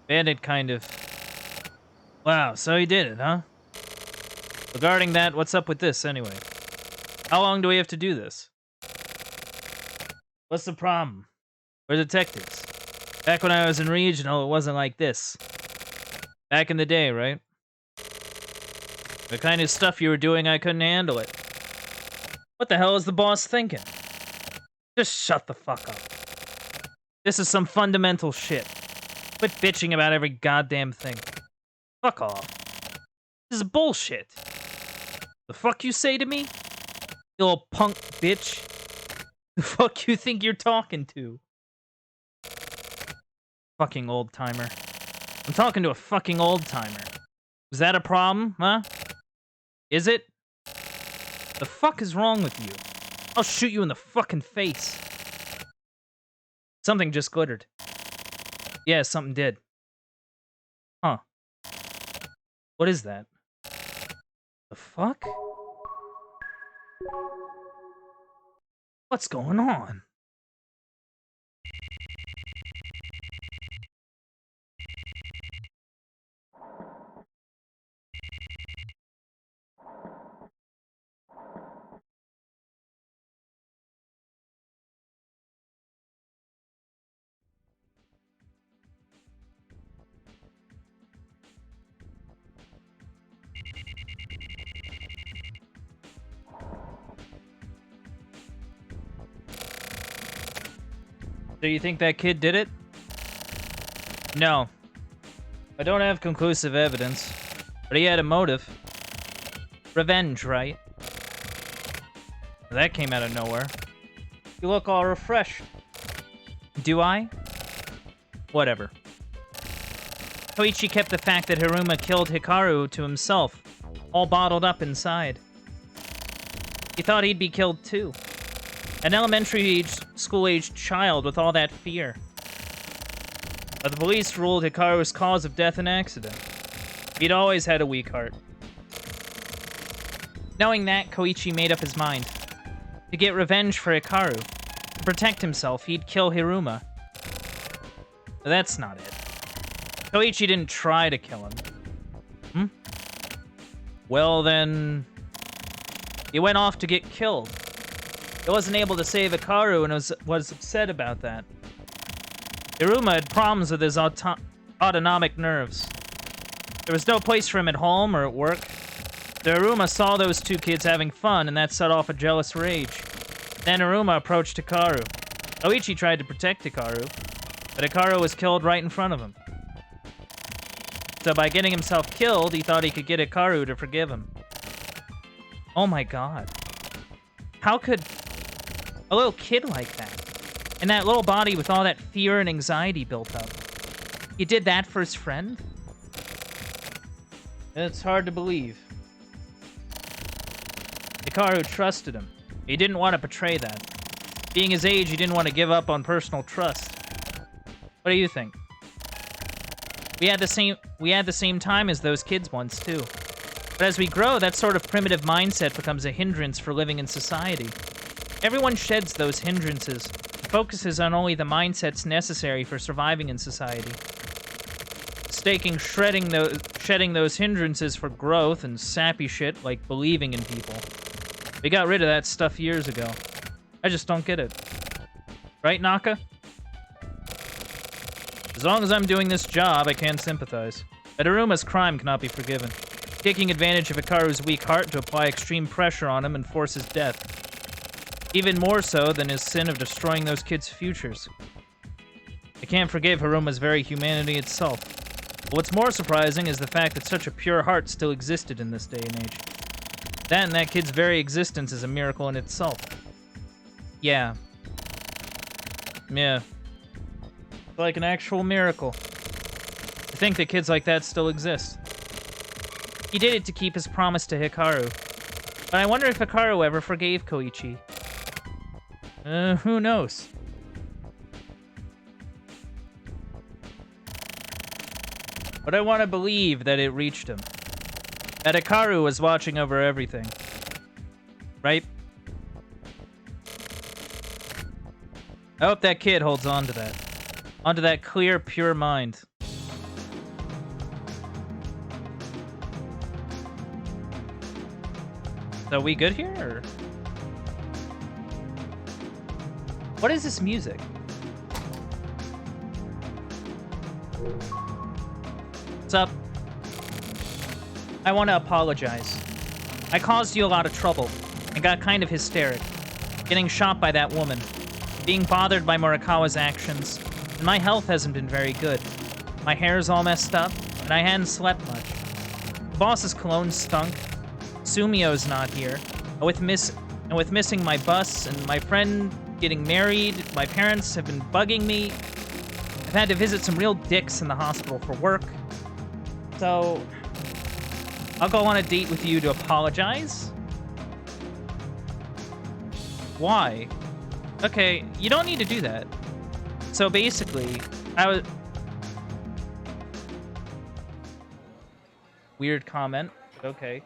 Bandit, kind of. Wow, so he did it, huh? Regarding that, what's up with this, anyway? How long do we have to do this? What's the problem? We're detectives. Back when I was in regional, it wasn't like this. Back in the day, right? The kind of stuff you were doing, I couldn't handle it. What the hell is the boss thinking? Just shut the fuck up. This is some fundamental shit. Quit bitching about every goddamn thing. Fuck off. This is bullshit. The fuck you say to me? You little punk bitch. The fuck you think you're talking to? Fucking old-timer. I'm talking to a fucking old-timer. Is that a problem, huh? Is it? The fuck is wrong with you? I'll shoot you in the fucking face. Something just glittered. Yeah, something did. Huh. What is that? The fuck? What's going on? Do you think that kid did it? No. I don't have conclusive evidence, but he had a motive. Revenge, right? That came out of nowhere. You look all refreshed. Do I? Whatever. Koichi kept the fact that Hiruma killed Hikaru to himself, all bottled up inside. He thought he'd be killed too. An school-aged child with all that fear. But the police ruled Hikaru's cause of death an accident. He'd always had a weak heart. Knowing that, Koichi made up his mind. To get revenge for Hikaru, to protect himself, he'd kill Hiruma. But that's not it. Koichi didn't try to kill him. Well then... he went off to get killed. He wasn't able to save Hikaru and was upset about that. Hiruma had problems with his autonomic nerves. There was no place for him at home or at work. So Hiruma saw those two kids having fun, and that set off a jealous rage. Then Hiruma approached Hikaru. Koichi tried to protect Hikaru, but Hikaru was killed right in front of him. So by getting himself killed, he thought he could get Hikaru to forgive him. Oh my god. How could a little kid like that, and that little body with all that fear and anxiety built up, he did that for his friend? It's hard to believe. Hikaru trusted him. He didn't want to betray that. Being his age, he didn't want to give up on personal trust. What do you think? We had the same time as those kids once, too. But as we grow, that sort of primitive mindset becomes a hindrance for living in society. Everyone sheds those hindrances, and focuses on only the mindsets necessary for surviving in society. Shedding those hindrances for growth and sappy shit like believing in people. We got rid of that stuff years ago. I just don't get it. Right, Naka? As long as I'm doing this job, I can sympathize. But Hiruma's crime cannot be forgiven. taking advantage of Hikaru's weak heart to apply extreme pressure on him and force his death. Even more so than his sin of destroying those kids' futures. I can't forgive Haruma's very humanity itself. But what's more surprising is the fact that such a pure heart still existed in this day and age. That and that kid's very existence is a miracle in itself. Yeah. Yeah. Like an actual miracle. To think that kids like that still exist. He did it to keep his promise to Hikaru. But I wonder if Hikaru ever forgave Koichi. Who knows? But I want to believe that it reached him. That Hikaru was watching over everything. Right? I hope that kid holds on to that. Onto that clear, pure mind. So we good here, or? What is this music? What's up? I want to apologize. I caused you a lot of trouble and got kind of hysteric. Getting shot by that woman. Being bothered by Morikawa's actions. And my health hasn't been very good. My hair's all messed up, and I hadn't slept much. The boss's cologne stunk. Sumio's not here. And with missing my bus and my friend getting married, my parents have been bugging me. I've had to visit some real dicks in the hospital for work. So, I'll go on a date with you to apologize. Why? Okay, you don't need to do that. So basically, I was... Weird comment. Okay.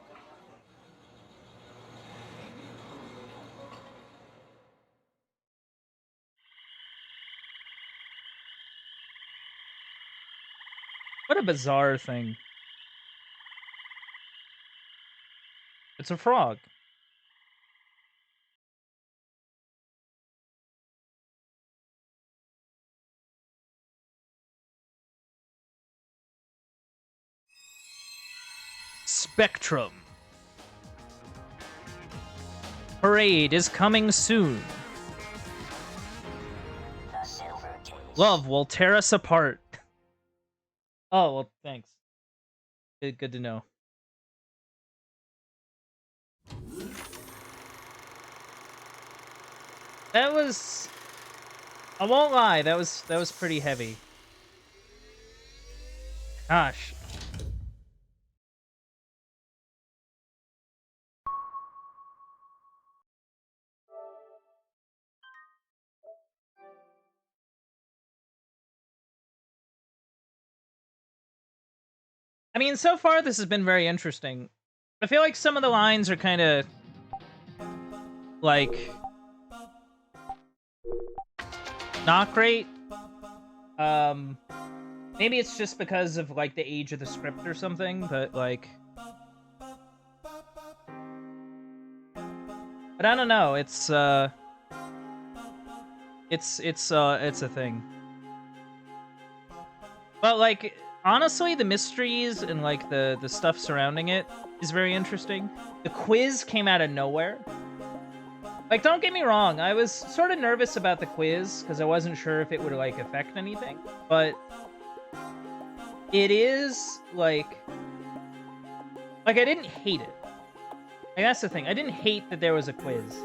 What a bizarre thing. It's a frog. Spectrum. Parade is coming soon. Love will tear us apart. Oh, well, thanks. Good to know. That was... I won't lie, that was pretty heavy. Gosh. I mean, so far this has been very interesting. I feel like some of the lines are kind of... like... not great. Maybe it's just because of, like, the age of the script or something, but, like... But I don't know, it's a thing. But, like, honestly, the mysteries and, like, the stuff surrounding it is very interesting. The quiz came out of nowhere. Like, don't get me wrong, I was sort of nervous about the quiz, because I wasn't sure if it would, like, affect anything, but... it is, like, I didn't hate it. Like, that's the thing. I didn't hate that there was a quiz,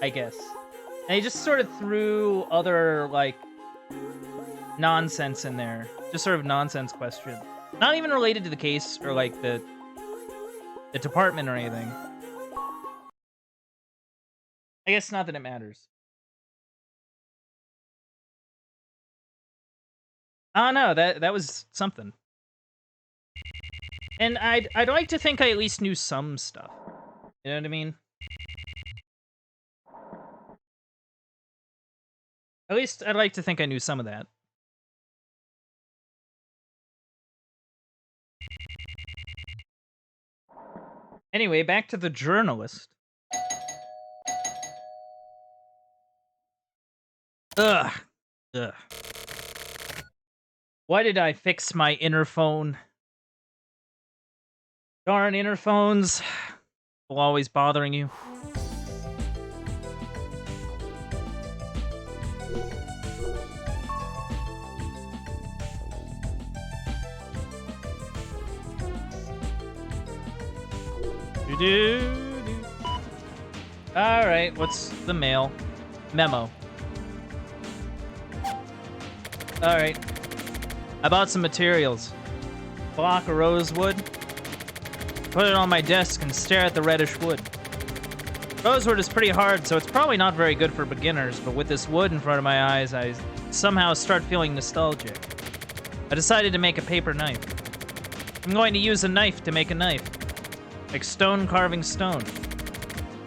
I guess. And they just sort of threw other, like, nonsense in there. Just sort of nonsense questions. Not even related to the case or, like, the department or anything. I guess not that it matters. Oh, no, that was something. And I'd like to think I at least knew some stuff. You know what I mean? At least I'd like to think I knew some of that. Anyway, back to the journalist. Ugh. Ugh. Why did I fix my inner phone? Darn interphones. Will always bothering you. Alright, what's the mail? Memo. Alright. I bought some materials. Block of rosewood. Put it on my desk and stare at the reddish wood. Rosewood is pretty hard, so it's probably not very good for beginners, but with this wood in front of my eyes, I somehow start feeling nostalgic. I decided to make a paper knife. I'm going to use a knife to make a knife. Like stone carving stone.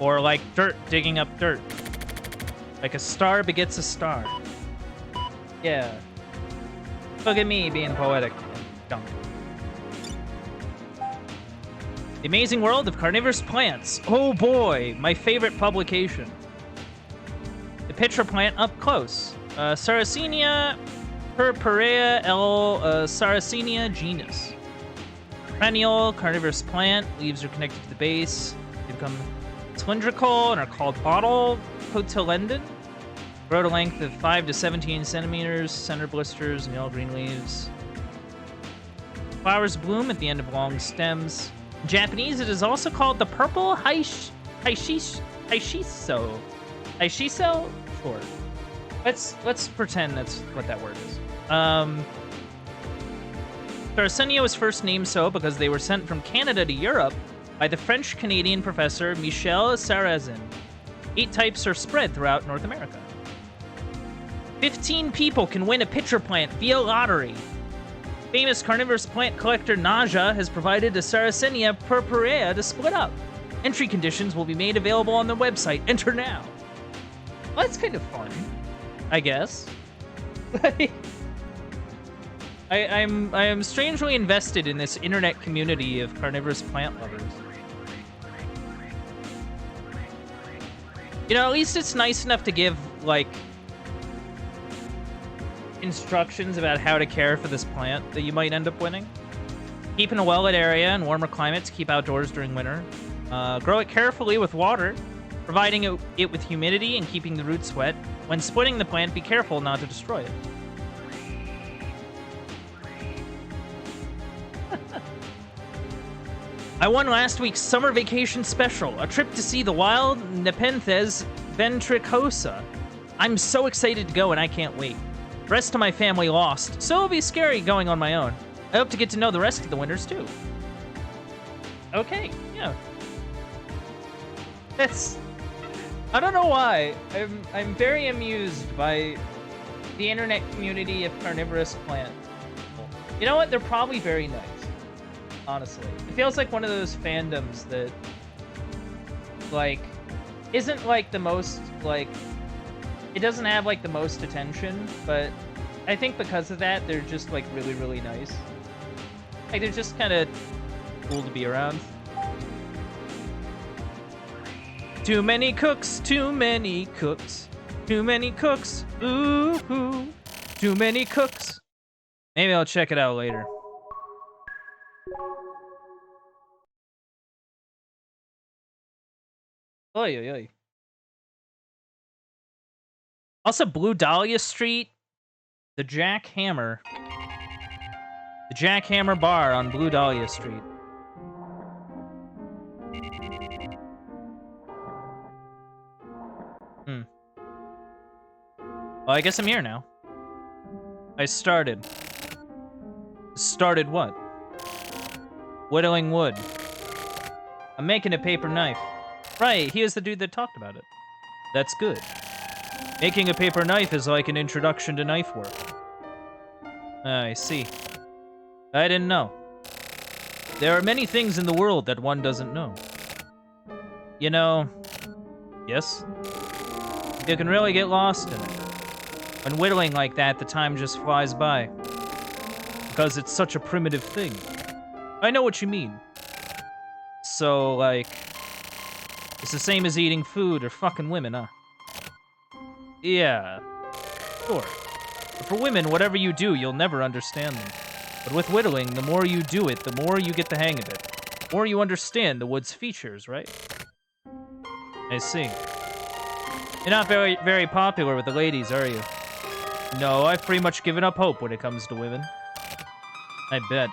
Or like dirt digging up dirt. Like a star begets a star. Yeah. Look at me being poetic. Dumb. The Amazing World of Carnivorous Plants. Oh boy, my favorite publication. The pitcher plant up close. Sarracenia purpurea L. Sarracenia genus. Perennial carnivorous plant. Leaves are connected to the base. They become cylindrical and are called bottle cotyledon. Grow to length of 5 to 17 centimeters. Center blisters and yellow green leaves. Flowers bloom at the end of long stems. In Japanese, it is also called the purple haishiso. Haishiso? Sure. Let's pretend that's what that word is. Sarracenia was first named so because they were sent from Canada to Europe by the French-Canadian professor Michel Sarrazin. 8 types are spread throughout North America. 15 people can win a pitcher plant via lottery. Famous carnivorous plant collector Naja has provided a Sarracenia purpurea to split up. Entry conditions will be made available on the website. Enter now. Well, that's kind of fun, I guess. I am strangely invested in this internet community of carnivorous plant lovers. You know, at least it's nice enough to give, like, instructions about how to care for this plant that you might end up winning. Keep in a well-lit area in warmer climates. Keep outdoors during winter. Grow it carefully with water, providing it with humidity and keeping the roots wet. When splitting the plant, be careful not to destroy it. I won last week's summer vacation special, a trip to see the wild Nepenthes ventricosa. I'm so excited to go and I can't wait. The rest of my family lost, so it'll be scary going on my own. I hope to get to know the rest of the winners too. Okay, yeah. That's... I don't know why. I'm very amused by the internet community of carnivorous plant people. You know what? They're probably very nice. Honestly. It feels like one of those fandoms that, like, isn't, like, the most, like... It doesn't have, like, the most attention, but I think because of that, they're just, like, really, really nice. Like, they're just kind of cool to be around. Too many cooks, too many cooks, too many cooks, ooh, ooh, too many cooks. Maybe I'll check it out later. Oy, oy, oy. Also, Blue Dahlia Street, the Jack Hammer. The Jack Hammer Bar on Blue Dahlia Street. Well, I guess I'm here now. I started. Started what? Whittling wood. I'm making a paper knife. Right, he is the dude that talked about it. That's good. Making a paper knife is like an introduction to knife work. I see. I didn't know. There are many things in the world that one doesn't know. You know... Yes? You can really get lost in it. When whittling like that, the time just flies by. Because it's such a primitive thing. I know what you mean. So, like... It's the same as eating food or fucking women, huh? Yeah. Sure. But for women, whatever you do, you'll never understand them. But with whittling, the more you do it, the more you get the hang of it. Or you understand the wood's features, right? I see. You're not very popular with the ladies, are you? No, I've pretty much given up hope when it comes to women. I bet.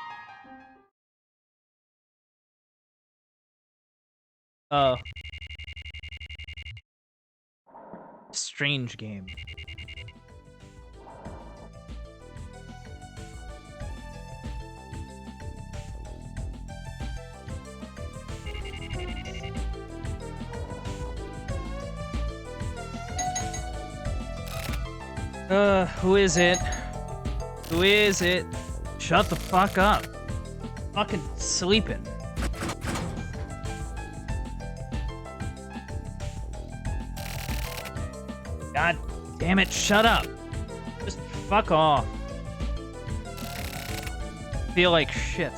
Strange game. Who is it? Who is it? Shut the fuck up. Fucking sleeping. God damn it, shut up. Just fuck off. Feel like shit.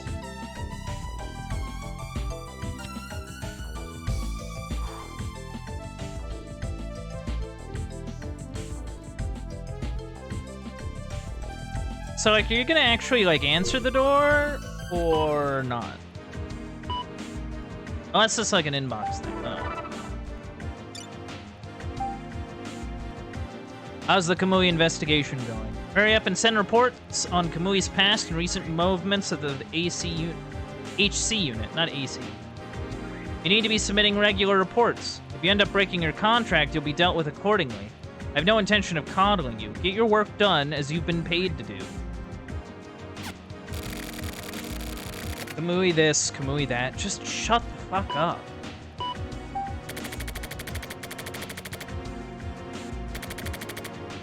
So, like, are you gonna actually, like, answer the door, or not? Oh, that's just, like, an inbox thing. How's the Kamui investigation going? Hurry up and send reports on Kamui's past and recent movements of the HC unit, not AC. You need to be submitting regular reports. If you end up breaking your contract, you'll be dealt with accordingly. I have no intention of coddling you. Get your work done as you've been paid to do. Kamui this, Kamui that. Just shut the fuck up.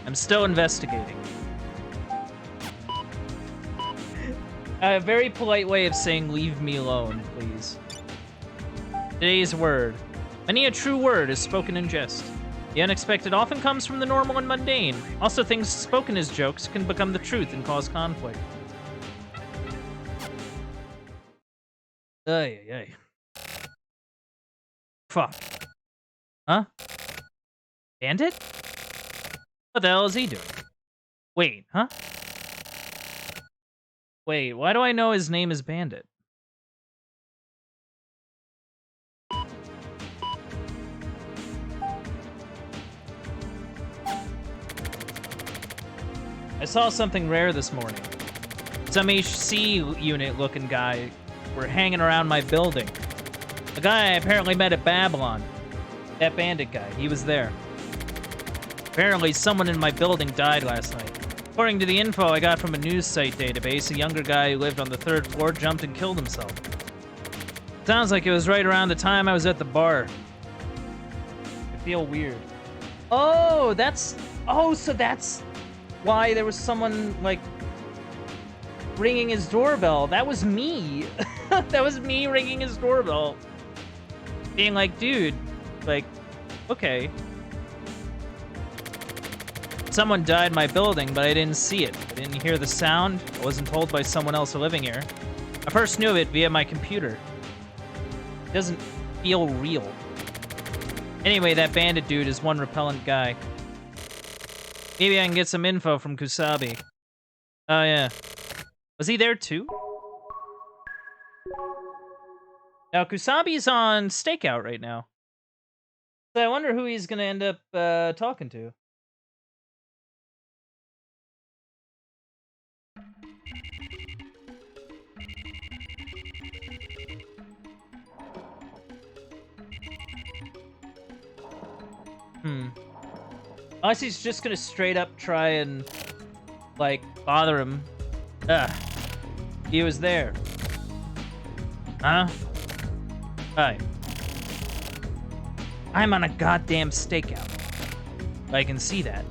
I'm still investigating. A very polite way of saying leave me alone, please. Today's word. Many a true word is spoken in jest. The unexpected often comes from the normal and mundane. Also, things spoken as jokes can become the truth and cause conflict. Ay, ay, ay. Fuck. Huh? Bandit? What the hell is he doing? Wait, huh? Wait, why do I know his name is Bandit? I saw something rare this morning. Some HC unit looking guy were hanging around my building. A guy I apparently met at Babylon. That bandit guy, he was there. Apparently someone in my building died last night. According to the info I got from a news site database, a younger guy who lived on the 3rd floor jumped and killed himself. Sounds like it was right around the time I was at the bar. I feel weird. Oh, so that's why there was someone, like, ringing his doorbell. That was me. That was me ringing his doorbell. Being like, dude, like, okay. Someone died in my building, but I didn't see it. I didn't hear the sound. I wasn't told by someone else living here. I first knew of it via my computer. It doesn't feel real. Anyway, that bandit dude is one repellent guy. Maybe I can get some info from Kusabi. Oh, yeah. Was he there, too? Now, Kusabi's on stakeout right now. So I wonder who he's gonna end up talking to. Unless he's just gonna straight up try and, like, bother him. He was there. Huh? Hi. I'm on a goddamn stakeout. I can see that.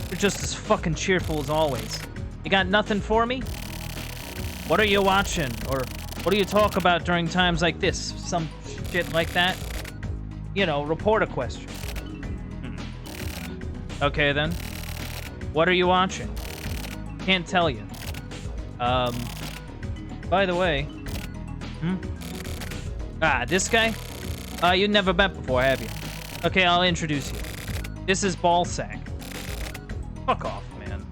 You're just as fucking cheerful as always. You got nothing for me? What are you watching? Or what do you talk about during times like this? Some shit like that? You know, report a question. Okay, then. What are you watching? Can't tell you. By the way... this guy? You never met before, have you? Okay, I'll introduce you. This is Ballsack. Fuck off, man.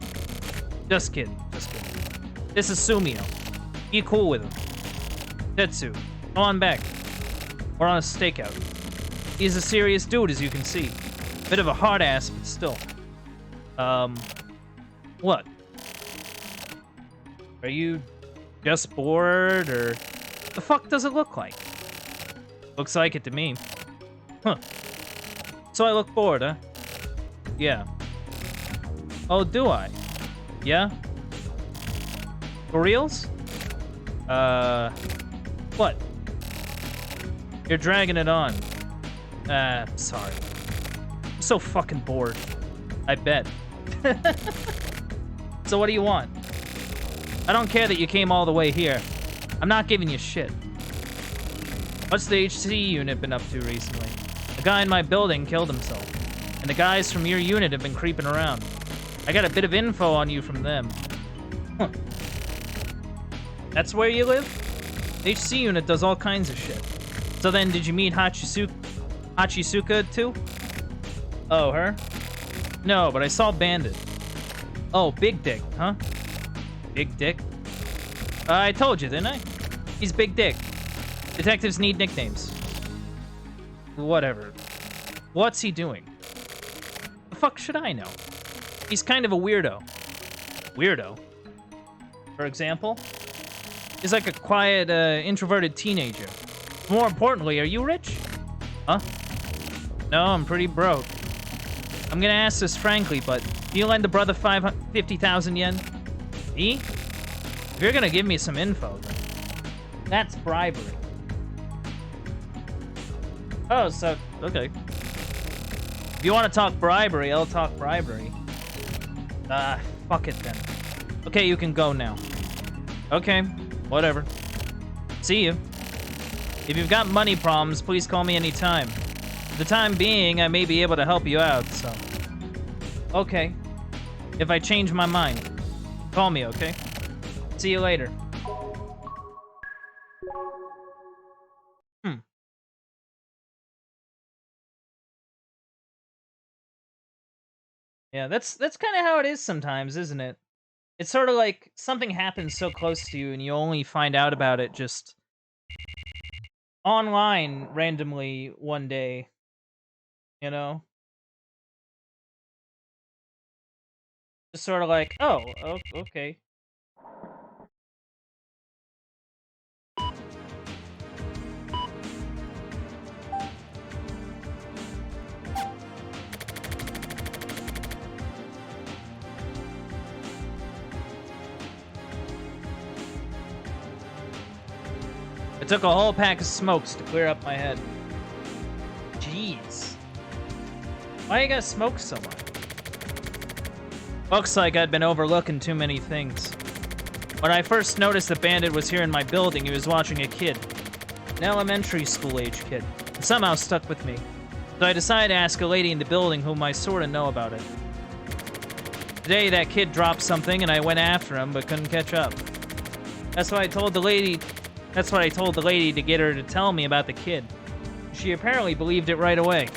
Just kidding, just kidding. This is Sumio. Be cool with him. Tetsu, come on back. We're on a stakeout. He's a serious dude, as you can see. Bit of a hard ass, but still. What? Are you just bored, or the fuck does it look like? Looks like it to me. Huh. So I look bored, huh? Yeah. Oh, do I? Yeah? For reals? What? You're dragging it on. Sorry. I'm so fucking bored. I bet. So what do you want? I don't care that you came all the way here. I'm not giving you shit. What's the HC unit been up to recently? The guy in my building killed himself, and the guys from your unit have been creeping around. I got a bit of info on you from them. Huh. That's where you live? The HC unit does all kinds of shit. So then, did you meet Hachisuka too? Oh, her? No, but I saw Bandit. Oh, Big Dick, huh? Big Dick? I told you, didn't I? He's Big Dick. Detectives need nicknames. Whatever. What's he doing? The fuck should I know? He's kind of a weirdo. Weirdo? For example? He's like a quiet, introverted teenager. More importantly, are you rich? Huh? No, I'm pretty broke. I'm gonna ask this frankly, but do you lend a brother 50,000 yen? Me? If you're gonna give me some info, then that's bribery. Oh, so, okay. If you want to talk bribery, I'll talk bribery. Fuck it then. Okay, you can go now. Okay, whatever. See you. If you've got money problems, please call me anytime. For the time being, I may be able to help you out, so... Okay. If I change my mind, call me, okay? See you later. Yeah, that's kind of how it is sometimes, isn't it? It's sort of like something happens so close to you and you only find out about it just online randomly one day, you know? Just sort of like, oh, okay. It took a whole pack of smokes to clear up my head. Jeez. Why you gotta smoke so much? Looks like I'd been overlooking too many things. When I first noticed that Bandit was here in my building, he was watching a kid. An elementary school-age kid. It somehow stuck with me. So I decided to ask a lady in the building whom I sorta know about it. Today, that kid dropped something and I went after him, but couldn't catch up. That's what I told the lady to get her to tell me about the kid. She apparently believed it right away.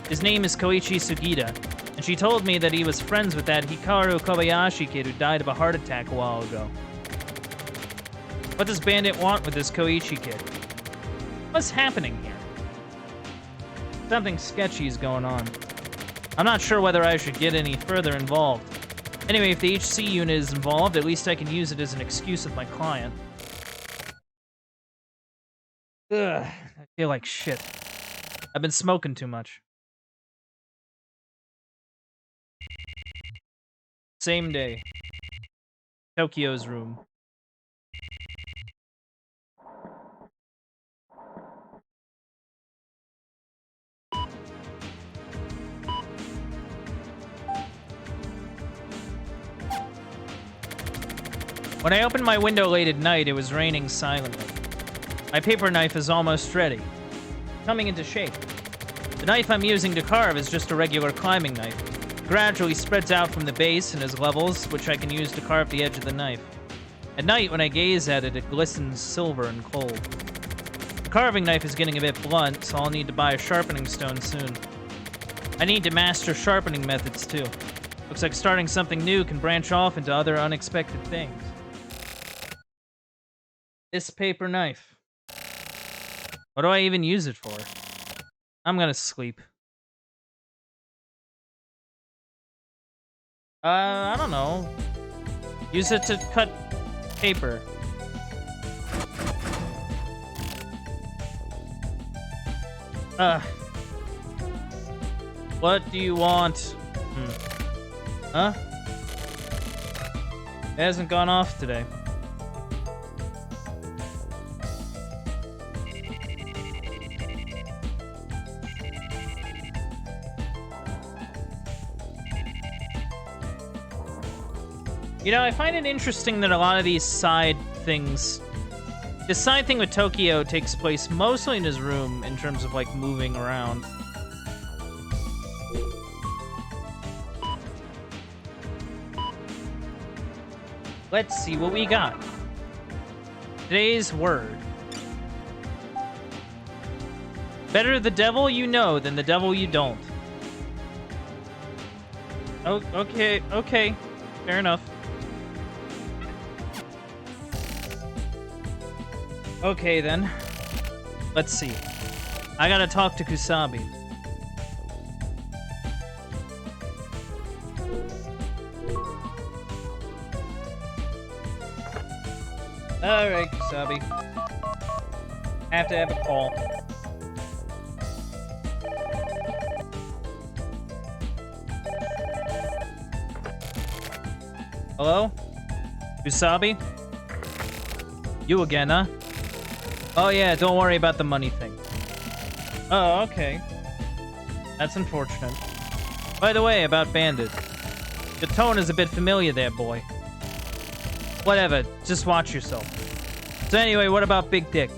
His name is Koichi Sugita, and she told me that he was friends with that Hikaru Kobayashi kid who died of a heart attack a while ago. What does Bandit want with this Koichi kid? What's happening here? Something sketchy is going on. I'm not sure whether I should get any further involved. Anyway, if the HC unit is involved, at least I can use it as an excuse with my client. Ugh, I feel like shit. I've been smoking too much. Same day. Tokyo's room. When I opened my window late at night, it was raining silently. My paper knife is almost ready, coming into shape. The knife I'm using to carve is just a regular climbing knife. It gradually spreads out from the base and has levels, which I can use to carve the edge of the knife. At night, when I gaze at it, it glistens silver and cold. The carving knife is getting a bit blunt, so I'll need to buy a sharpening stone soon. I need to master sharpening methods, too. Looks like starting something new can branch off into other unexpected things. This paper knife. What do I even use it for? I'm gonna sleep. I don't know. Use it to cut paper. What do you want? Huh? It hasn't gone off today. You know, I find it interesting that a lot of these side things... The side thing with Tokyo takes place mostly in his room in terms of, like, moving around. Let's see what we got. Today's word. Better the devil you know than the devil you don't. Oh, okay. Fair enough. Okay, then. Let's see. I gotta talk to Kusabi. Alright, Kusabi. Have to have a call. Hello? Kusabi? You again, huh? Oh yeah, don't worry about the money thing. Oh, okay. That's unfortunate. By the way, about Bandit. The tone is a bit familiar there, boy. Whatever, just watch yourself. So anyway, what about Big Dick?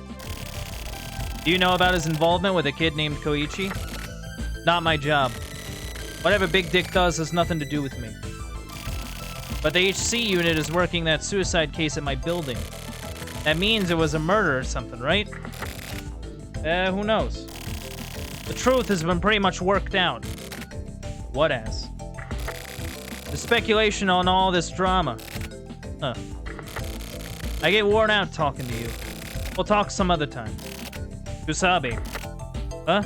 Do you know about his involvement with a kid named Koichi? Not my job. Whatever Big Dick does has nothing to do with me. But the HC unit is working that suicide case at my building. That means it was a murder or something, right? Who knows? The truth has been pretty much worked out. What as? The speculation on all this drama. Huh. I get worn out talking to you. We'll talk some other time. Kusabi. Huh?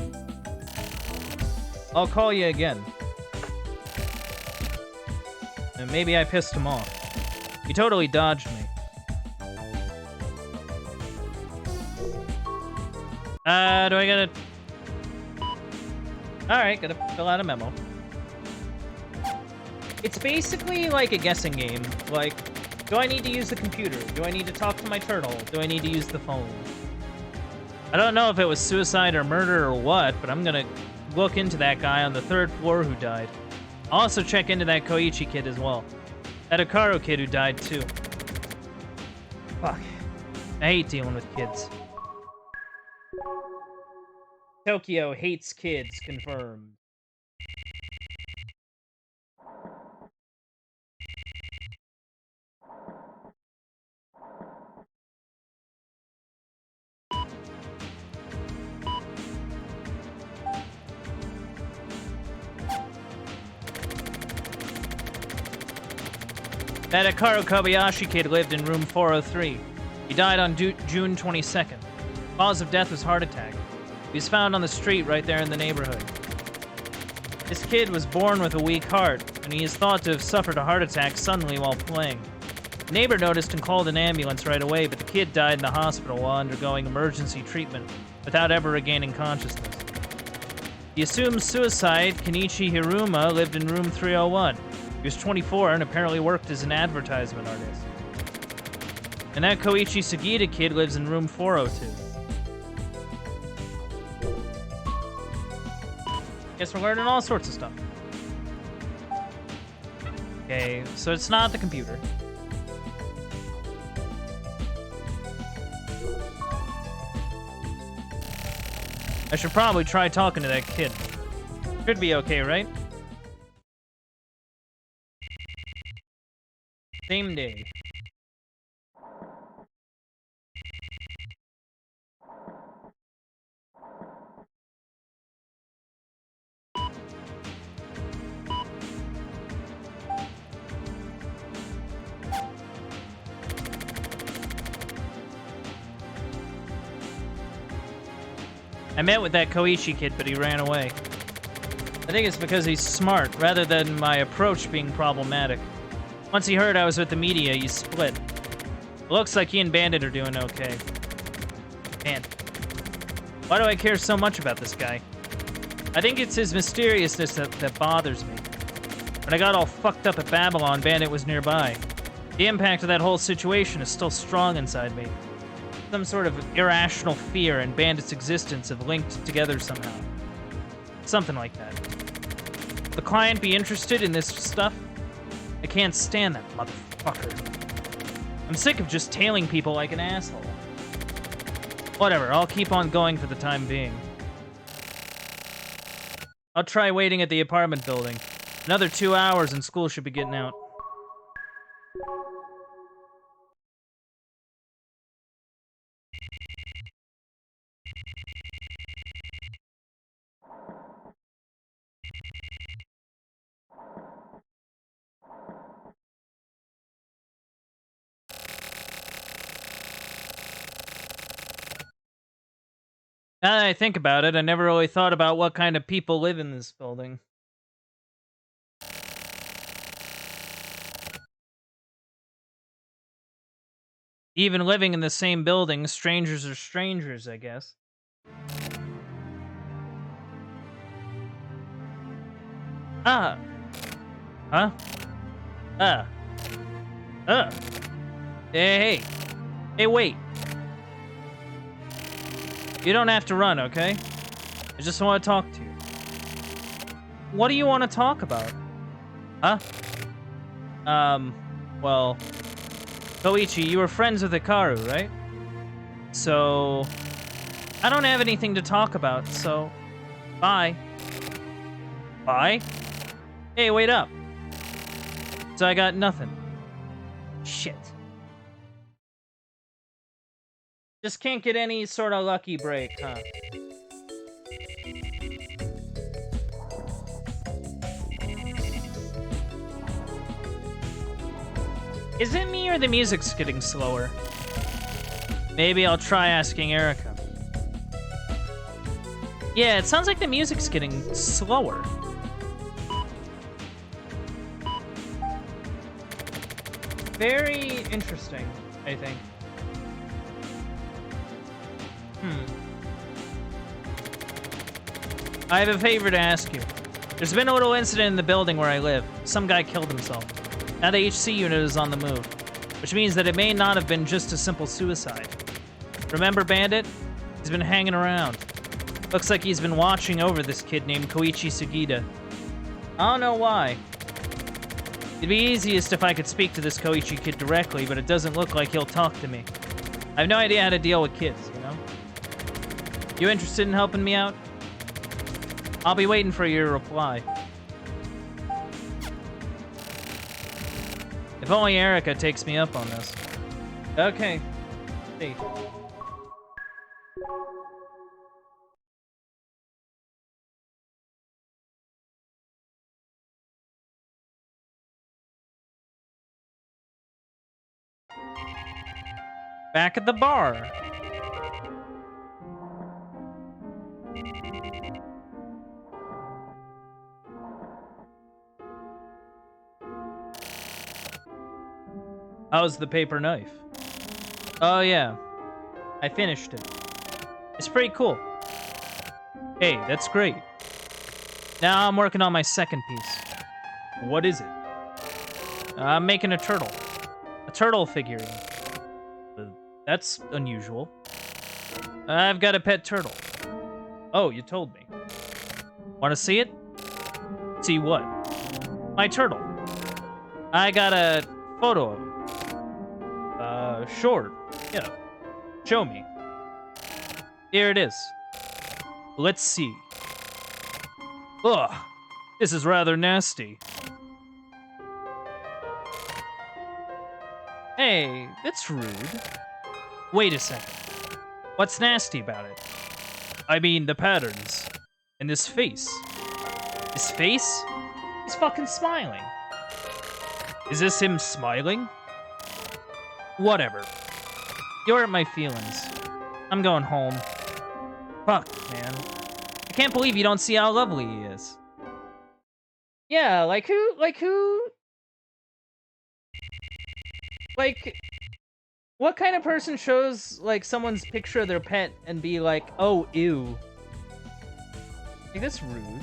I'll call you again. And maybe I pissed him off. He totally dodged me. Do I gotta... Alright, gotta fill out a memo. It's basically like a guessing game. Like, do I need to use the computer? Do I need to talk to my turtle? Do I need to use the phone? I don't know if it was suicide or murder or what, but I'm gonna look into that guy on the 3rd floor who died. I'll also check into that Koichi kid as well. That Hikaru kid who died too. Fuck. I hate dealing with kids. Tokyo hates kids, confirmed. That Hikaru Kobayashi kid lived in room 403. He died on June 22nd. Cause of death was heart attack. He was found on the street right there in the neighborhood. This kid was born with a weak heart, and he is thought to have suffered a heart attack suddenly while playing. The neighbor noticed and called an ambulance right away, but the kid died in the hospital while undergoing emergency treatment without ever regaining consciousness. He assumed suicide. Kenichi Hiruma lived in room 301. He was 24 and apparently worked as an advertisement artist. And that Koichi Sugita kid lives in room 402. Guess we're learning all sorts of stuff. Okay, so it's not the computer. I should probably try talking to that kid. Should be okay, right? Same day. I met with that Koichi kid, but he ran away. I think it's because he's smart, rather than my approach being problematic. Once he heard I was with the media, he split. It looks like he and Bandit are doing okay. Man, why do I care so much about this guy? I think it's his mysteriousness that bothers me. When I got all fucked up at Babylon, Bandit was nearby. The impact of that whole situation is still strong inside me. Some sort of irrational fear and Bandit's existence have linked together somehow. Something like that. The client be interested in this stuff? I can't stand that motherfucker. I'm sick of just tailing people like an asshole. Whatever, I'll keep on going for the time being. I'll try waiting at the apartment building. Another 2 hours and school should be getting out. Now that I think about it, I never really thought about what kind of people live in this building. Even living in the same building, strangers are strangers, I guess. Ah. Huh? Hey. Hey, wait. You don't have to run, okay? I just want to talk to you. What do you want to talk about? Huh? Well... Koichi, you were friends with Hikaru, right? So... I don't have anything to talk about, so... Bye. Bye? Hey, wait up. So I got nothing. Shit. Just can't get any sort of lucky break, huh? Is it me or the music's getting slower? Maybe I'll try asking Erica. Yeah, it sounds like the music's getting slower. Very interesting, I think. I have a favor to ask you. There's been a little incident in the building where I live. Some guy killed himself. Now the HC unit is on the move, which means that it may not have been just a simple suicide. Remember Bandit? He's been hanging around. Looks like he's been watching over this kid named Koichi Sugita. I don't know why. It'd be easiest if I could speak to this Koichi kid directly, but it doesn't look like he'll talk to me. I have no idea how to deal with kids, you know? You interested in helping me out? I'll be waiting for your reply. If only Erica takes me up on this. Okay. See. Back at the bar. How's the paper knife? Oh yeah, I finished it. It's pretty cool. Hey, that's great. Now I'm working on my second piece. What is it? I'm making a turtle. A turtle figurine. That's unusual. I've got a pet turtle. Oh, you told me. Want to see it? See what? My turtle. I got a photo of it. Sure. Yeah. Show me. Here it is. Let's see. Ugh. This is rather nasty. Hey, that's rude. Wait a second. What's nasty about it? I mean, the patterns. And this face. His face? He's fucking smiling. Is this him smiling? Whatever. You hurt my feelings. I'm going home. Fuck, man. I can't believe you don't see how lovely he is. Yeah, like who, what kind of person shows, like, someone's picture of their pet and be like, oh, ew. Like, that's rude.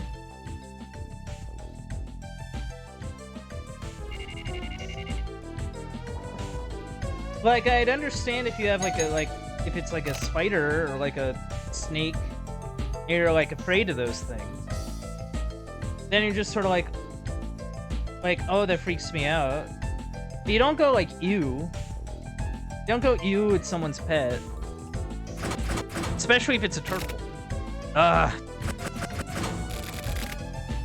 Like, I'd understand if you have, like, if it's, like, a spider or, like, a snake, and you're, like, afraid of those things. Then you're just sort of like, oh, that freaks me out. But you don't go, like, ew. You don't go ew with someone's pet. Especially if it's a turtle. Ugh.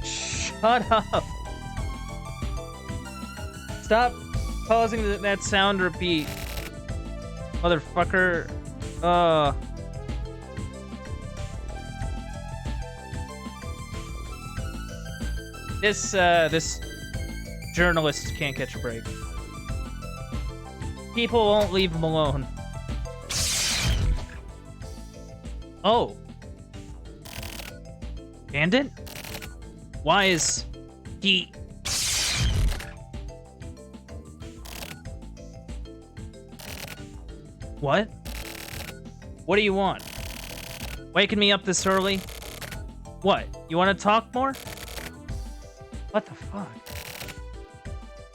Shut up. Stop causing that sound repeat. Motherfucker. This journalist can't catch a break. People won't leave him alone. Oh. Bandit? Why is he... What? What do you want? Waking me up this early? What? You want to talk more? What the fuck?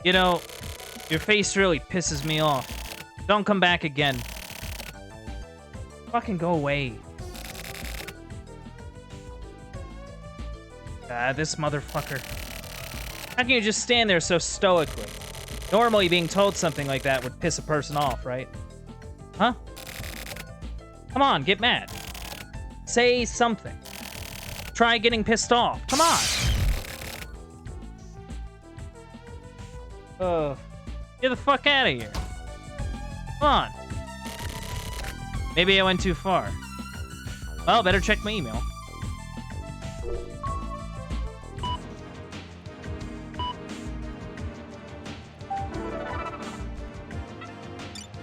You know, your face really pisses me off. Don't come back again. Fucking go away. This motherfucker. How can you just stand there so stoically? Normally, being told something like that would piss a person off, right? Huh? Come on, get mad. Say something. Try getting pissed off. Come on. Get the fuck out of here. Come on. Maybe I went too far. Well, better check my email.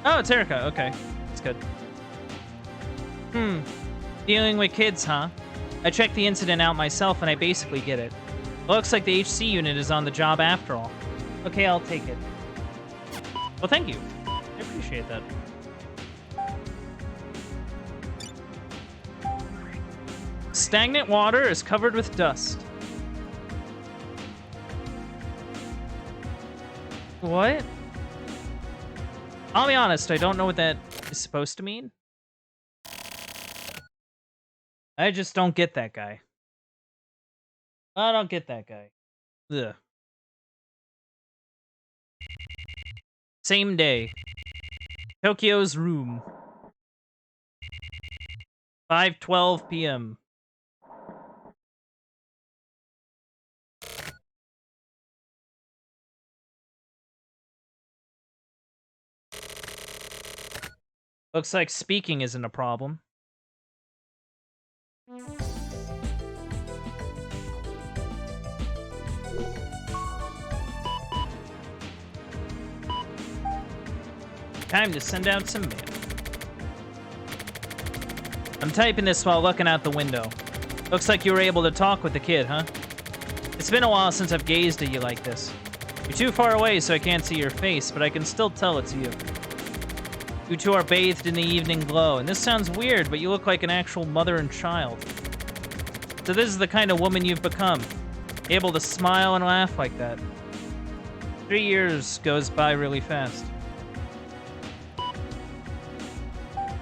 Oh, it's Erica. Okay. That's good. Dealing with kids, huh? I checked the incident out myself and I basically get it. Looks like the HC unit is on the job after all. Okay, I'll take it. Well, thank you. I appreciate that. Stagnant water is covered with dust. What? I'll be honest, I don't know what that is supposed to mean. I just don't get that guy. I don't get that guy. Ugh. Same day. Tokyo's room. 5:12 p.m. Looks like speaking isn't a problem. Time to send out some mail. I'm typing this while looking out the window. Looks like you were able to talk with the kid, huh? It's been a while since I've gazed at you like this. You're too far away so I can't see your face, but I can still tell it's you. You two are bathed in the evening glow, and this sounds weird, but you look like an actual mother and child. So this is the kind of woman you've become. Able to smile and laugh like that. 3 years goes by really fast.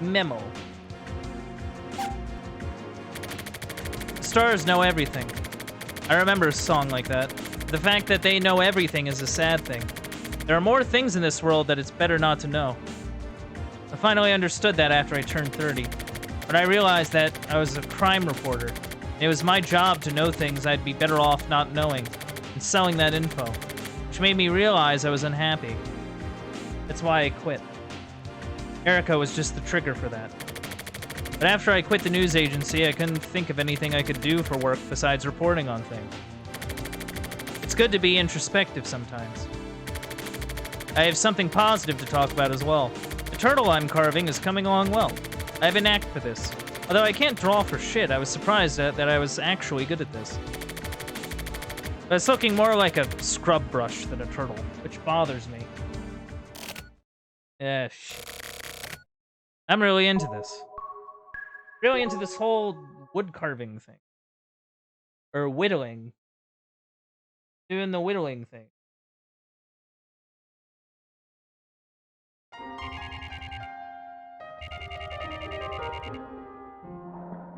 Memo. Stars know everything. I remember a song like that. The fact that they know everything is a sad thing. There are more things in this world that it's better not to know. I finally understood that after I turned 30. But I realized that I was a crime reporter. And it was my job to know things I'd be better off not knowing and selling that info, which made me realize I was unhappy. That's why I quit. Erica was just the trigger for that. But after I quit the news agency, I couldn't think of anything I could do for work besides reporting on things. It's good to be introspective sometimes. I have something positive to talk about as well. The turtle I'm carving is coming along well. I have a knack for this. Although I can't draw for shit, I was surprised that I was actually good at this. But it's looking more like a scrub brush than a turtle, which bothers me. Yeah, I'm really into this. Really into this whole wood carving thing. Or whittling. Doing the whittling thing.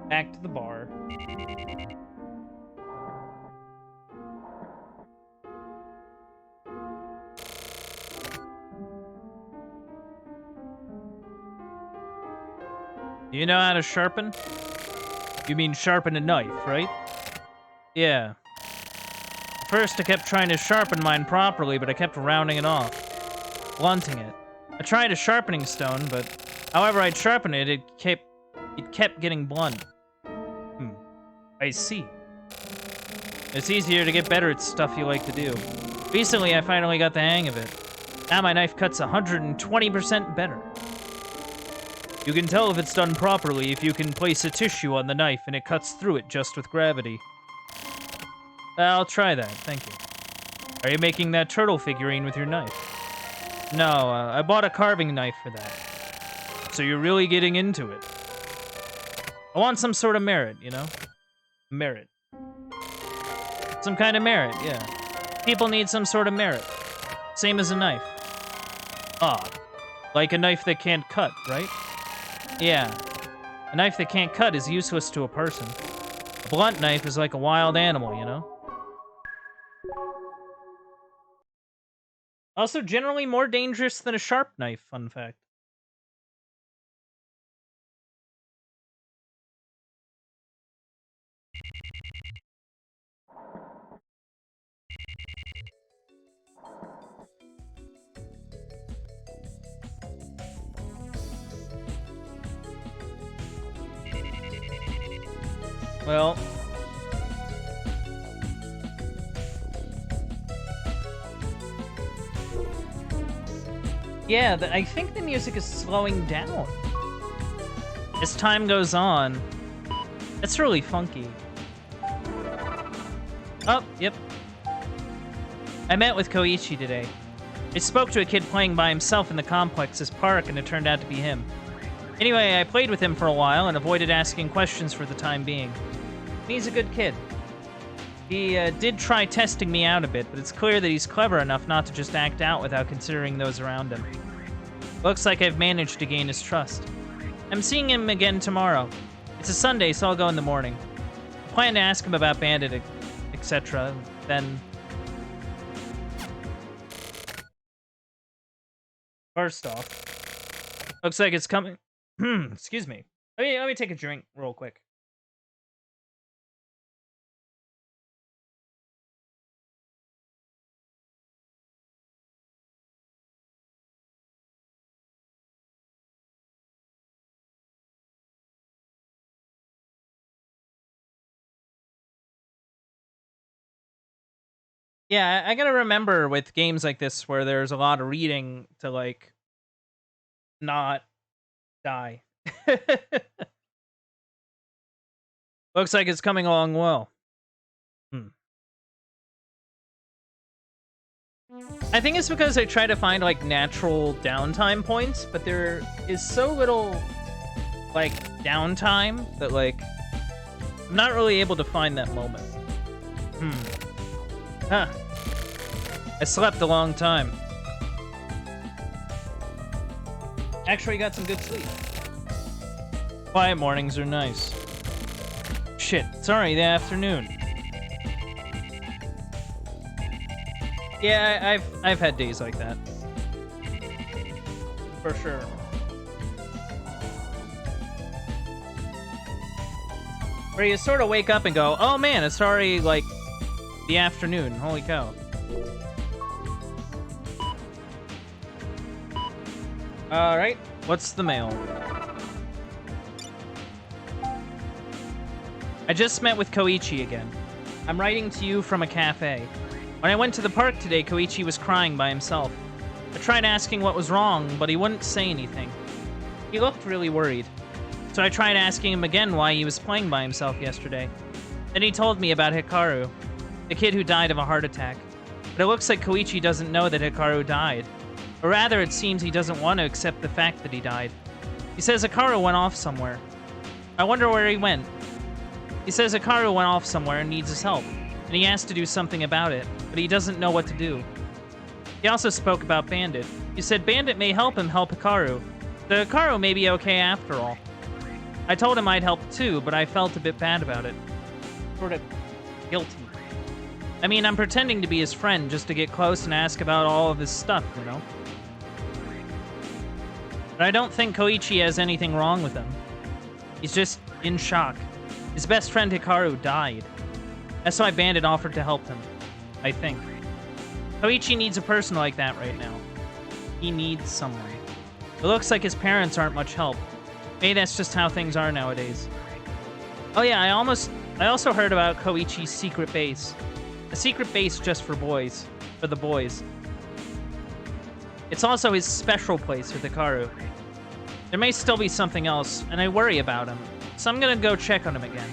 Back to the bar. You know how to sharpen? You mean sharpen a knife, right? Yeah. First, I kept trying to sharpen mine properly, but I kept rounding it off. Blunting it. I tried a sharpening stone, but however I'd sharpen it, it kept getting blunt. I see. It's easier to get better at stuff you like to do. Recently, I finally got the hang of it. Now my knife cuts 120% better. You can tell if it's done properly if you can place a tissue on the knife and it cuts through it just with gravity. I'll try that, thank you. Are you making that turtle figurine with your knife? No, I bought a carving knife for that. So you're really getting into it. I want some sort of merit, you know? Merit. Some kind of merit, yeah. People need some sort of merit. Same as a knife. Ah, like a knife that can't cut, right? Yeah. A knife that can't cut is useless to a person. A blunt knife is like a wild animal, you know? Also, generally more dangerous than a sharp knife, fun fact. Well... yeah, I think the music is slowing down. As time goes on, it's really funky. Oh, yep. I met with Koichi today. I spoke to a kid playing by himself in the complex's park, and it turned out to be him. Anyway, I played with him for a while and avoided asking questions for the time being. He's a good kid. He did try testing me out a bit, but it's clear that he's clever enough not to just act out without considering those around him. Looks like I've managed to gain his trust. I'm seeing him again tomorrow. It's a Sunday, so I'll go in the morning. I plan to ask him about Bandit, etc. Then... first off, looks like it's coming... excuse me. Let me take a drink real quick. Yeah, I gotta remember with games like this where there's a lot of reading to, like, not die. Looks like it's coming along well. I think it's because I try to find, like, natural downtime points, but there is so little, like, downtime that, like, I'm not really able to find that moment. Huh. I slept a long time. Actually got some good sleep. Quiet mornings are nice. Shit, it's already the afternoon. Yeah, I've had days like that. For sure. Where you sort of wake up and go, oh man, it's already, like, the afternoon. Holy cow. Alright, what's the mail? I just met with Koichi again. I'm writing to you from a cafe. When I went to the park today, Koichi was crying by himself. I tried asking what was wrong, but he wouldn't say anything. He looked really worried. So I tried asking him again why he was playing by himself yesterday. Then he told me about Hikaru, the kid who died of a heart attack. But it looks like Koichi doesn't know that Hikaru died. Or rather, it seems he doesn't want to accept the fact that he died. He says Hikaru went off somewhere. I wonder where he went. He says Hikaru went off somewhere and needs his help, and he has to do something about it, but he doesn't know what to do. He also spoke about Bandit. He said Bandit may help him help Hikaru. The Hikaru may be okay after all. I told him I'd help too, but I felt a bit bad about it. Sort of guilty. I mean, I'm pretending to be his friend just to get close and ask about all of his stuff, you know? But I don't think Koichi has anything wrong with him. He's just in shock. His best friend Hikaru died. That's why Bandit offered to help him. I think. Koichi needs a person like that right now. He needs someone. It looks like his parents aren't much help. Maybe that's just how things are nowadays. Oh yeah, I also heard about Koichi's secret base. A secret base just for boys. For the boys. It's also his special place with Hikaru. There may still be something else, and I worry about him. So I'm gonna go check on him again.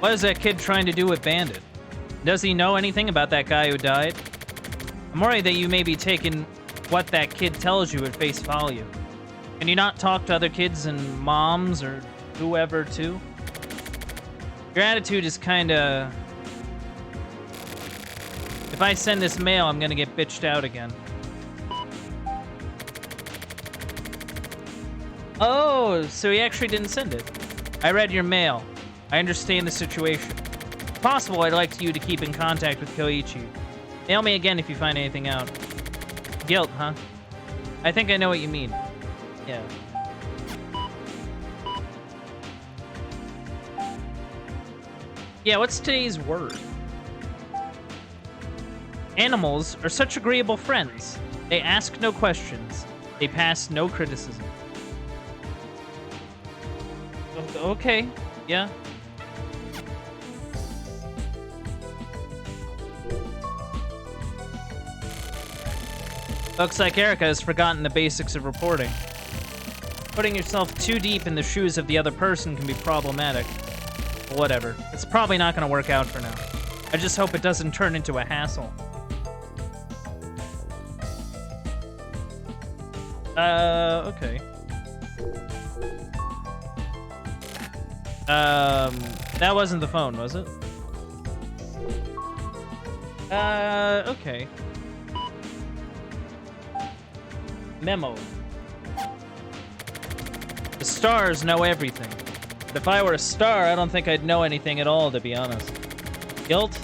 What is that kid trying to do with Bandit? Does he know anything about that guy who died? I'm worried that you may be taking what that kid tells you at face value. Can you not talk to other kids and moms or whoever too? Your attitude is kinda... If I send this mail, I'm gonna get bitched out again. Oh, so he actually didn't send it. I read your mail. I understand the situation. If possible, I'd like you to keep in contact with Koichi. Mail me again if you find anything out. Guilt, huh? I think I know what you mean. Yeah. Yeah, what's today's word? Animals are such agreeable friends. They ask no questions. They pass no criticism. Okay, yeah. Looks like Erica has forgotten the basics of reporting. Putting yourself too deep in the shoes of the other person can be problematic. But whatever. It's probably not going to work out for now. I just hope it doesn't turn into a hassle. Okay. That wasn't the phone, was it? Okay. Memo. The stars know everything. But if I were a star, I don't think I'd know anything at all, to be honest. Guilt?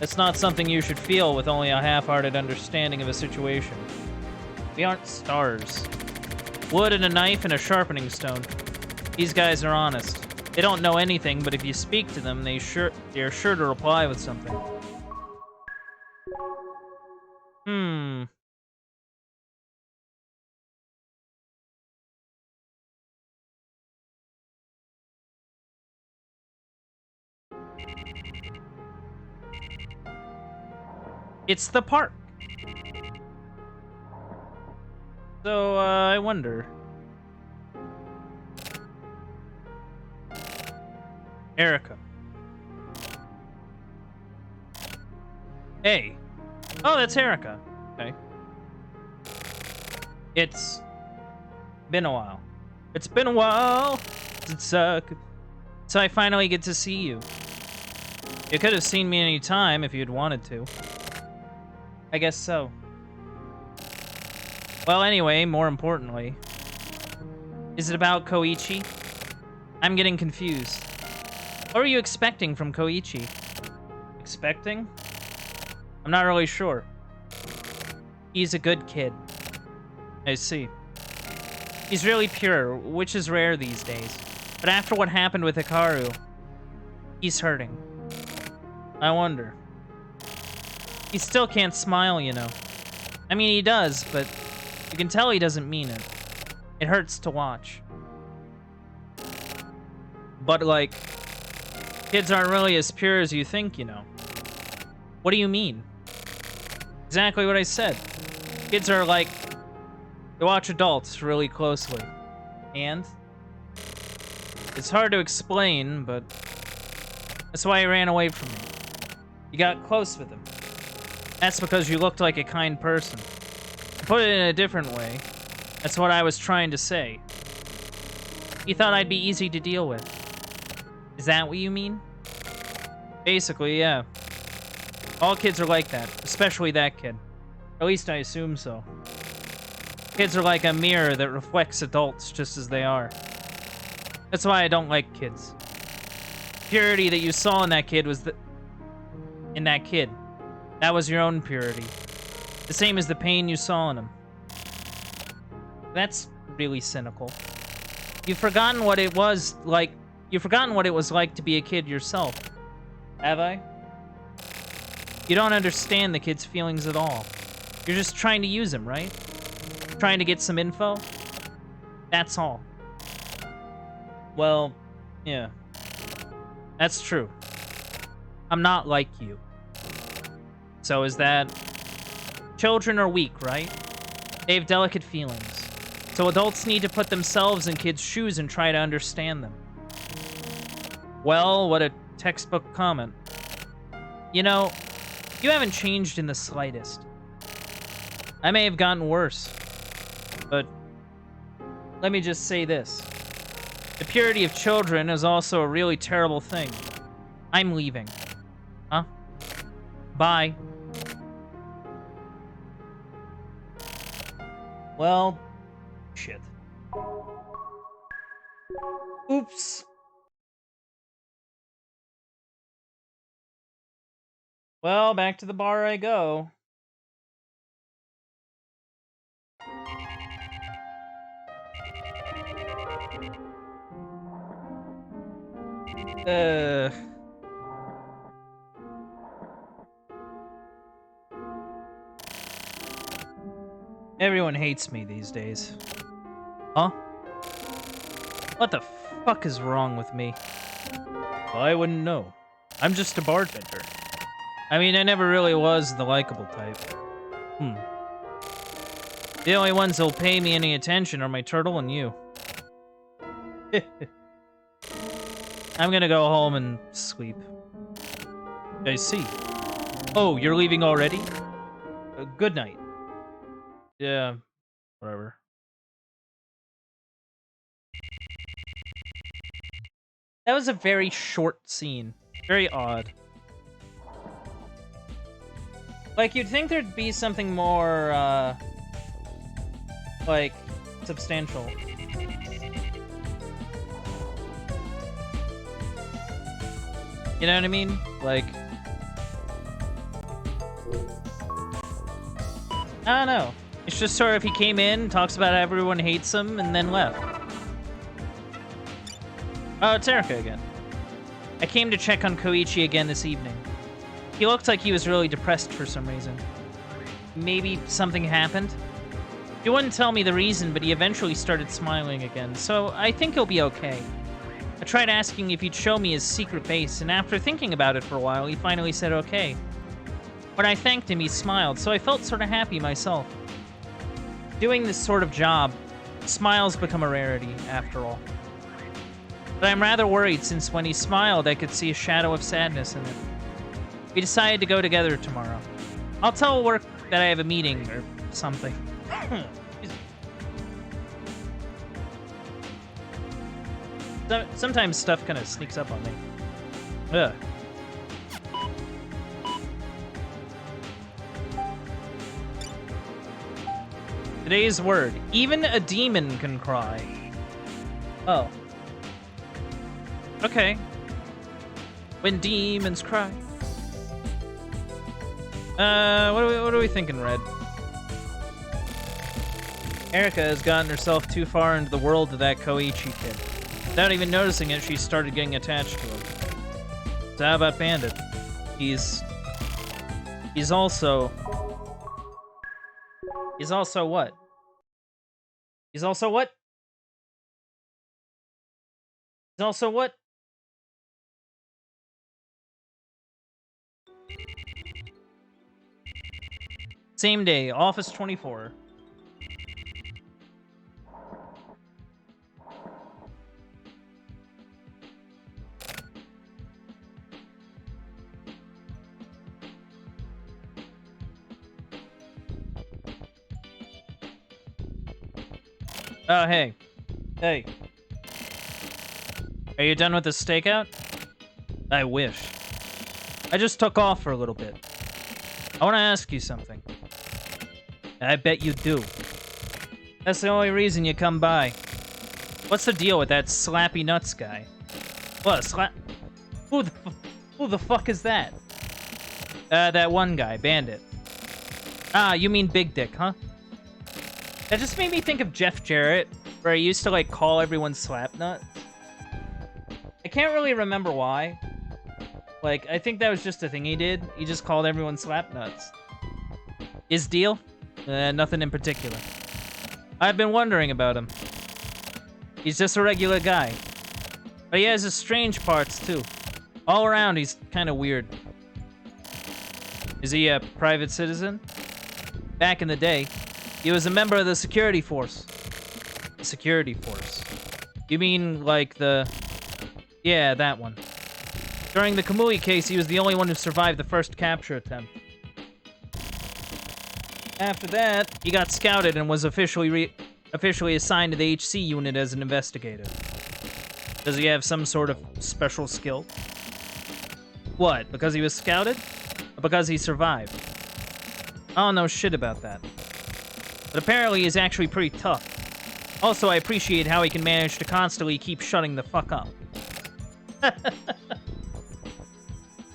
That's not something you should feel with only a half-hearted understanding of a situation. We aren't stars. Wood and a knife and a sharpening stone. These guys are honest. They don't know anything, but if you speak to them, they're sure to reply with something. It's the park. So, I wonder. Erica. Hey. Oh, that's Erica. Okay. It's been a while. It's been a while. So I finally get to see you. You could have seen me any time if you'd wanted to. I guess so. Well, anyway, more importantly. Is it about Koichi? I'm getting confused. What were you expecting from Koichi? Expecting? I'm not really sure. He's a good kid. I see. He's really pure, which is rare these days. But after what happened with Hikaru, he's hurting. I wonder. He still can't smile, you know. I mean, he does, but you can tell he doesn't mean it. It hurts to watch. But, like, Kids aren't really as pure as you think, you know. What do you mean? Exactly what I said. Kids are like... They watch adults really closely. And? It's hard to explain, but... That's why he ran away from me. You got close with him. That's because you looked like a kind person. To put it in a different way, that's what I was trying to say. You thought I'd be easy to deal with. Is that what you mean? Basically, yeah. All kids are like that, especially that kid. At least I assume so. Kids are like a mirror that reflects adults just as they are. That's why I don't like kids. Purity that you saw in that kid was in that kid. That was your own purity. The same as the pain you saw in him. That's really cynical. You've forgotten what it was like. You've forgotten what it was like to be a kid yourself. Have I? You don't understand the kid's feelings at all. You're just trying to use him, right? Trying to get some info? That's all. Well, yeah. That's true. I'm not like you. So is that... Children are weak, right? They have delicate feelings. So adults need to put themselves in kids' shoes and try to understand them. Well, what a textbook comment. You know, you haven't changed in the slightest. I may have gotten worse. But let me just say this. The purity of children is also a really terrible thing. I'm leaving. Huh? Bye. Well, shit. Oops. Well, back to the bar I go. Everyone hates me these days. Huh? What the fuck is wrong with me? Well, I wouldn't know. I'm just a bartender. I mean, I never really was the likable type. The only ones who'll pay me any attention are my turtle and you. I'm gonna go home and sleep. I see. Oh, you're leaving already? Good night. Yeah, whatever. That was a very short scene. Very odd. Like, you'd think there'd be something more, like, substantial. You know what I mean? Like... I don't know. It's just sort of he came in, talks about how everyone hates him, and then left. Oh, it's Erica again. I came to check on Koichi again this evening. He looked like he was really depressed for some reason. Maybe something happened? He wouldn't tell me the reason, but he eventually started smiling again, so I think he'll be okay. I tried asking if he'd show me his secret base, and after thinking about it for a while, he finally said okay. When I thanked him, he smiled, so I felt sort of happy myself. Doing this sort of job, smiles become a rarity, after all. But I'm rather worried since when he smiled, I could see a shadow of sadness in it. We decided to go together tomorrow. I'll tell work that I have a meeting or something. Sometimes stuff kind of sneaks up on me. Ugh. Today's word. Even a demon can cry. Oh. Okay. When demons cry. What are we thinking, Red? Erica has gotten herself too far into the world of that Koichi kid. Without even noticing it, she started getting attached to him. So how about Bandit? He's also what? He's also what? He's also what? Same day, Office 24. Oh, hey. Hey. Are you done with the stakeout? I wish. I just took off for a little bit. I want to ask you something. I bet you do. That's the only reason you come by. What's the deal with that slappy nuts guy? What, Who the fuck is that? That one guy, Bandit. Ah, you mean Big Dick, huh? That just made me think of Jeff Jarrett, where he used to, like, call everyone slapnut. I can't really remember why. Like, I think that was just a thing he did. He just called everyone slapnuts. His deal? Nothing in particular. I've been wondering about him. He's just a regular guy. But he has his strange parts, too. All around, he's kind of weird. Is he a private citizen? Back in the day, he was a member of the security force. The security force. You mean, like, the... Yeah, that one. During the Kamui case, he was the only one who survived the first capture attempt. After that, he got scouted and was officially assigned to the HC unit as an investigator. Does he have some sort of special skill? What, because he was scouted? Or because he survived? I don't know shit about that. But apparently he's actually pretty tough. Also, I appreciate how he can manage to constantly keep shutting the fuck up.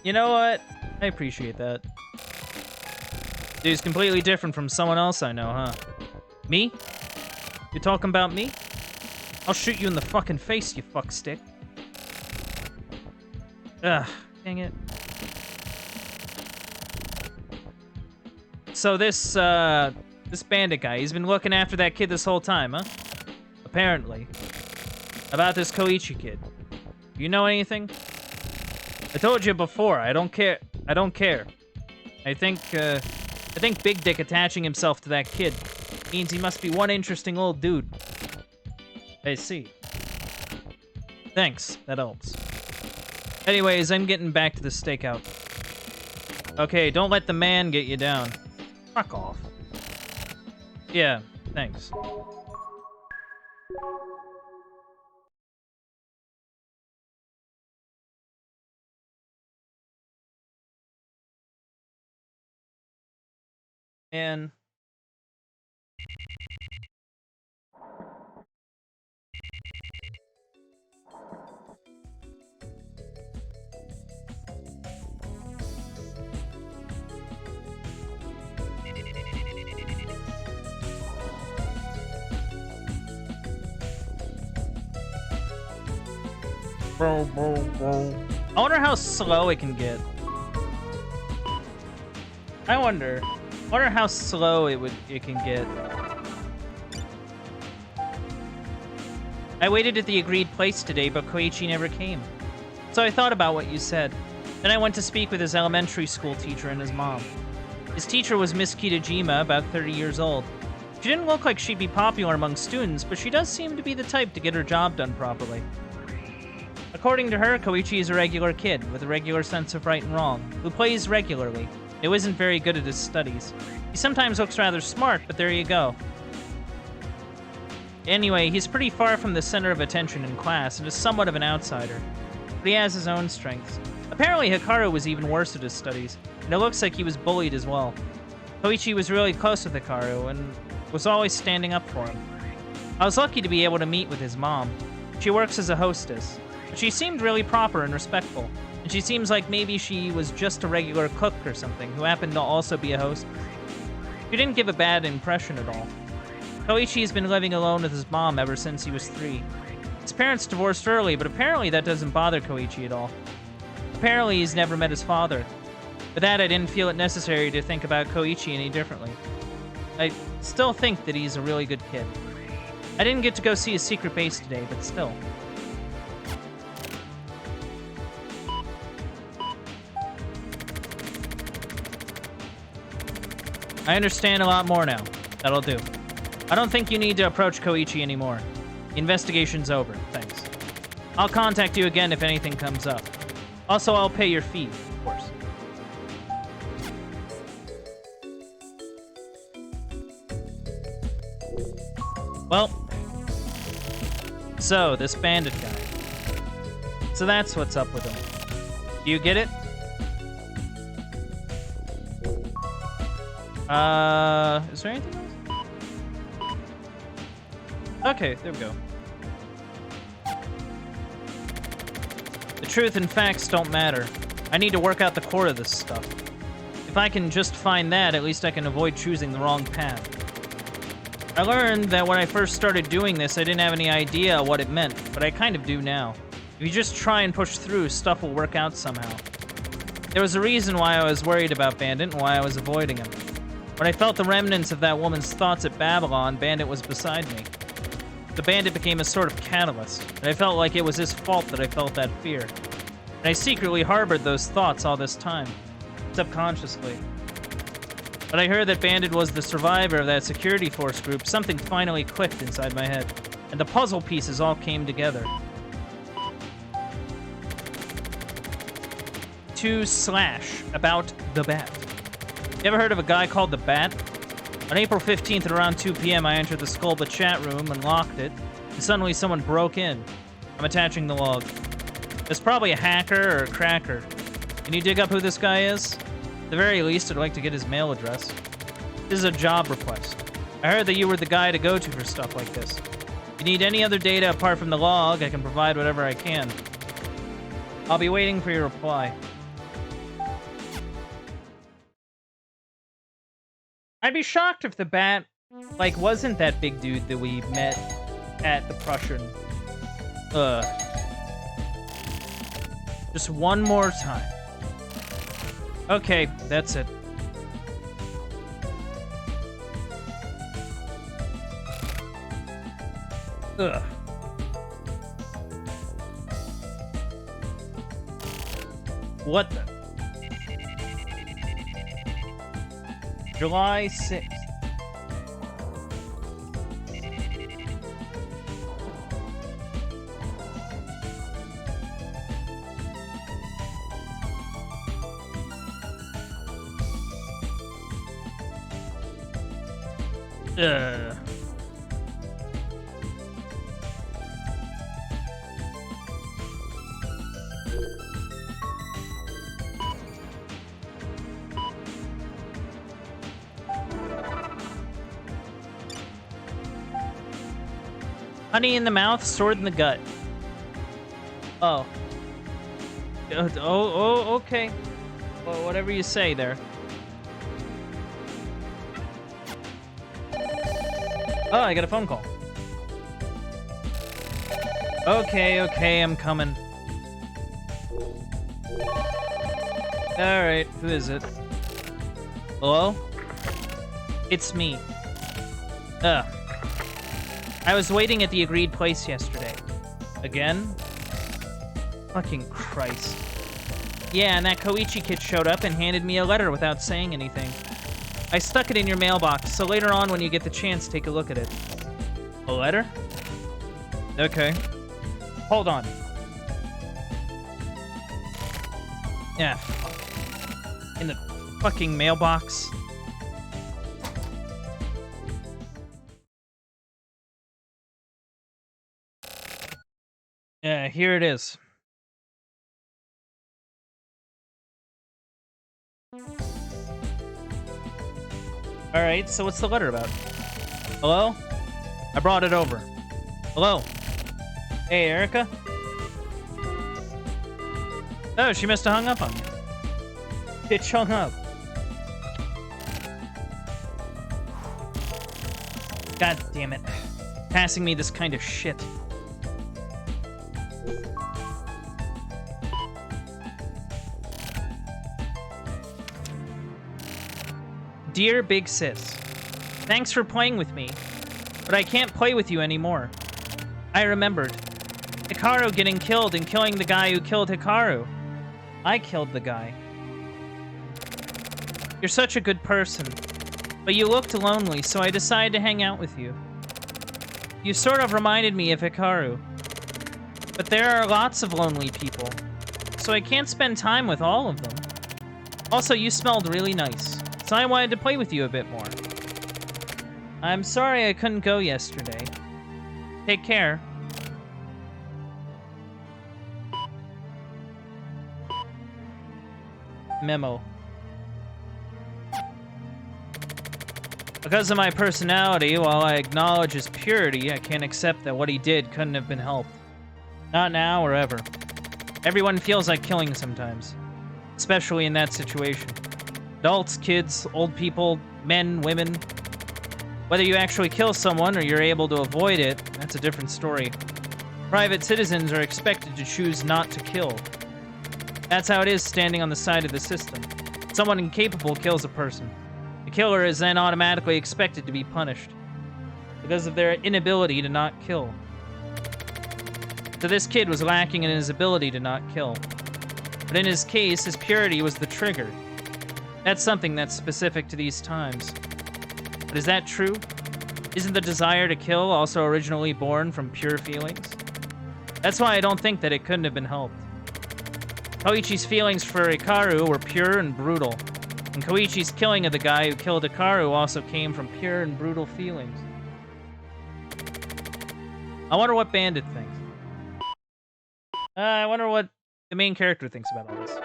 You know what? I appreciate that. Dude's completely different from someone else I know, huh? Me? You talking about me? I'll shoot you in the fucking face, you fuckstick. Ugh, dang it. So this bandit guy, he's been looking after that kid this whole time, huh? Apparently. About this Koichi kid. Do you know anything? I told you before, I don't care. I don't care. I think Big Dick attaching himself to that kid means he must be one interesting old dude. I see. Thanks, that helps. Anyways, I'm getting back to the stakeout. Okay, don't let the man get you down. Fuck off. Yeah, thanks. And... I wonder how slow it can get. I wonder how slow it can get. I waited at the agreed place today, but Koichi never came. So I thought about what you said. Then I went to speak with his elementary school teacher and his mom. His teacher was Miss Kitajima, about 30 years old. She didn't look like she'd be popular among students, but she does seem to be the type to get her job done properly. According to her, Koichi is a regular kid, with a regular sense of right and wrong, who plays regularly, who isn't very good at his studies. He sometimes looks rather smart, but there you go. Anyway, he's pretty far from the center of attention in class, and is somewhat of an outsider. But he has his own strengths. Apparently Hikaru was even worse at his studies, and it looks like he was bullied as well. Koichi was really close with Hikaru, and was always standing up for him. I was lucky to be able to meet with his mom. She works as a hostess. She seemed really proper and respectful, and she seems like maybe she was just a regular cook or something who happened to also be a hostess. She didn't give a bad impression at all. Koichi's been living alone with his mom ever since he was 3. His parents divorced early, but apparently that doesn't bother Koichi at all. Apparently he's never met his father. For that, I didn't feel it necessary to think about Koichi any differently. I still think that he's a really good kid. I didn't get to go see his secret base today, but still. I understand a lot more now. That'll do. I don't think you need to approach Koichi anymore. The investigation's over. Thanks. I'll contact you again if anything comes up. Also, I'll pay your fee, of course. Well, so, this bandit guy. So that's what's up with him. Do you get it? Is there anything else? Okay, there we go. The truth and facts don't matter. I need to work out the core of this stuff. If I can just find that, at least I can avoid choosing the wrong path. I learned that when I first started doing this, I didn't have any idea what it meant, but I kind of do now. If you just try and push through, stuff will work out somehow. There was a reason why I was worried about Bandit and why I was avoiding him. When I felt the remnants of that woman's thoughts at Babylon, Bandit was beside me. The Bandit became a sort of catalyst, and I felt like it was his fault that I felt that fear. And I secretly harbored those thoughts all this time, subconsciously. When I heard that Bandit was the survivor of that security force group, something finally clicked inside my head, and the puzzle pieces all came together. // about the Bat. You ever heard of a guy called the Bat? On April 15th at around 2 p.m., I entered the Sculpa chat room and locked it, and suddenly someone broke in. I'm attaching the log. It's probably a hacker or a cracker. Can you dig up who this guy is? At the very least, I'd like to get his mail address. This is a job request. I heard that you were the guy to go to for stuff like this. If you need any other data apart from the log, I can provide whatever I can. I'll be waiting for your reply. I'd be shocked if the Bat, like, wasn't that big dude that we met at the Prussian. Just one more time. Okay, that's it. Ugh. What the? July 6th. Honey in the mouth, sword in the gut. Oh. Oh, okay. Well, whatever you say there. Oh, I got a phone call. Okay, I'm coming. Alright, who is it? Hello? It's me. I was waiting at the agreed place yesterday. Again? Fucking Christ. Yeah, and that Koichi kid showed up and handed me a letter without saying anything. I stuck it in your mailbox, so later on when you get the chance, take a look at it. A letter? Okay. Hold on. Yeah, fuck. In the fucking mailbox. Yeah, here it is. Alright, so what's the letter about? Hello? I brought it over. Hello? Hey, Erica? Oh, she must have hung up on me. Bitch hung up. God damn it. Passing me this kind of shit. Dear Big Sis, thanks for playing with me, but I can't play with you anymore. I remembered. Hikaru getting killed and killing the guy who killed Hikaru. I killed the guy. You're such a good person, but But you looked lonely, so I decided to hang out with you. You sort of reminded me of Hikaru. But there are lots of lonely people, so I can't spend time with all of them. Also, you smelled really nice, so I wanted to play with you a bit more. I'm sorry I couldn't go yesterday. Take care. Memo. Because of my personality, while I acknowledge his purity, I can't accept that what he did couldn't have been helped. Not now or ever. Everyone feels like killing sometimes. Especially in that situation. Adults, kids, old people, men, women. Whether you actually kill someone or you're able to avoid it, that's a different story. Private citizens are expected to choose not to kill. That's how it is standing on the side of the system. Someone incapable kills a person. The killer is then automatically expected to be punished because of their inability to not kill. So this kid was lacking in his ability to not kill. But in his case, his purity was the trigger. That's something that's specific to these times. But is that true? Isn't the desire to kill also originally born from pure feelings? That's why I don't think that it couldn't have been helped. Koichi's feelings for Hikaru were pure and brutal. And Koichi's killing of the guy who killed Hikaru also came from pure and brutal feelings. I wonder what Bandit thinks. I wonder what the main character thinks about all this.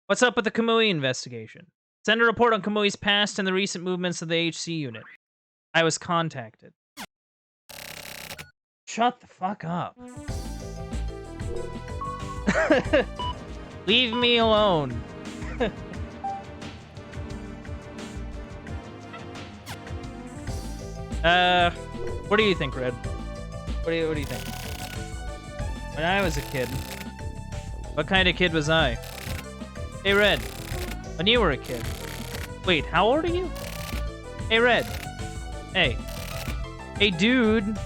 What's up with the Kamui investigation? Send a report on Kamui's past and the recent movements of the HC unit. I was contacted. Shut the fuck up. Leave me alone. What do you think, Red? What do you think? When I was a kid, what kind of kid was I? Hey, Red, when you were a kid. Wait, how old are you? Hey, Red. Hey. Hey, dude.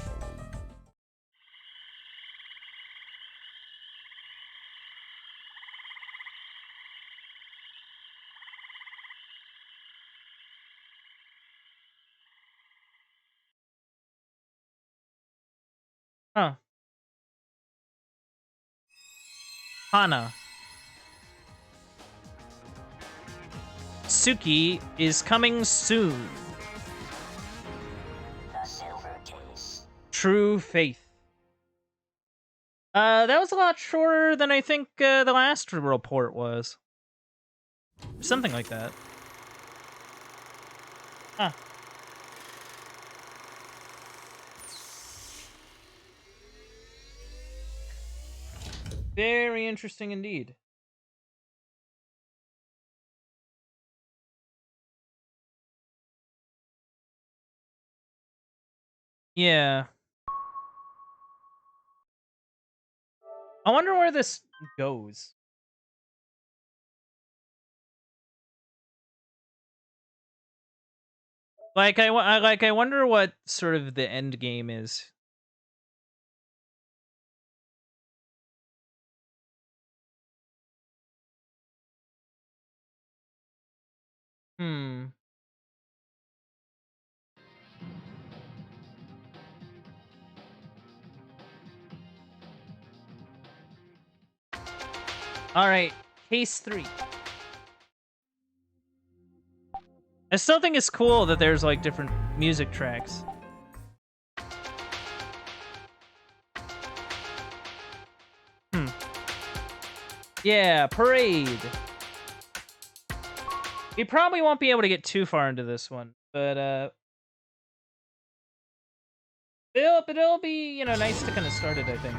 Huh. Hana. Suki is coming soon. True Faith. That was a lot shorter than I think the last report was. Something like that. Huh. Very interesting indeed. Yeah. I wonder where this goes. Like, I wonder what sort of the end game is. Hmm. Alright, case 3. I still think it's cool that there's, like, different music tracks. Yeah, Parade. We probably won't be able to get too far into this one, but, it'll be, you know, nice to kind of start it, I think.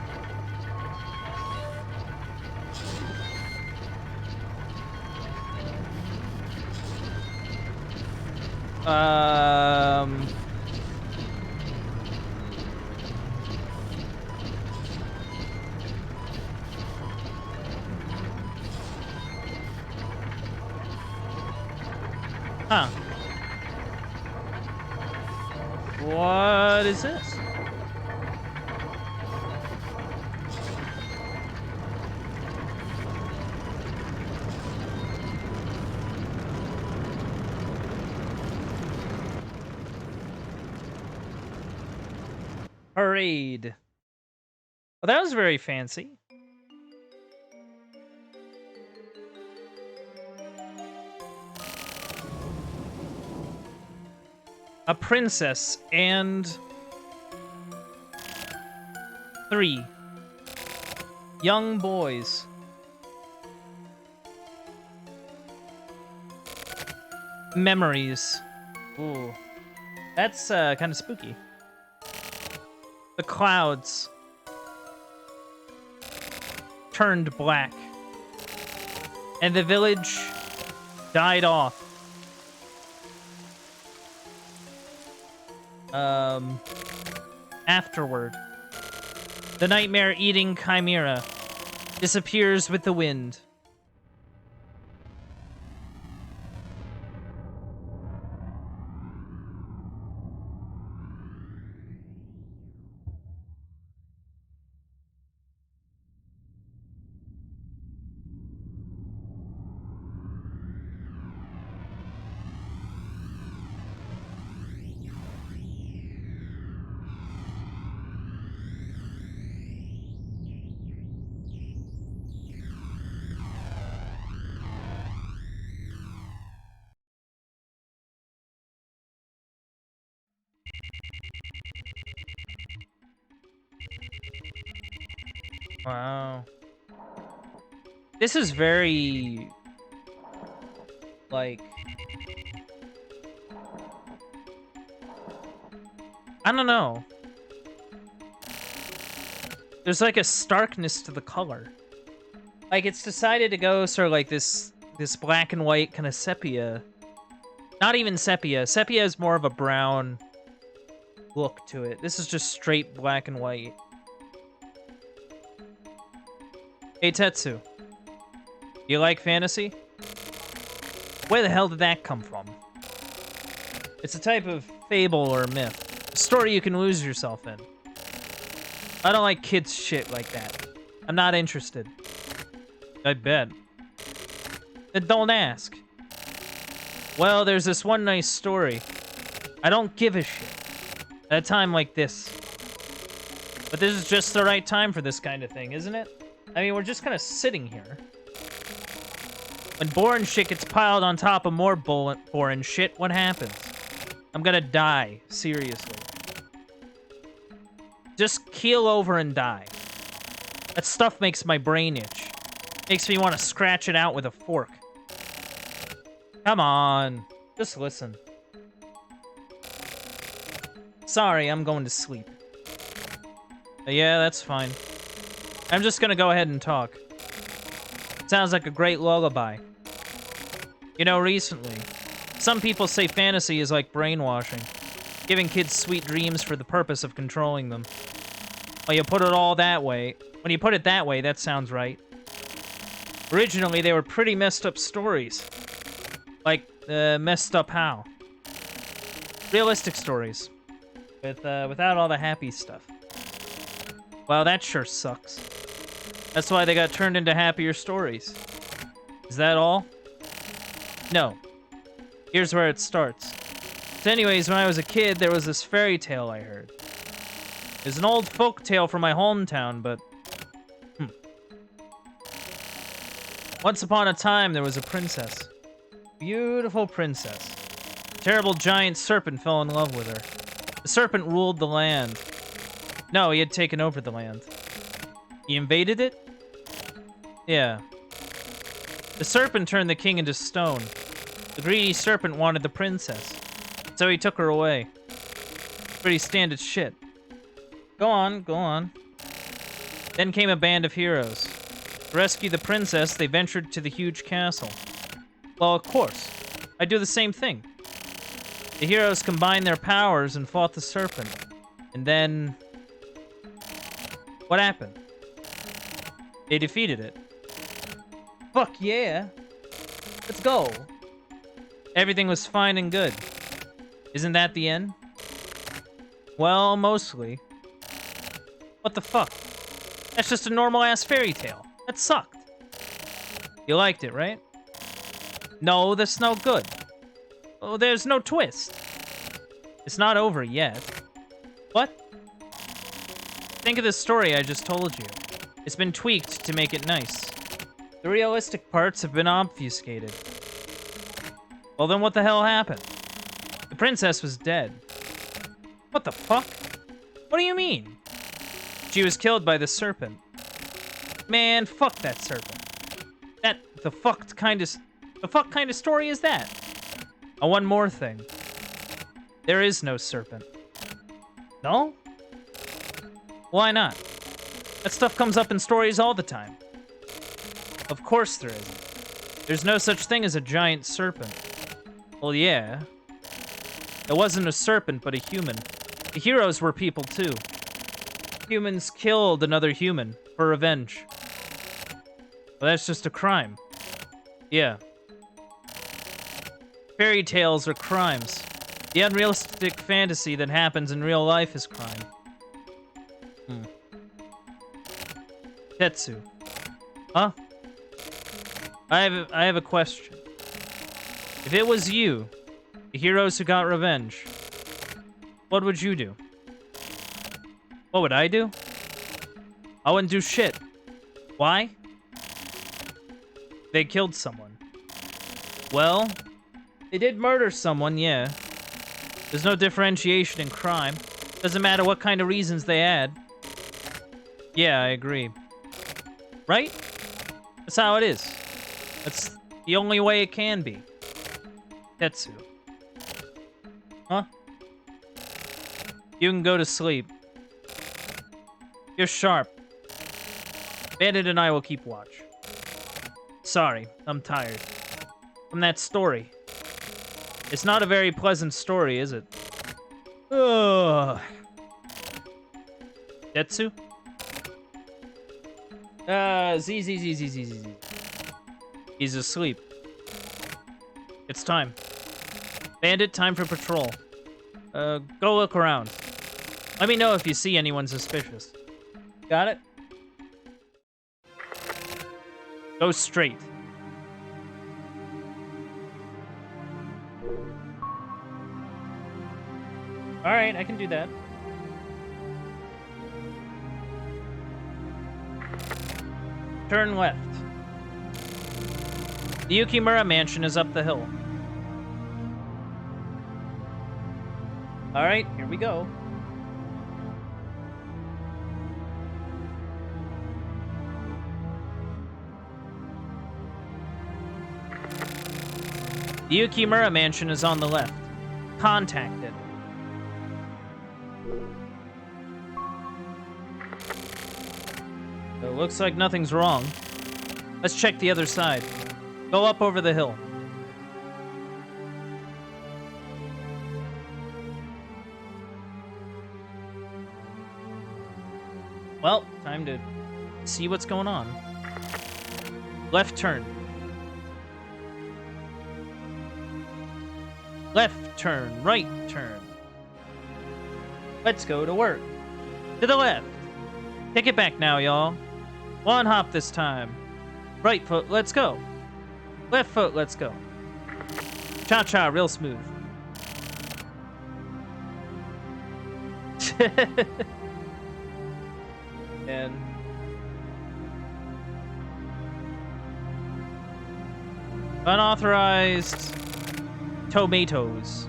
Huh. What is this? Parade. Well, that was very fancy. A princess and 3 young boys. Memories. Ooh. That's kind of spooky. The clouds turned black, and the village died off. Afterward, the nightmare-eating chimera disappears with the wind. Wow. This is very, like, I don't know. There's like a starkness to the color. Like, it's decided to go sort of like this black and white kind of sepia. Not even sepia. Sepia is more of a brown look to it. This is just straight black and white. Hey, Tetsu. You like fantasy? Where the hell did that come from? It's a type of fable or myth. A story you can lose yourself in. I don't like kids' shit like that. I'm not interested. I bet. Then don't ask. Well, there's this one nice story. I don't give a shit. At a time like this. But this is just the right time for this kind of thing, isn't it? I mean, we're just kind of sitting here. When boring shit gets piled on top of more boring shit, what happens? I'm gonna die, seriously. Just keel over and die. That stuff makes my brain itch. Makes me want to scratch it out with a fork. Come on, just listen. Sorry, I'm going to sleep. Yeah, that's fine. I'm just gonna go ahead and talk. Sounds like a great lullaby. You know, recently, some people say fantasy is like brainwashing, giving kids sweet dreams for the purpose of controlling them. When you put it that way, that sounds right. Originally, they were pretty messed up stories. Like, messed up how? Realistic stories. Without all the happy stuff. Well, that sure sucks. That's why they got turned into happier stories. Is that all? No. Here's where it starts. So anyways, when I was a kid, there was this fairy tale I heard. It's an old folk tale from my hometown, but... Once upon a time, there was a princess. Beautiful princess. A terrible giant serpent fell in love with her. The serpent ruled the land. No, he had taken over the land. He invaded it? Yeah. The serpent turned the king into stone. The greedy serpent wanted the princess, so he took her away. Pretty standard shit. Go on, go on. Then came a band of heroes. To rescue the princess, they ventured to the huge castle. Well, of course. I do the same thing. The heroes combined their powers and fought the serpent. And then... what happened? They defeated it. Fuck yeah. Let's go. Everything was fine and good. Isn't that the end? Well, mostly. What the fuck? That's just a normal-ass fairy tale. That sucked. You liked it, right? No, that's no good. Oh, there's no twist. It's not over yet. What? Think of the story I just told you. It's been tweaked to make it nice. The realistic parts have been obfuscated. Well, then what the hell happened? The princess was dead. What the fuck? What do you mean? She was killed by the serpent. Man, fuck that serpent. The fuck kind of story is that? Oh, one more thing. There is no serpent. No? Why not? That stuff comes up in stories all the time. Of course there isn't. There's no such thing as a giant serpent. Well, yeah. It wasn't a serpent, but a human. The heroes were people, too. Humans killed another human for revenge. Well, that's just a crime. Yeah. Fairy tales are crimes. The unrealistic fantasy that happens in real life is crime. Tetsu. Huh? I have a question. If it was you, the heroes who got revenge, what would you do? What would I do? I wouldn't do shit. Why? They killed someone. Well, they did murder someone, yeah. There's no differentiation in crime. Doesn't matter what kind of reasons they had. Yeah, I agree. Right? That's how it is. That's the only way it can be. Tetsu. Huh? You can go to sleep. You're sharp. Bandit and I will keep watch. Sorry, I'm tired. From that story. It's not a very pleasant story, is it? Ugh. Tetsu? Z. He's asleep. It's time. Bandit, time for patrol. Go look around. Let me know if you see anyone suspicious. Got it? Go straight. Alright, I can do that. Turn left. The Yukimura mansion is up the hill. Alright, here we go. The Yukimura mansion is on the left. Contact it. It looks like nothing's wrong. Let's check the other side. Go up over the hill. Well, time to see what's going on. Left turn. Left turn, right turn. Let's go to work. To the left. Take it back now, y'all. One hop this time. Right foot, let's go. Left foot, let's go. Cha-cha, real smooth. And unauthorized tomatoes.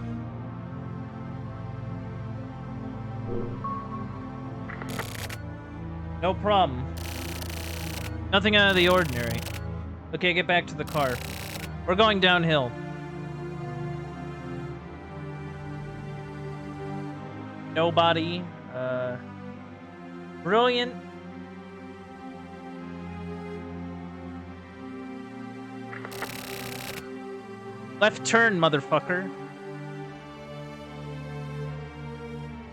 No problem. Nothing out of the ordinary. Okay, get back to the car. We're going downhill. Nobody. Brilliant. Left turn, motherfucker.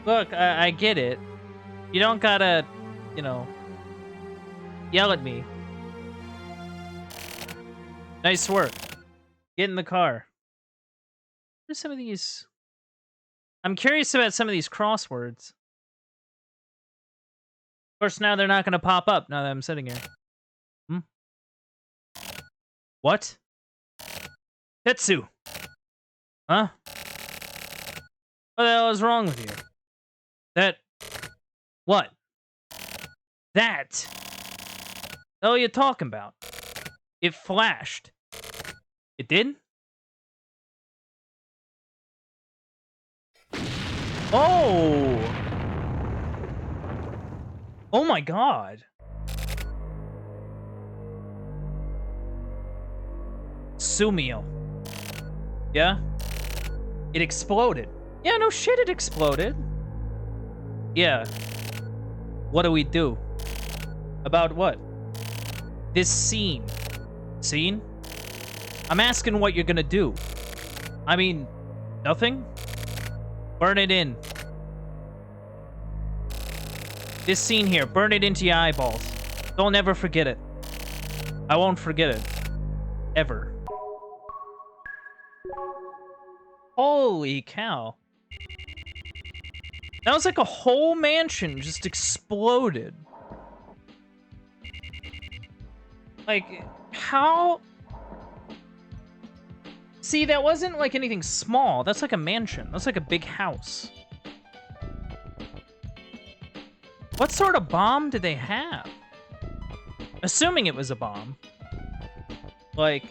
Look, I get it. You don't gotta, you know, yell at me. Nice work. Get in the car. What are some of these? I'm curious about some of these crosswords. Of course, now they're not going to pop up now that I'm sitting here. What? Tetsu! Huh? What the hell is wrong with you? What? That. The hell are you talking about? It flashed. It did? Oh! Oh my god. Sumio. Yeah? It exploded. Yeah, no shit, it exploded. Yeah. What do we do? About what? This scene. Scene? I'm asking what you're gonna do. I mean, nothing? Burn it in. This scene here, burn it into your eyeballs. Don't ever forget it. I won't forget it. Ever. Holy cow. That was like a whole mansion just exploded. Like, how? See, that wasn't like anything small. That's like a mansion. That's like a big house. What sort of bomb did they have? Assuming it was a bomb. Like,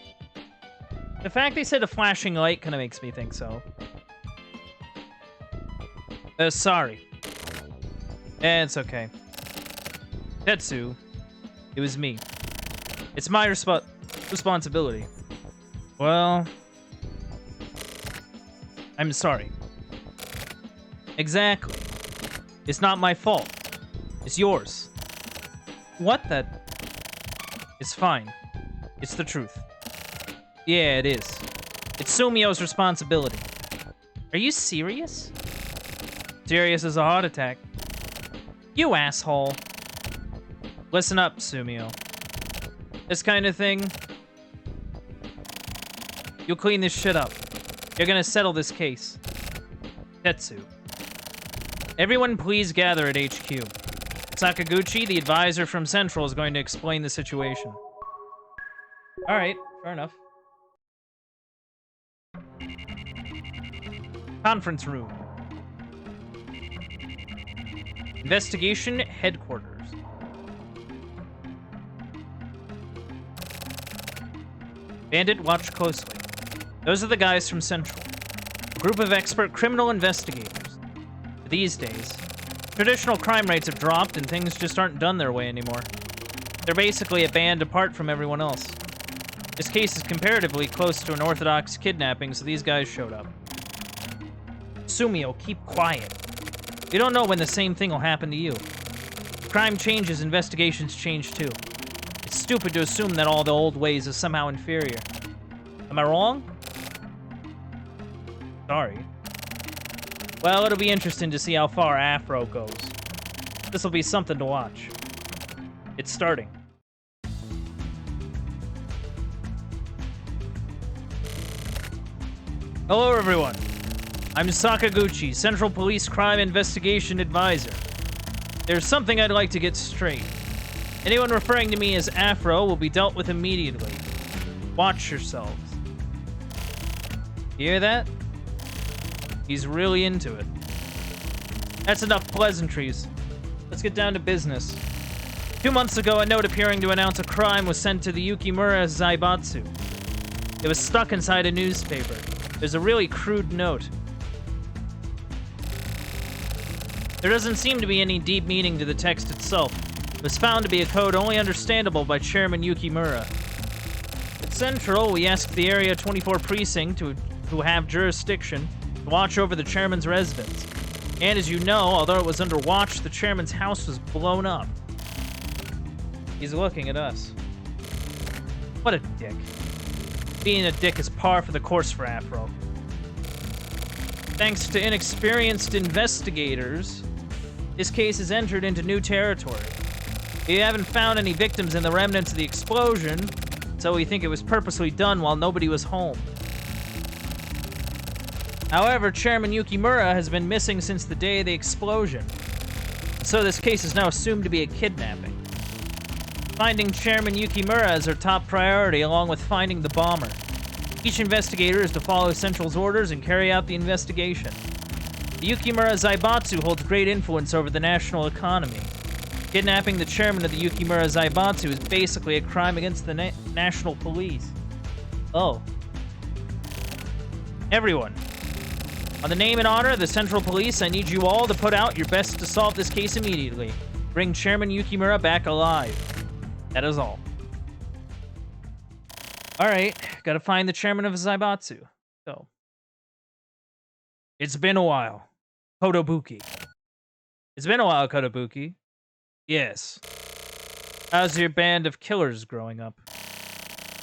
the fact they said a flashing light kind of makes me think so. Sorry. It's okay. Tetsu. It was me. It's my responsibility. Well, I'm sorry. Exactly. It's not my fault. It's yours. What the? It's fine. It's the truth. Yeah, it is. It's Sumio's responsibility. Are you serious? Serious as a heart attack. You asshole. Listen up, Sumio. This kind of thing... You'll clean this shit up. You're gonna settle this case. Tetsu. Everyone please gather at HQ. Sakaguchi, the advisor from Central, is going to explain the situation. Alright, fair enough. Conference room. Investigation headquarters. Bandit, watch closely. Those are the guys from Central. A group of expert criminal investigators. These days, traditional crime rates have dropped and things just aren't done their way anymore. They're basically a band apart from everyone else. This case is comparatively close to an orthodox kidnapping, so these guys showed up. Sumio, keep quiet. You don't know when the same thing will happen to you. Crime changes, investigations change too. It's stupid to assume that all the old ways are somehow inferior. Am I wrong? Sorry. Well, it'll be interesting to see how far Afro goes. This'll be something to watch. It's starting. Hello, everyone. I'm Sakaguchi, Central Police Crime Investigation Advisor. There's something I'd like to get straight. Anyone referring to me as Afro will be dealt with immediately. Watch yourselves. You hear that? He's really into it. That's enough pleasantries. Let's get down to business. 2 months ago, a note appearing to announce a crime was sent to the Yukimura Zaibatsu. It was stuck inside a newspaper. There's a really crude note. There doesn't seem to be any deep meaning to the text itself. It was found to be a code only understandable by Chairman Yukimura. At Central, we asked the Area 24 Precinct, who have jurisdiction, to watch over the chairman's residence. And as you know, although it was under watch, the chairman's house was blown up. He's looking at us. What a dick. Being a dick is par for the course for Afro. Thanks to inexperienced investigators, this case has entered into new territory. We haven't found any victims in the remnants of the explosion, so we think it was purposely done while nobody was home. However, Chairman Yukimura has been missing since the day of the explosion, so this case is now assumed to be a kidnapping. Finding Chairman Yukimura is our top priority, along with finding the bomber. Each investigator is to follow Central's orders and carry out the investigation. The Yukimura Zaibatsu holds great influence over the national economy. Kidnapping the chairman of the Yukimura Zaibatsu is basically a crime against the national police. Oh. Everyone. On the name and honor of the Central Police, I need you all to put out your best to solve this case immediately. Bring Chairman Yukimura back alive. That is all. Alright, gotta find the chairman of Zaibatsu. So. It's been a while. Kotobuki. It's been a while, Kotobuki. Yes. How's your band of killers growing up?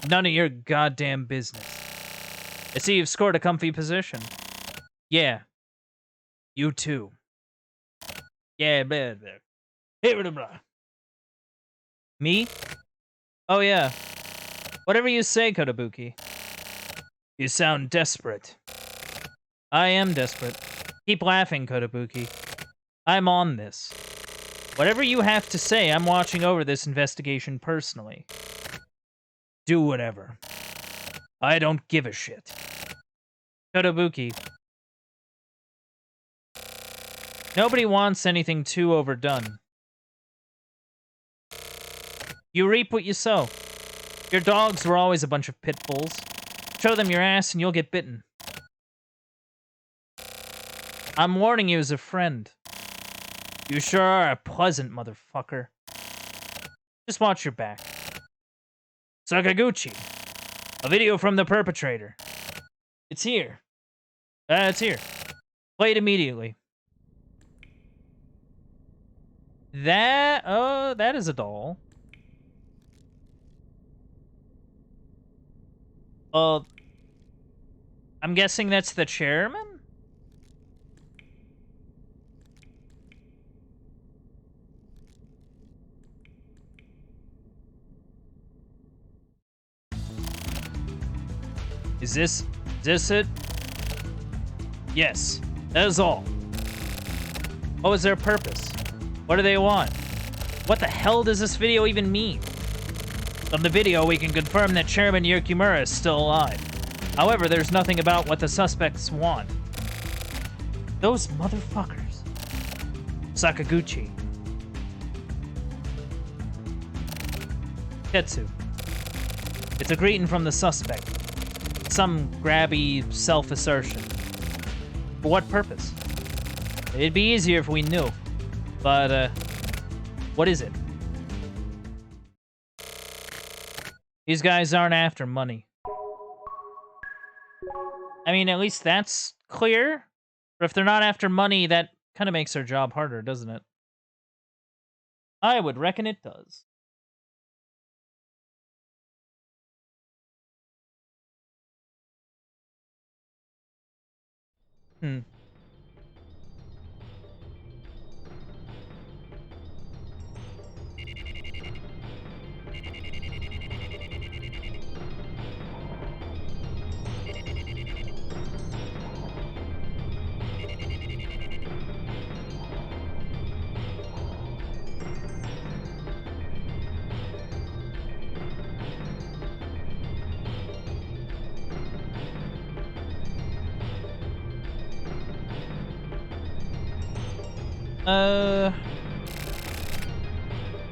None of your goddamn business. I see you've scored a comfy position. Yeah. You too. Yeah, blah, blah. Me? Oh, yeah. Whatever you say, Kotobuki. You sound desperate. I am desperate. Keep laughing, Kotobuki. I'm on this. Whatever you have to say, I'm watching over this investigation personally. Do whatever. I don't give a shit. Kotobuki. Nobody wants anything too overdone. You reap what you sow. Your dogs were always a bunch of pit bulls. Show them your ass and you'll get bitten. I'm warning you as a friend. You sure are a pleasant motherfucker. Just watch your back. Sakaguchi. A video from the perpetrator. It's here. It's here. Play it immediately. That is a doll. I'm guessing that's the chairman? Is this it? Yes, that is all. What was their purpose? What do they want? What the hell does this video even mean? From the video, we can confirm that Chairman Yukimura is still alive. However, there's nothing about what the suspects want. Those motherfuckers. Sakaguchi. Tetsu. It's a greeting from the suspect. Some grabby self-assertion. For what purpose? It'd be easier if we knew. But, what is it? These guys aren't after money. I mean, at least that's clear. But if they're not after money, that kind of makes their job harder, doesn't it? I would reckon it does.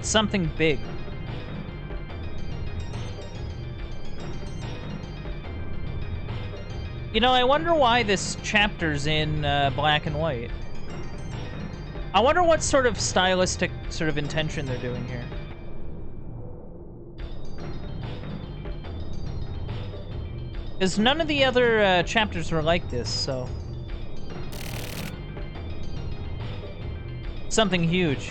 Something big. You know, I wonder why this chapter's in black and white. I wonder what sort of stylistic sort of intention they're doing here. Because none of the other chapters were like this, so... Something huge.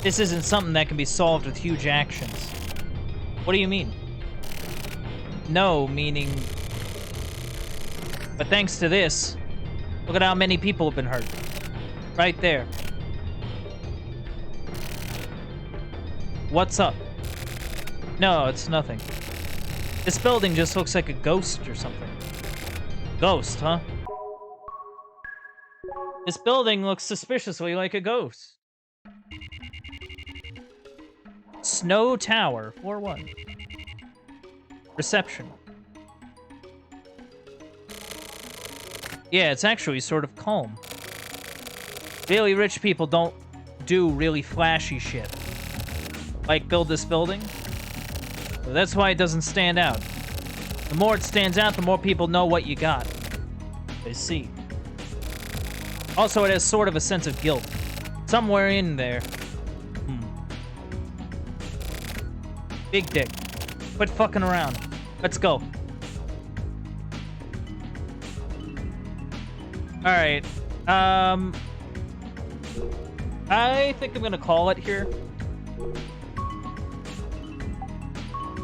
This isn't something that can be solved with huge actions. What do you mean? No, meaning... But thanks to this, look at how many people have been hurt. Right there. What's up? No, it's nothing. This building just looks like a ghost or something. Ghost, huh? This building looks suspiciously like a ghost. Snow Tower, floor 1. Reception. Yeah, it's actually sort of calm. Really rich people don't do really flashy shit. Like build this building. So that's why it doesn't stand out. The more it stands out, the more people know what you got. I see. Also, it has sort of a sense of guilt. Somewhere in there. Big dick. Quit fucking around. Let's go. Alright. I think I'm gonna call it here.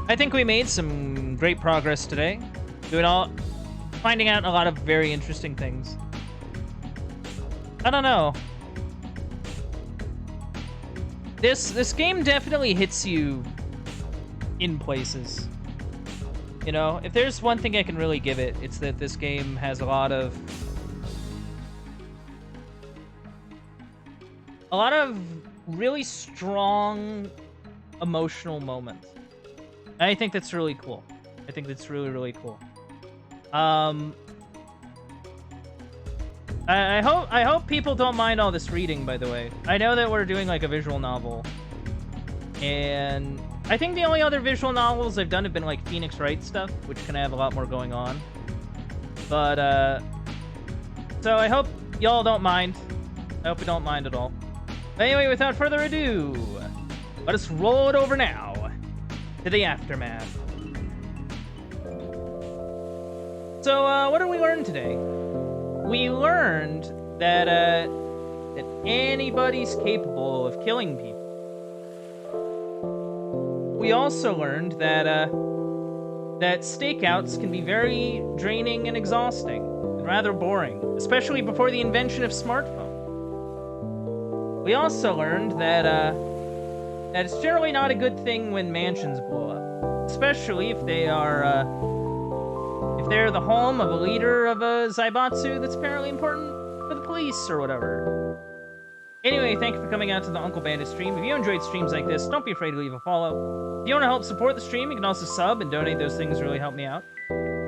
I think we made some great progress today. Finding out a lot of very interesting things. I don't know. This game definitely hits you in places. You know, if there's one thing I can really give it, it's that this game has a lot of really strong emotional moments. And I think that's really cool. I think that's really, really cool. I hope people don't mind all this reading, by the way. I know that we're doing like a visual novel. And I think the only other visual novels I've done have been like Phoenix Wright stuff, which can have a lot more going on. But, so I hope y'all don't mind. I hope you don't mind at all. But anyway, without further ado, let us roll it over now to the aftermath. So, what did we learn today? We learned that, that anybody's capable of killing people. We also learned that, that stakeouts can be very draining and exhausting, and rather boring, especially before the invention of smartphones. We also learned that, that it's generally not a good thing when mansions blow up, especially if they are, if they're the home of a leader of a Zaibatsu that's apparently important for the police or whatever. Anyway, thank you for coming out to the Uncle Bandit stream. If you enjoyed streams like this, don't be afraid to leave a follow. If you want to help support the stream, you can also sub and donate. Those things really help me out.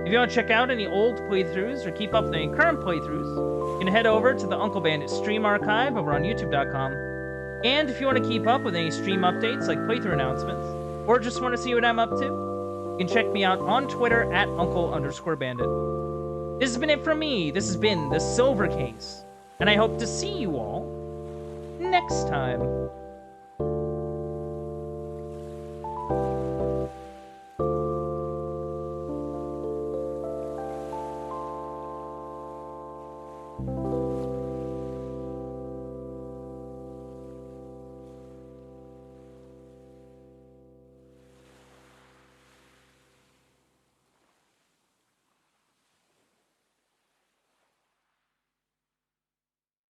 If you want to check out any old playthroughs or keep up with any current playthroughs, you can head over to the Uncle Bandit stream archive over on youtube.com. And if you want to keep up with any stream updates like playthrough announcements, or just want to see what I'm up to, you can check me out on Twitter at Uncle_Bandit. This has been it from me. This has been the Silver Case. And I hope to see you all next time.